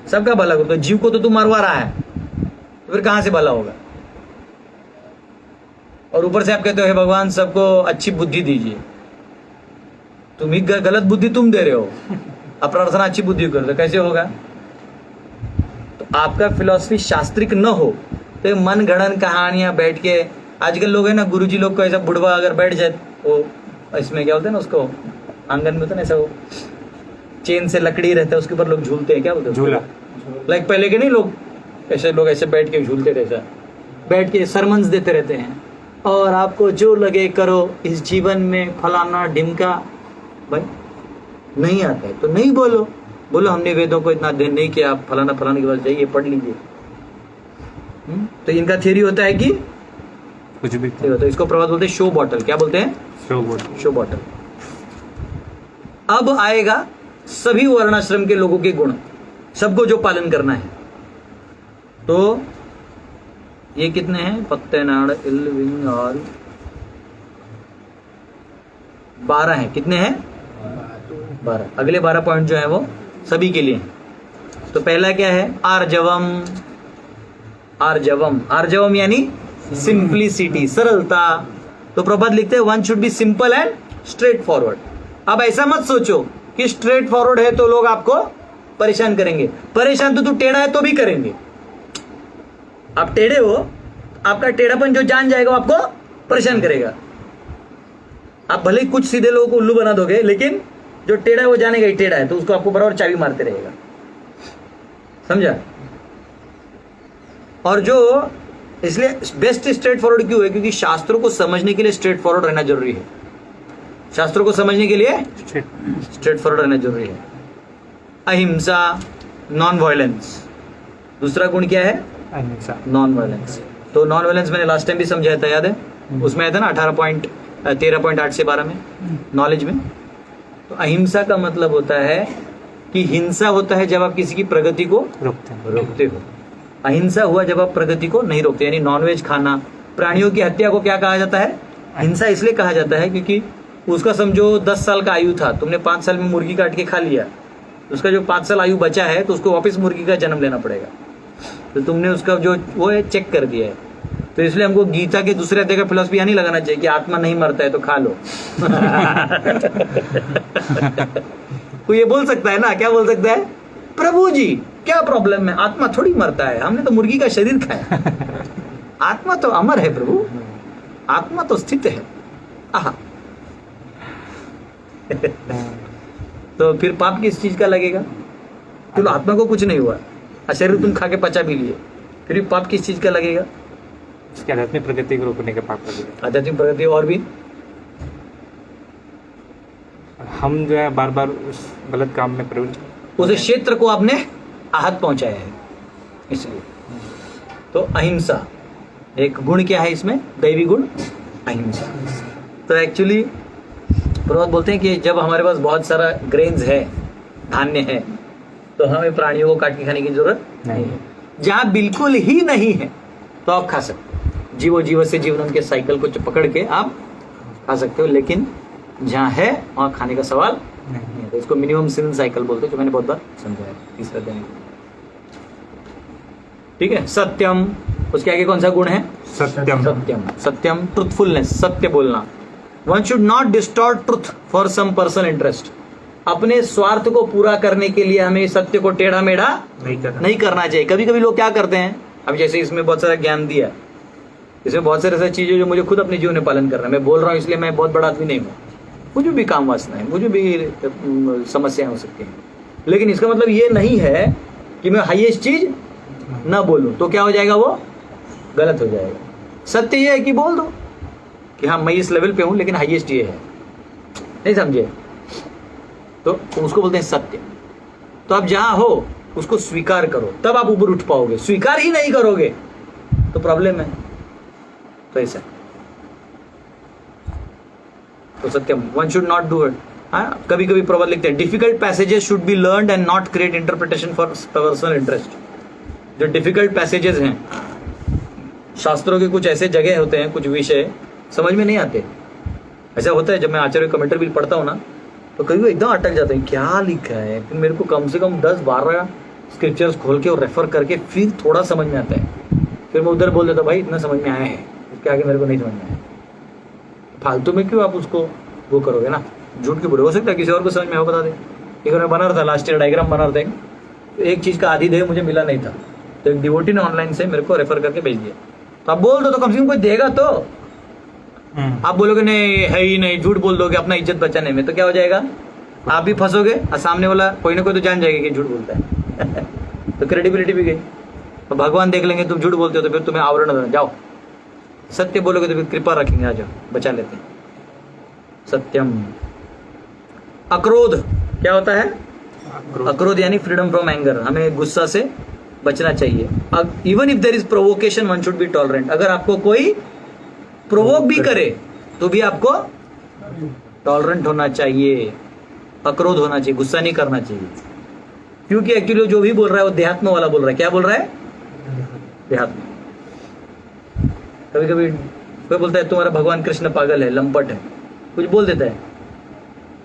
सबका भला करो, तो जीव को तो तू मरवा रहा है, तो फिर कहां से भला होगा? और ऊपर से आप कहते हो हे भगवान सबको अच्छी बुद्धि दीजिए। तुम ही गलत बुद्धि तुम दे रहे हो, अब प्रार्थना अच्छी बुद्धि कर दो, कैसे होगा? तो आपका फिलॉसफी शास्त्रिक न हो तो मन गढ़न कहानियां बैठ के, आजकल लोग है ना, गुरुजी लोग को ऐसा बुढ़वा अगर बैठ जाए, वो इसमें क्या होता है ना, उसको आंगन में होता है ना, ऐसा वो चेन से लकड़ी रहता है, उसके ऊपर लोग झूलते हैं, क्या बोलते हैं? झूला। लाइक पहले के नहीं लोग ऐसे बैठ के झूलते थे, ऐसा बैठ के सरमन्स देते रहते हैं, और आपको जो लगे करो इस जीवन में फलाना ढिमका। भाई नहीं आता है तो नहीं बोलो, हमने वेदों को इतना अध्ययन नहीं किया, आप फलाना के पास जाइए पढ़ लीजिए। तो इनका थियरी होता है कि कुछ भी तो इसको प्रभात बोलते हैं शो बॉटल। क्या बोलते हैं? Show bottle. अब आएगा सभी वर्णाश्रम के लोगों के गुण, सबको जो पालन करना है। तो ये कितने हैं? पत्ते नाड़ इल विंग और 12 हैं। कितने हैं? 12। अगले 12 पॉइंट जो है वो सभी के लिए हैं। तो पहला क्या है? आर्जवम यानी सिंप्लिसिटी, सरलता। तो प्रभात लिखते हैं one should B simple and straight forward. अब ऐसा मत सोचो कि स्ट्रेट फॉरवर्ड है तो लोग आपको परेशान करेंगे। परेशान तो तू टेढ़ा है तो भी करेंगे। आप टेढ़े हो, आपका टेढ़ापन जो जान जाएगा वो आपको परेशान करेगा। आप भले ही कुछ सीधे लोगों को उल्लू बना दोगे, लेकिन जो टेढ़ा है वो जानेगा ही टेढ़ा है, तो उसको आपको बराबर चाबी मारते रहेगा, समझा? और जो इसलिए बेस्ट स्ट्रेट फॉरवर्ड क्यों है? क्योंकि शास्त्रों को समझने के लिए स्ट्रेट फॉरवर्ड रहना जरूरी है। शास्त्रों को समझने के लिए स्ट्रेट फॉरवर्ड रहना जरूरी है। अहिंसा, नॉन वायलेंस। दूसरा गुण क्या है? अहिंसा। Non violence. तो नॉन वायलेंस मैंने लास्ट टाइम भी समझाया था, याद है? उसमें आया था ना 13.8 से 12 में, नॉलेज में। तो अहिंसा का मतलब होता है कि हिंसा होता है जब आप किसी की प्रगति को रोकते हो। अहिंसा हुआ जब आप प्रगति को नहीं रोकते। यानी नॉनवेज खाना, प्राणियों की हत्या को क्या कहा जाता है? हिंसा इसलिए कहा जाता है क्योंकि उसका समझो 10 साल का आयु था, तुमने 5 साल में मुर्गी काट के खा लिया, उसका जो 5 साल आयु बचा है तो उसको वापस मुर्गी का जन्म लेना पड़ेगा। तो तुमने उसका जो वो है चेक कर दिया है। तो इसलिए हमको गीता के दूसरे अध्याय का फिलॉसफी यहाँ नहीं लगाना चाहिए कि आत्मा नहीं मरता है तो खा लो। कोई ये बोल सकता है ना? क्या बोल सकता है? प्रभु जी क्या प्रॉब्लम है, आत्मा थोड़ी मरता है, हमने तो मुर्गी का शरीर खाया। आत्मा तो अमर है प्रभु, आत्मा तो स्थित है। आहा। तो फिर पाप किस चीज का लगेगा? चलो आत्मा को कुछ नहीं हुआ, शरीर तुम खा के पचा भी लिए, फिर भी पाप किस चीज का लगेगा? इसके आध्यात्मिक प्रगति को रोकने का पाप लगेगा। आध्यात्मिक प्रगति और भी हम जो है बार बार उस गलत काम में प्रवृत्त, उस क्षेत्र को आपने आहत पहुंचाया है, इसलिए। तो अहिंसा एक गुण क्या है इसमें? दैवी गुण अहिंसा। तो एक्चुअली प्रभात बोलते हैं कि जब हमारे पास बहुत सारा ग्रेन्स है, धान्य है, तो हमें प्राणियों को काट के खाने की जरूरत नहीं है। जहां बिल्कुल ही नहीं है तो आप खा सकते हो, जीवो जीव से जीवन के साइकिल को पकड़ के आप खा सकते हो, लेकिन जहां है वहां खाने का सवाल नहीं है। तो इसको मिनिमम सिन साइकिल बोलते हैं, जो मैंने बहुत बार समझाया तीसरा दिन। ठीक है। सत्यम, उसके आगे कौन सा गुण है? सत्यम। सत्यम, सत्यम ट्रुथफुलनेस, सत्य बोलना। One should not distort truth for some personal interest. अपने स्वार्थ को पूरा करने के लिए हमें सत्य को टेढ़ा मेढ़ा नहीं करना चाहिए। कभी कभी लोग क्या करते हैं, अब जैसे इसमें बहुत सारा ज्ञान दिया, इसमें बहुत सारी ऐसी चीजें जो मुझे खुद अपने जीवन में पालन करना है। मैं बोल रहा हूँ इसलिए मैं बहुत बड़ा आदमी नहीं हूँ, मुझे भी काम वासना है, मुझे भी समस्याएं हो सकती हैं, लेकिन इसका मतलब ये नहीं है कि मैं हाईएस्ट चीज ना बोलूं, तो क्या हो जाएगा? वो गलत हो जाएगा। सत्य ये है कि बोल दो कि हाँ मैं इस लेवल पे हूं, लेकिन हाईएस्ट ये है, नहीं समझे? तो उसको बोलते हैं सत्य। तो आप जहां हो उसको स्वीकार करो, तब आप ऊपर उठ पाओगे। स्वीकार ही नहीं करोगे तो प्रॉब्लम है। तो ऐसा, तो सत्यम, one should not do it. हाँ, कभी कभी प्रबल लिखते हैं difficult passages should be learned and not create interpretation for personal interest. जो डिफिकल्ट पैसेजेस हैं, शास्त्रों के कुछ ऐसे जगह होते हैं, कुछ विषय समझ में नहीं आते। ऐसा होता है, जब मैं आचार्य कमेंट्री भी पढ़ता हूँ ना, तो कभी एकदम अटक जाते हैं, क्या लिखा है। फिर मेरे को कम से कम 10-12 स्क्रिप्चर्स खोल के और रेफर करके फिर थोड़ा समझ में आता है। फिर मैं उधर बोल देता, भाई इतना समझ में आया है, इसके आगे मेरे को नहीं समझ में आया। फालतू में क्यों आप उसको वो करोगे ना, झूठ क्यों बोले? हो सकता है किसी और को समझ में आओ, बता दे। एक बार मैं बना रहा था, लास्ट ईयर डायग्राम बना रहा था, तो एक चीज़ का आधी देह मुझे मिला नहीं था, तो एक डिवोटी ने ऑनलाइन से मेरे को रेफर करके भेज दिया। तो आप बोल दो तो कम से कम कोई देगा तो। आप बोलोगे नहीं है ही नहीं, झूठ बोल दोगे अपना इज्जत बचाने में, तो क्या हो जाएगा? आप भी फंसोगे और सामने वाला कोई ना कोई तो जान जाएगा कि झूठ बोलता है। तो क्रेडिबिलिटी भी गई। तो भगवान देख लेंगे तुम झूठ बोलते हो तो फिर तुम्हें आवरण देना, जाओ सत्य बोलोगे तो फिर कृपा रखेंगे, आ जाओ बचा लेते हैं। सत्यम। अक्रोध क्या होता है? अक्रोध यानी फ्रीडम फ्रॉम एंगर। हमें गुस्सा से बचना चाहिए। Even if there is provocation one should be tolerant. अगर आपको कोई प्रोवोक भी करे तो भी आपको टॉलरेंट होना चाहिए, अक्रोध होना चाहिए, गुस्सा नहीं करना चाहिए। क्योंकि एक्चुअली जो भी बोल रहा है वो देहात्म वाला बोल रहा है। क्या बोल रहा है? देहात्म। कभी कभी कोई बोलता है तुम्हारा भगवान कृष्ण पागल है, लंपट है, कुछ बोल देता है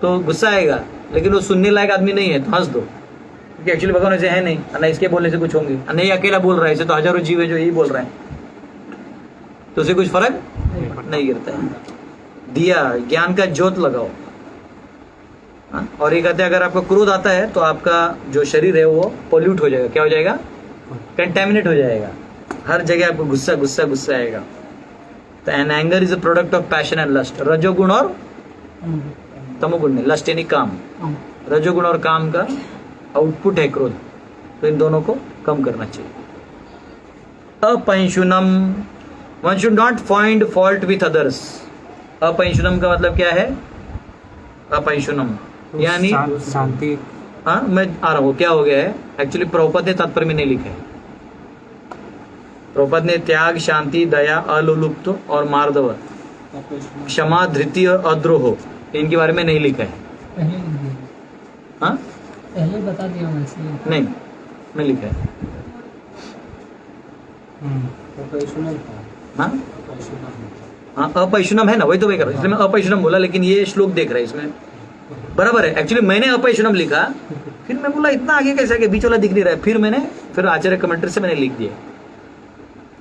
तो गुस्सा आएगा, लेकिन वो सुनने लायक आदमी नहीं है तो हंस दो, क्योंकि एक्चुअली भगवान ऐसे है नहीं, ना इसके बोलने से कुछ होंगे, नहीं अकेला बोल रहा है, ऐसे तो हजारों जीव है जो यही बोल रहे हैं, तो उसे कुछ फर्क नहीं गिरता है। दिया ज्ञान का ज्योत लगाओ। और ये कहते हैं अगर आपको क्रोध आता है तो आपका जो शरीर है वो पोल्यूट हो जाएगा। क्या हो जाएगा? कंटेमिनेट हो जाएगा। हर जगह आपको गुस्सा गुस्सा गुस्सा आएगा। तो an anger is a product of passion and lust. रजोगुण और तमोगुण में, लस्ट यानी काम, रजोगुण और काम का आउटपुट है क्रोध। तो इन दोनों को कम करना चाहिए। अपैंशुनम, one should not find fault with others. अपैंशुनम का मतलब क्या है? अपैंशुनम यानी शांति। हाँ, मैं आ रहा हूँ, क्या हो गया है एक्चुअली प्रभुपाद ने तात्पर्य में नहीं लिखा है। प्रभुपाद ने त्याग, शांति, दया, अलोलुप्त और मार्दव, क्षमा, धृति और अद्रोह इनके बारे में नहीं लिखा है। पहले लिख दिया, हाँ पहले बता दिया वैसे। नहीं लिखा है। हाँ हाँ, अपैशुनम है ना, वही तो मैं कर रहा हूँ, इसलिए मैं अपैशुनम बोला, लेकिन ये श्लोक देख रहा है इसमें बराबर है। एक्चुअली मैंने अपैशुनम लिखा, फिर मैं बोला इतना आगे कैसे आगे, बीच वाला दिख नहीं रहा है, फिर आचार्य कमेंट्री से मैंने लिख दिया।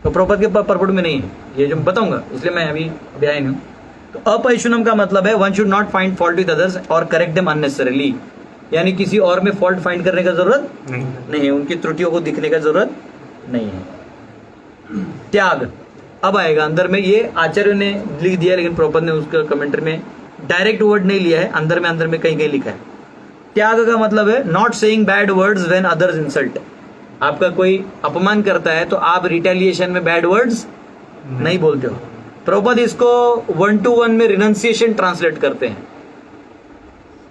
तो प्रभुपाद के परपुट में नहीं है ये जो मैं बताऊंगा, इसलिए मैं अभी आया नहीं हूँ। तो अपैशुनम का मतलब है one should not find fault with others और करेक्ट देम अननेसेसरीली, यानी किसी और में फॉल्ट फाइंड करने का जरूरत नहीं है, उनकी त्रुटियों को दिखने का जरूरत नहीं है। त्याग अब आएगा अंदर में, ये आचार्य ने लिख दिया, लेकिन प्रभुपाद ने उसका कमेंट्री में डायरेक्ट वर्ड नहीं लिया है, अंदर में कहीं कहीं लिखा है। त्याग का मतलब है not saying bad words when others insult. आपका कोई अपमान करता है तो आप रिटेलिएशन में बैड वर्ड्स नहीं बोलते हो। प्रभुपाद इसको 1-to-1 में रिनंसिएशन ट्रांसलेट करते हैं,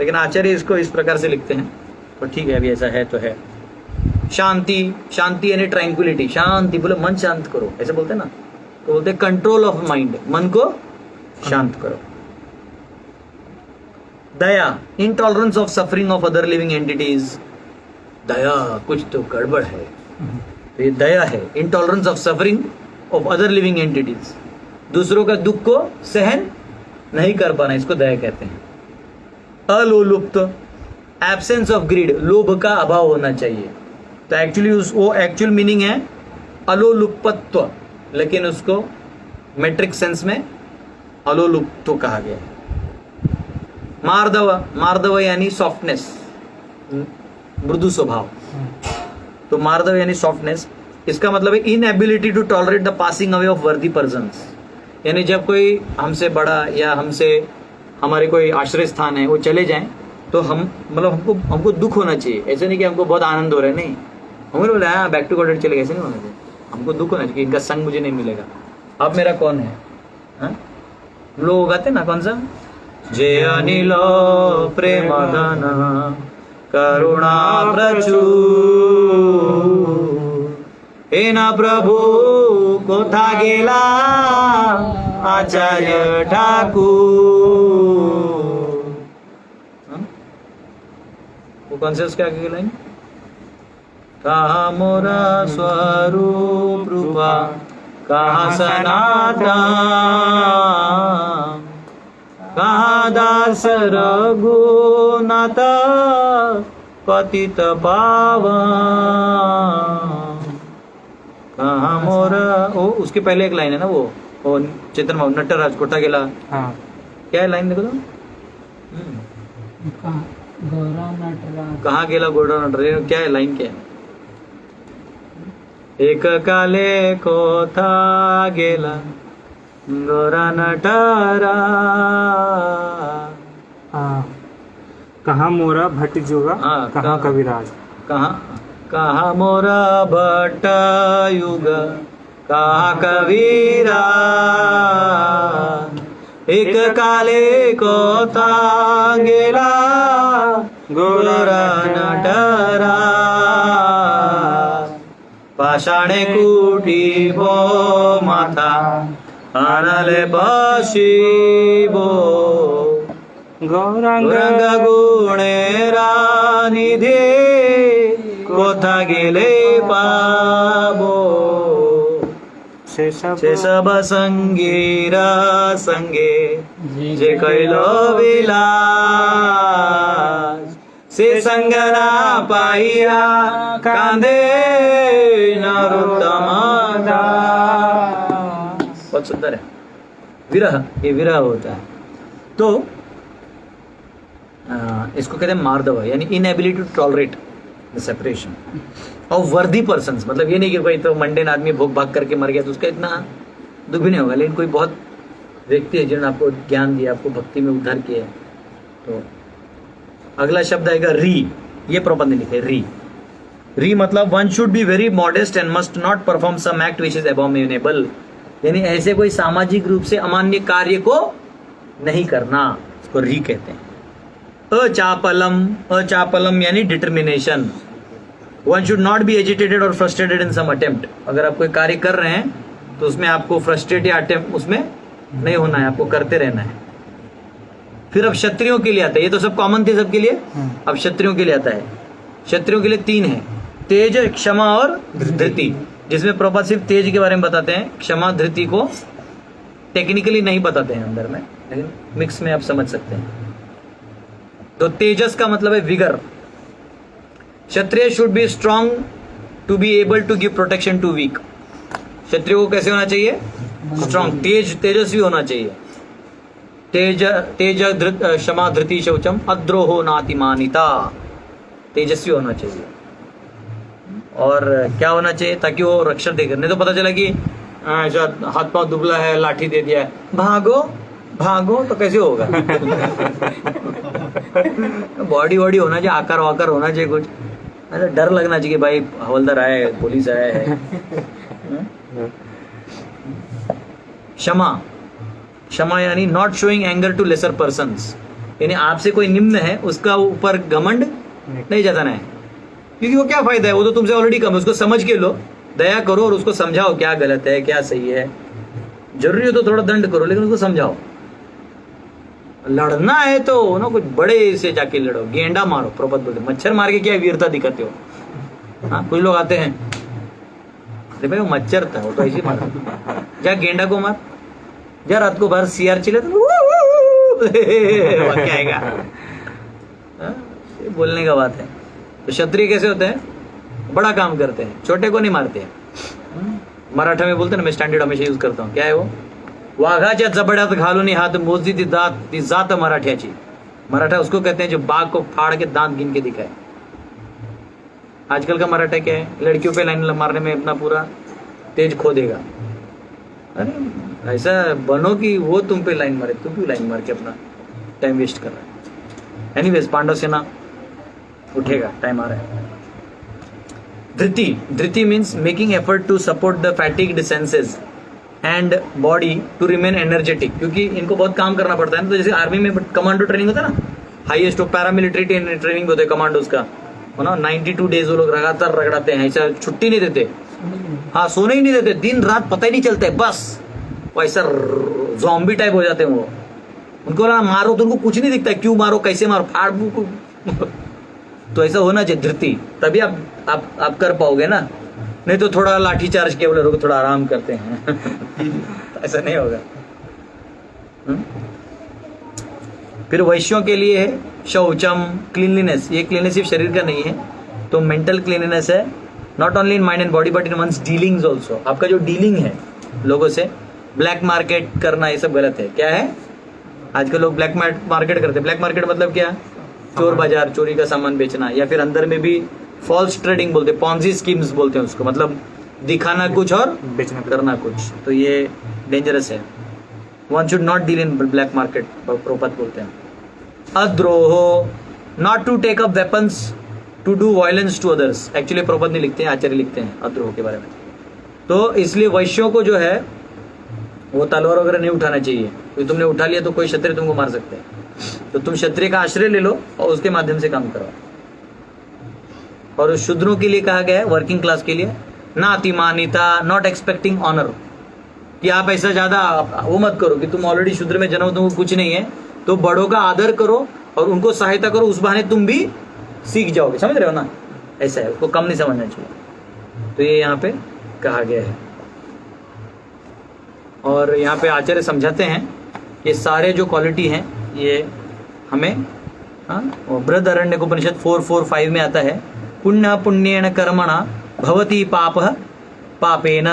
लेकिन आचार्य इसको इस प्रकार से लिखते हैं, तो ठीक है, अभी ऐसा है तो है। शांति, शांति यानी ट्रैंक्विलिटी, शांति बोले मन शांत करो, ऐसे बोलते हैं ना, तो बोलते हैं कंट्रोल ऑफ माइंड, मन को शांत करो। दया, intolerance of suffering of other living entities. दया, कुछ तो गड़बड़ है, तो ये दया है, intolerance of suffering of other living entities, दूसरों का दुख को सहन नहीं कर पाना, इसको दया कहते हैं। अलोलुप्त, एब्सेंस ऑफ ग्रीड, लोभ का अभाव होना चाहिए, तो एक्चुअली वो एक्चुअल मीनिंग है अलोलुप्तत्व, लेकिन उसको मैट्रिक सेंस में अलोलुप्त कहा गया है। मार्दव, मार्दव यानी सॉफ्टनेस, मृदु स्वभाव, तो मार्दव यानी सॉफ्टनेस, इसका मतलब है inability to tolerate the passing away of worthy persons, यानी जब कोई हमसे बड़ा या हमसे हमारे कोई आश्रय स्थान है वो चले जाएं तो हम मतलब हमको दुख होना चाहिए, ऐसे नहीं कि हमको बहुत आनंद हो रहा है, नहीं, हमें बोला हाँ बैक टू गॉड चले गए, ऐसे नहीं होना चाहिए, हमको दुख होना चाहिए, इनका संग मुझे नहीं मिलेगा। अब मेरा कौन है? हाँ? लोग गाते ना कौन सा, जे अनिल प्रेम धन करुणा प्रचुर, हे ना प्रभु कोथा गेला आचार्य ठाकुर। वो कौन से उसके आगे की लाइन? कहा मोरा स्वरूप रूपा, कहा सनातन, कहा दास रघुनाथ पतित पावन, कहा मोरा। ओ उसके पहले एक लाइन है ना, वो चेतन बाबू नटराज कोटा गेला। हाँ, क्या है लाइन देखो तो, गौरा नटराज, कहाँ गेला गोरा नटराज, क्या है लाइन, क्या है? एक काले कोथा गेला गोरा नटराज, हाँ, कहाँ मोरा भट्ट जोगा, हाँ, कहाँ कविराज, कहाँ मोरा भट्ट युग, कहाँ कबीरा, एक काले कोथा गेला गोरा नटराज, पाषाणे कुटीबो माथा आनले बशिबो, गौरांग गुणेरा निधे कोथा गेले पाबो, से सब संगीरा संगे जे कैलो विलास, से संगना पाइया कांदे नरोत्तम दास। बहुत सुंदर है, विरह, ये विरह होता है। तो इसको कहते हैं मार्दव, यानी inability to tolerate the separation of worthy persons. मतलब ये नहीं कि कोई तो मंडेन आदमी भोग भाग करके मर गया तो उसका इतना दुख भी नहीं होगा, लेकिन कोई बहुत व्यक्ति है जिन्होंने आपको ज्ञान दिया, आपको भक्ति में उद्धार किया, तो अगला शब्द आएगा री, ये प्रबंध लिखे री, री मतलब one should be very modest and must not perform some act which is abominable, यानी ऐसे कोई सामाजिक रूप से अमान्य कार्य को नहीं करना, उसको री कहते हैं। अचापलम, अचापलम यानी determination. One should not be agitated और फ्रस्ट्रेटेड इन सम अटेम्प्ट, अगर आप कोई कार्य कर रहे हैं तो उसमें आपको फ्रस्ट्रेट या अटेम्प्ट उसमें नहीं होना है, आपको करते रहना है। फिर अब क्षत्रियों के लिए आता है, ये तो सब कॉमन थे सबके लिए, अब क्षत्रियों के लिए आता है। क्षत्रियों के लिए 3 है, तेज, क्षमा और धृति, जिसमें प्रभुपाद सिर्फ तेज के बारे में बताते हैं, क्षमा धृति को टेक्निकली नहीं बताते हैं अंदर में, लेकिन मिक्स में आप समझ सकते हैं। तो तेजस का मतलब है vigour. Kshatriya should be strong to be able to give protection to weak. Kshatriya को कैसे होना चाहिए? स्ट्रांग, तेजस्वी होना चाहिए। तेज क्षमा धृति शौचम अद्रोहो नातिमानिता, तेजस्वी होना चाहिए। और क्या होना चाहिए? ताकि वो रक्षण देकर, नहीं तो पता चला कि हाथ पांव दुबला है, लाठी दे दिया है, भागो भागो, तो कैसे होगा? बॉडी वॉडी होना चाहिए, आकार वाकार होना चाहिए कुछ, ऐसा डर लगना चाहिए भाई हवलदार आया है, पुलिस आया है। क्षमा, क्षमा यानी not showing anger to lesser persons, यानी आपसे कोई निम्न है उसका ऊपर घमंड नहीं जताना है, क्योंकि वो क्या फायदा है, वो तो तुमसे ऑलरेडी कम है, उसको समझ के लो, दया करो और उसको समझाओ क्या गलत है क्या सही है। जरूरी हो तो थोड़ा दंड करो, लेकिन उसको समझाओ। लड़ना है तो ना कुछ बड़े से जाके लड़ो, गेंडा मारो, प्रपद बोलते, मच्छर मार के क्या वीरता दिखाते हो? हाँ, कुछ लोग आते हैं, अरे भाई वो मच्छर था, वो तो ऐसे मारा, जा गेंडा को मार, जा रात को बाहर सीआर चिल्ले तो क्या आएगा? ये बोलने का बात है। तो क्षत्रिय कैसे होते हैं? बड़ा काम करते हैं, छोटे को नहीं मारते हैं। मराठा में बोलते हैं ना, मैं स्टैंडर्ड हमेशा यूज करता हूँ, क्या है वो? वाघाच्या जबड्यात घालून हात मोजती ती जात मराठ्याची। मराठा उसको कहते हैं जो बाघ को फाड़ के दांत गिन के दिखाए। आजकल का मराठा क्या है? लड़कियों पे लाइन मारने में अपना पूरा तेज खो देगा। अरे ऐसा बनो कि वो तुम पे लाइन मारे, तुम क्यों लाइन मार के अपना टाइम वेस्ट कर रहा है? एनीवेज, पांडव सेना उठेगा, टाइम आ रहा है। धृति, धृति means making effort to support the fatigued senses and body to remain energetic, क्योंकि इनको बहुत काम करना पड़ता है ना। तो जैसे आर्मी में कमांडो ट्रेनिंग होता है ना, हाईएस्ट पैरामिलिट्री ट्रेनिंग होते हैं कमांडोज का, है ना, 92 डेज वो लोग लगातार रगड़ाते हैं, ऐसा छुट्टी नहीं देते, हाँ सोने ही नहीं देते, दिन रात पता ही नहीं चलता है, बस वैसा ज़ॉम्बी टाइप हो जाते हैं वो। उनको ना मारो तो उनको कुछ नहीं दिखता है, क्यों मारो कैसे मारो, फाड़ तो ऐसा होना चाहिए धृति, तभी आप कर पाओगे ना, नहीं तो थोड़ा लाठी चार्ज के बोले लोग थोड़ा आराम करते हैं ऐसा नहीं होगा। फिर वैश्यों के लिए है शौचम, क्लीनलीनेस। ये क्लीननेस सिर्फ शरीर का नहीं है, तो मेंटल क्लीनलीनेस है, not only in mind and body but in one's dealings also. आपका जो डीलिंग है लोगों से, ब्लैक मार्केट करना ये सब गलत है। क्या है? आजकल लोग ब्लैक मार्केट करते हैं। ब्लैक मार्केट मतलब क्या? चोर बाजार, चोरी का सामान बेचना, या फिर अंदर में भी फॉल्स ट्रेडिंग बोलते हैं, पॉन्जी स्कीम्स बोलते हैं उसको, मतलब दिखाना कुछ और बेचना करना कुछ, तो ये डेंजरस है। One should not deal in black market, प्रोपत बोलते हैं। अद्रोह, not to take up weapons to do violence to others. Actually प्रोपत नहीं लिखते हैं, आचार्य लिखते हैं अद्रोह के बारे में। तो इसलिए वैश्यों को जो है वो तलवार वगैरह नहीं उठाना चाहिए, क्योंकि तुमने उठा लिया तो कोई क्षत्रिय तुमको मार सकते हैं। तो तुम क्षत्रिय का आश्रय ले लो और उसके माध्यम से काम करो। और शूद्रों के लिए कहा गया है, वर्किंग क्लास के लिए, ना अतिमानिता, नॉट एक्सपेक्टिंग ऑनर, कि आप ऐसा ज्यादा वो मत करो कि तुम ऑलरेडी शूद्र में जन्म, तुमको कुछ नहीं है, तो बड़ों का आदर करो और उनको सहायता करो, उस बहाने तुम भी सीख जाओगे। समझ रहे हो ना? ऐसा है, उसको कम नहीं समझना चाहिए। तो ये यहाँ पे कहा गया है। और यहाँ पे आचार्य समझाते हैं ये सारे जो क्वालिटी हैं ये हमें, बृहदारण्यक उपनिषद 4:4-5 में आता है, पुण्य पुण्येन कर्मणा भवति पापः पापेन,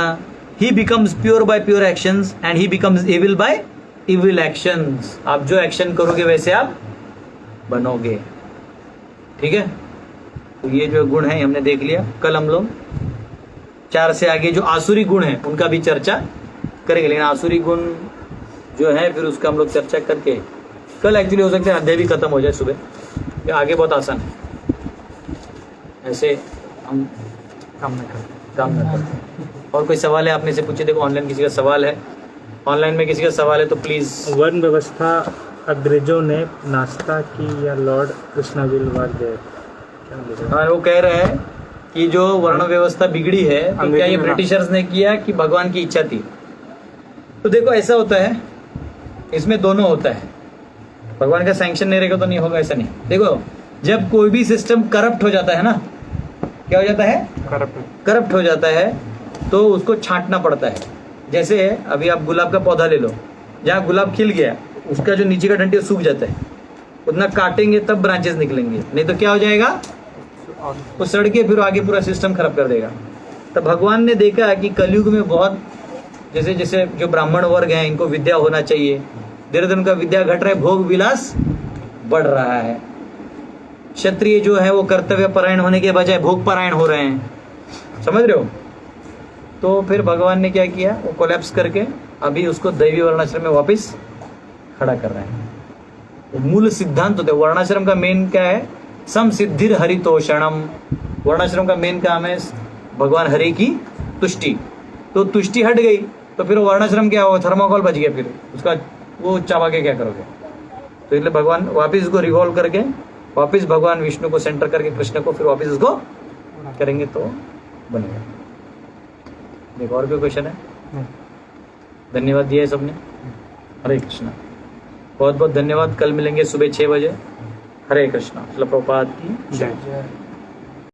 he becomes pure by pure actions and he becomes evil by evil actions. आप जो एक्शन करोगे वैसे आप बनोगे। ठीक है? तो ये जो गुण है हमने देख लिया। कल हम लोग 4 से आगे जो आसुरी गुण है उनका भी चर्चा करेंगे, लेकिन आसुरी गुण जो है फिर उसका हम लोग चर्चा करके कल एक्चुअली हो सकता है अध्याय भी खत्म हो जाए सुबह, आगे बहुत आसान है। ऐसे हम काम नहीं करते। काम न करते। और कोई सवाल है आपने से पूछे? देखो ऑनलाइन किसी का सवाल है, ऑनलाइन में किसी का सवाल है तो प्लीज। वर्ण व्यवस्था अंग्रेजों ने नाश्ता की या लॉर्ड कृष्णविल वाज देयर? क्या लिखा है? हाँ, वो कह रहे हैं कि जो वर्ण व्यवस्था बिगड़ी है तो क्या ये अंग्रेजों ने- ब्रिटिशर्स ने किया कि भगवान की इच्छा थी? तो देखो ऐसा होता है, इसमें दोनों होता है। भगवान का सैंक्शन नहीं रहेगा तो नहीं होगा, ऐसा नहीं। देखो जब कोई भी सिस्टम करप्ट हो जाता है ना, क्या हो जाता है? करप्ट। करप्ट हो जाता है तो उसको छांटना पड़ता है। जैसे अभी आप गुलाब का पौधा ले लो, जहाँ गुलाब खिल गया उसका जो नीचे का डंडी वो सूख जाता है, उतना काटेंगे तब ब्रांचेस निकलेंगे, नहीं तो क्या हो जाएगा? वो सड़ के फिर आगे पूरा सिस्टम खराब कर देगा। तो भगवान ने देखा कि कलयुग में बहुत जैसे जैसे जो ब्राह्मण वर्ग हैं इनको विद्या होना चाहिए, धीरे धीरे उनका विद्या घट रहा है, भोग विलास बढ़ रहा है। क्षत्रिय जो है वो कर्तव्य परायण होने के बजाय भोग परायण हो रहे हैं, समझ रहे हो? तो फिर भगवान ने क्या किया, वो कोलैप्स करके अभी उसको दैवी वर्णाश्रम में वापस खड़ा कर रहे हैं। वो मूल सिद्धांत होता है वर्णाश्रम का। मेन क्या है? सम सिद्धिर हरितोषणम। वर्णाश्रम का मेन काम है भगवान हरि की तुष्टि। तो तुष्टि हट गई तो फिर वर्णाश्रम क्या हुआ? थर्माकोल बच गया, फिर उसका वो चावा के क्या करोगे? तो इसलिए भगवान वापस उसको रिवॉल्व करके वापस भगवान विष्णु को सेंटर करके कृष्ण को फिर वापस उसको करेंगे तो बनेगा। देखो और कोई क्वेश्चन है? धन्यवाद दिया है सबने। हरे कृष्णा, बहुत बहुत धन्यवाद। कल मिलेंगे सुबह 6 बजे। हरे कृष्णा। प्रभुपाद की जय।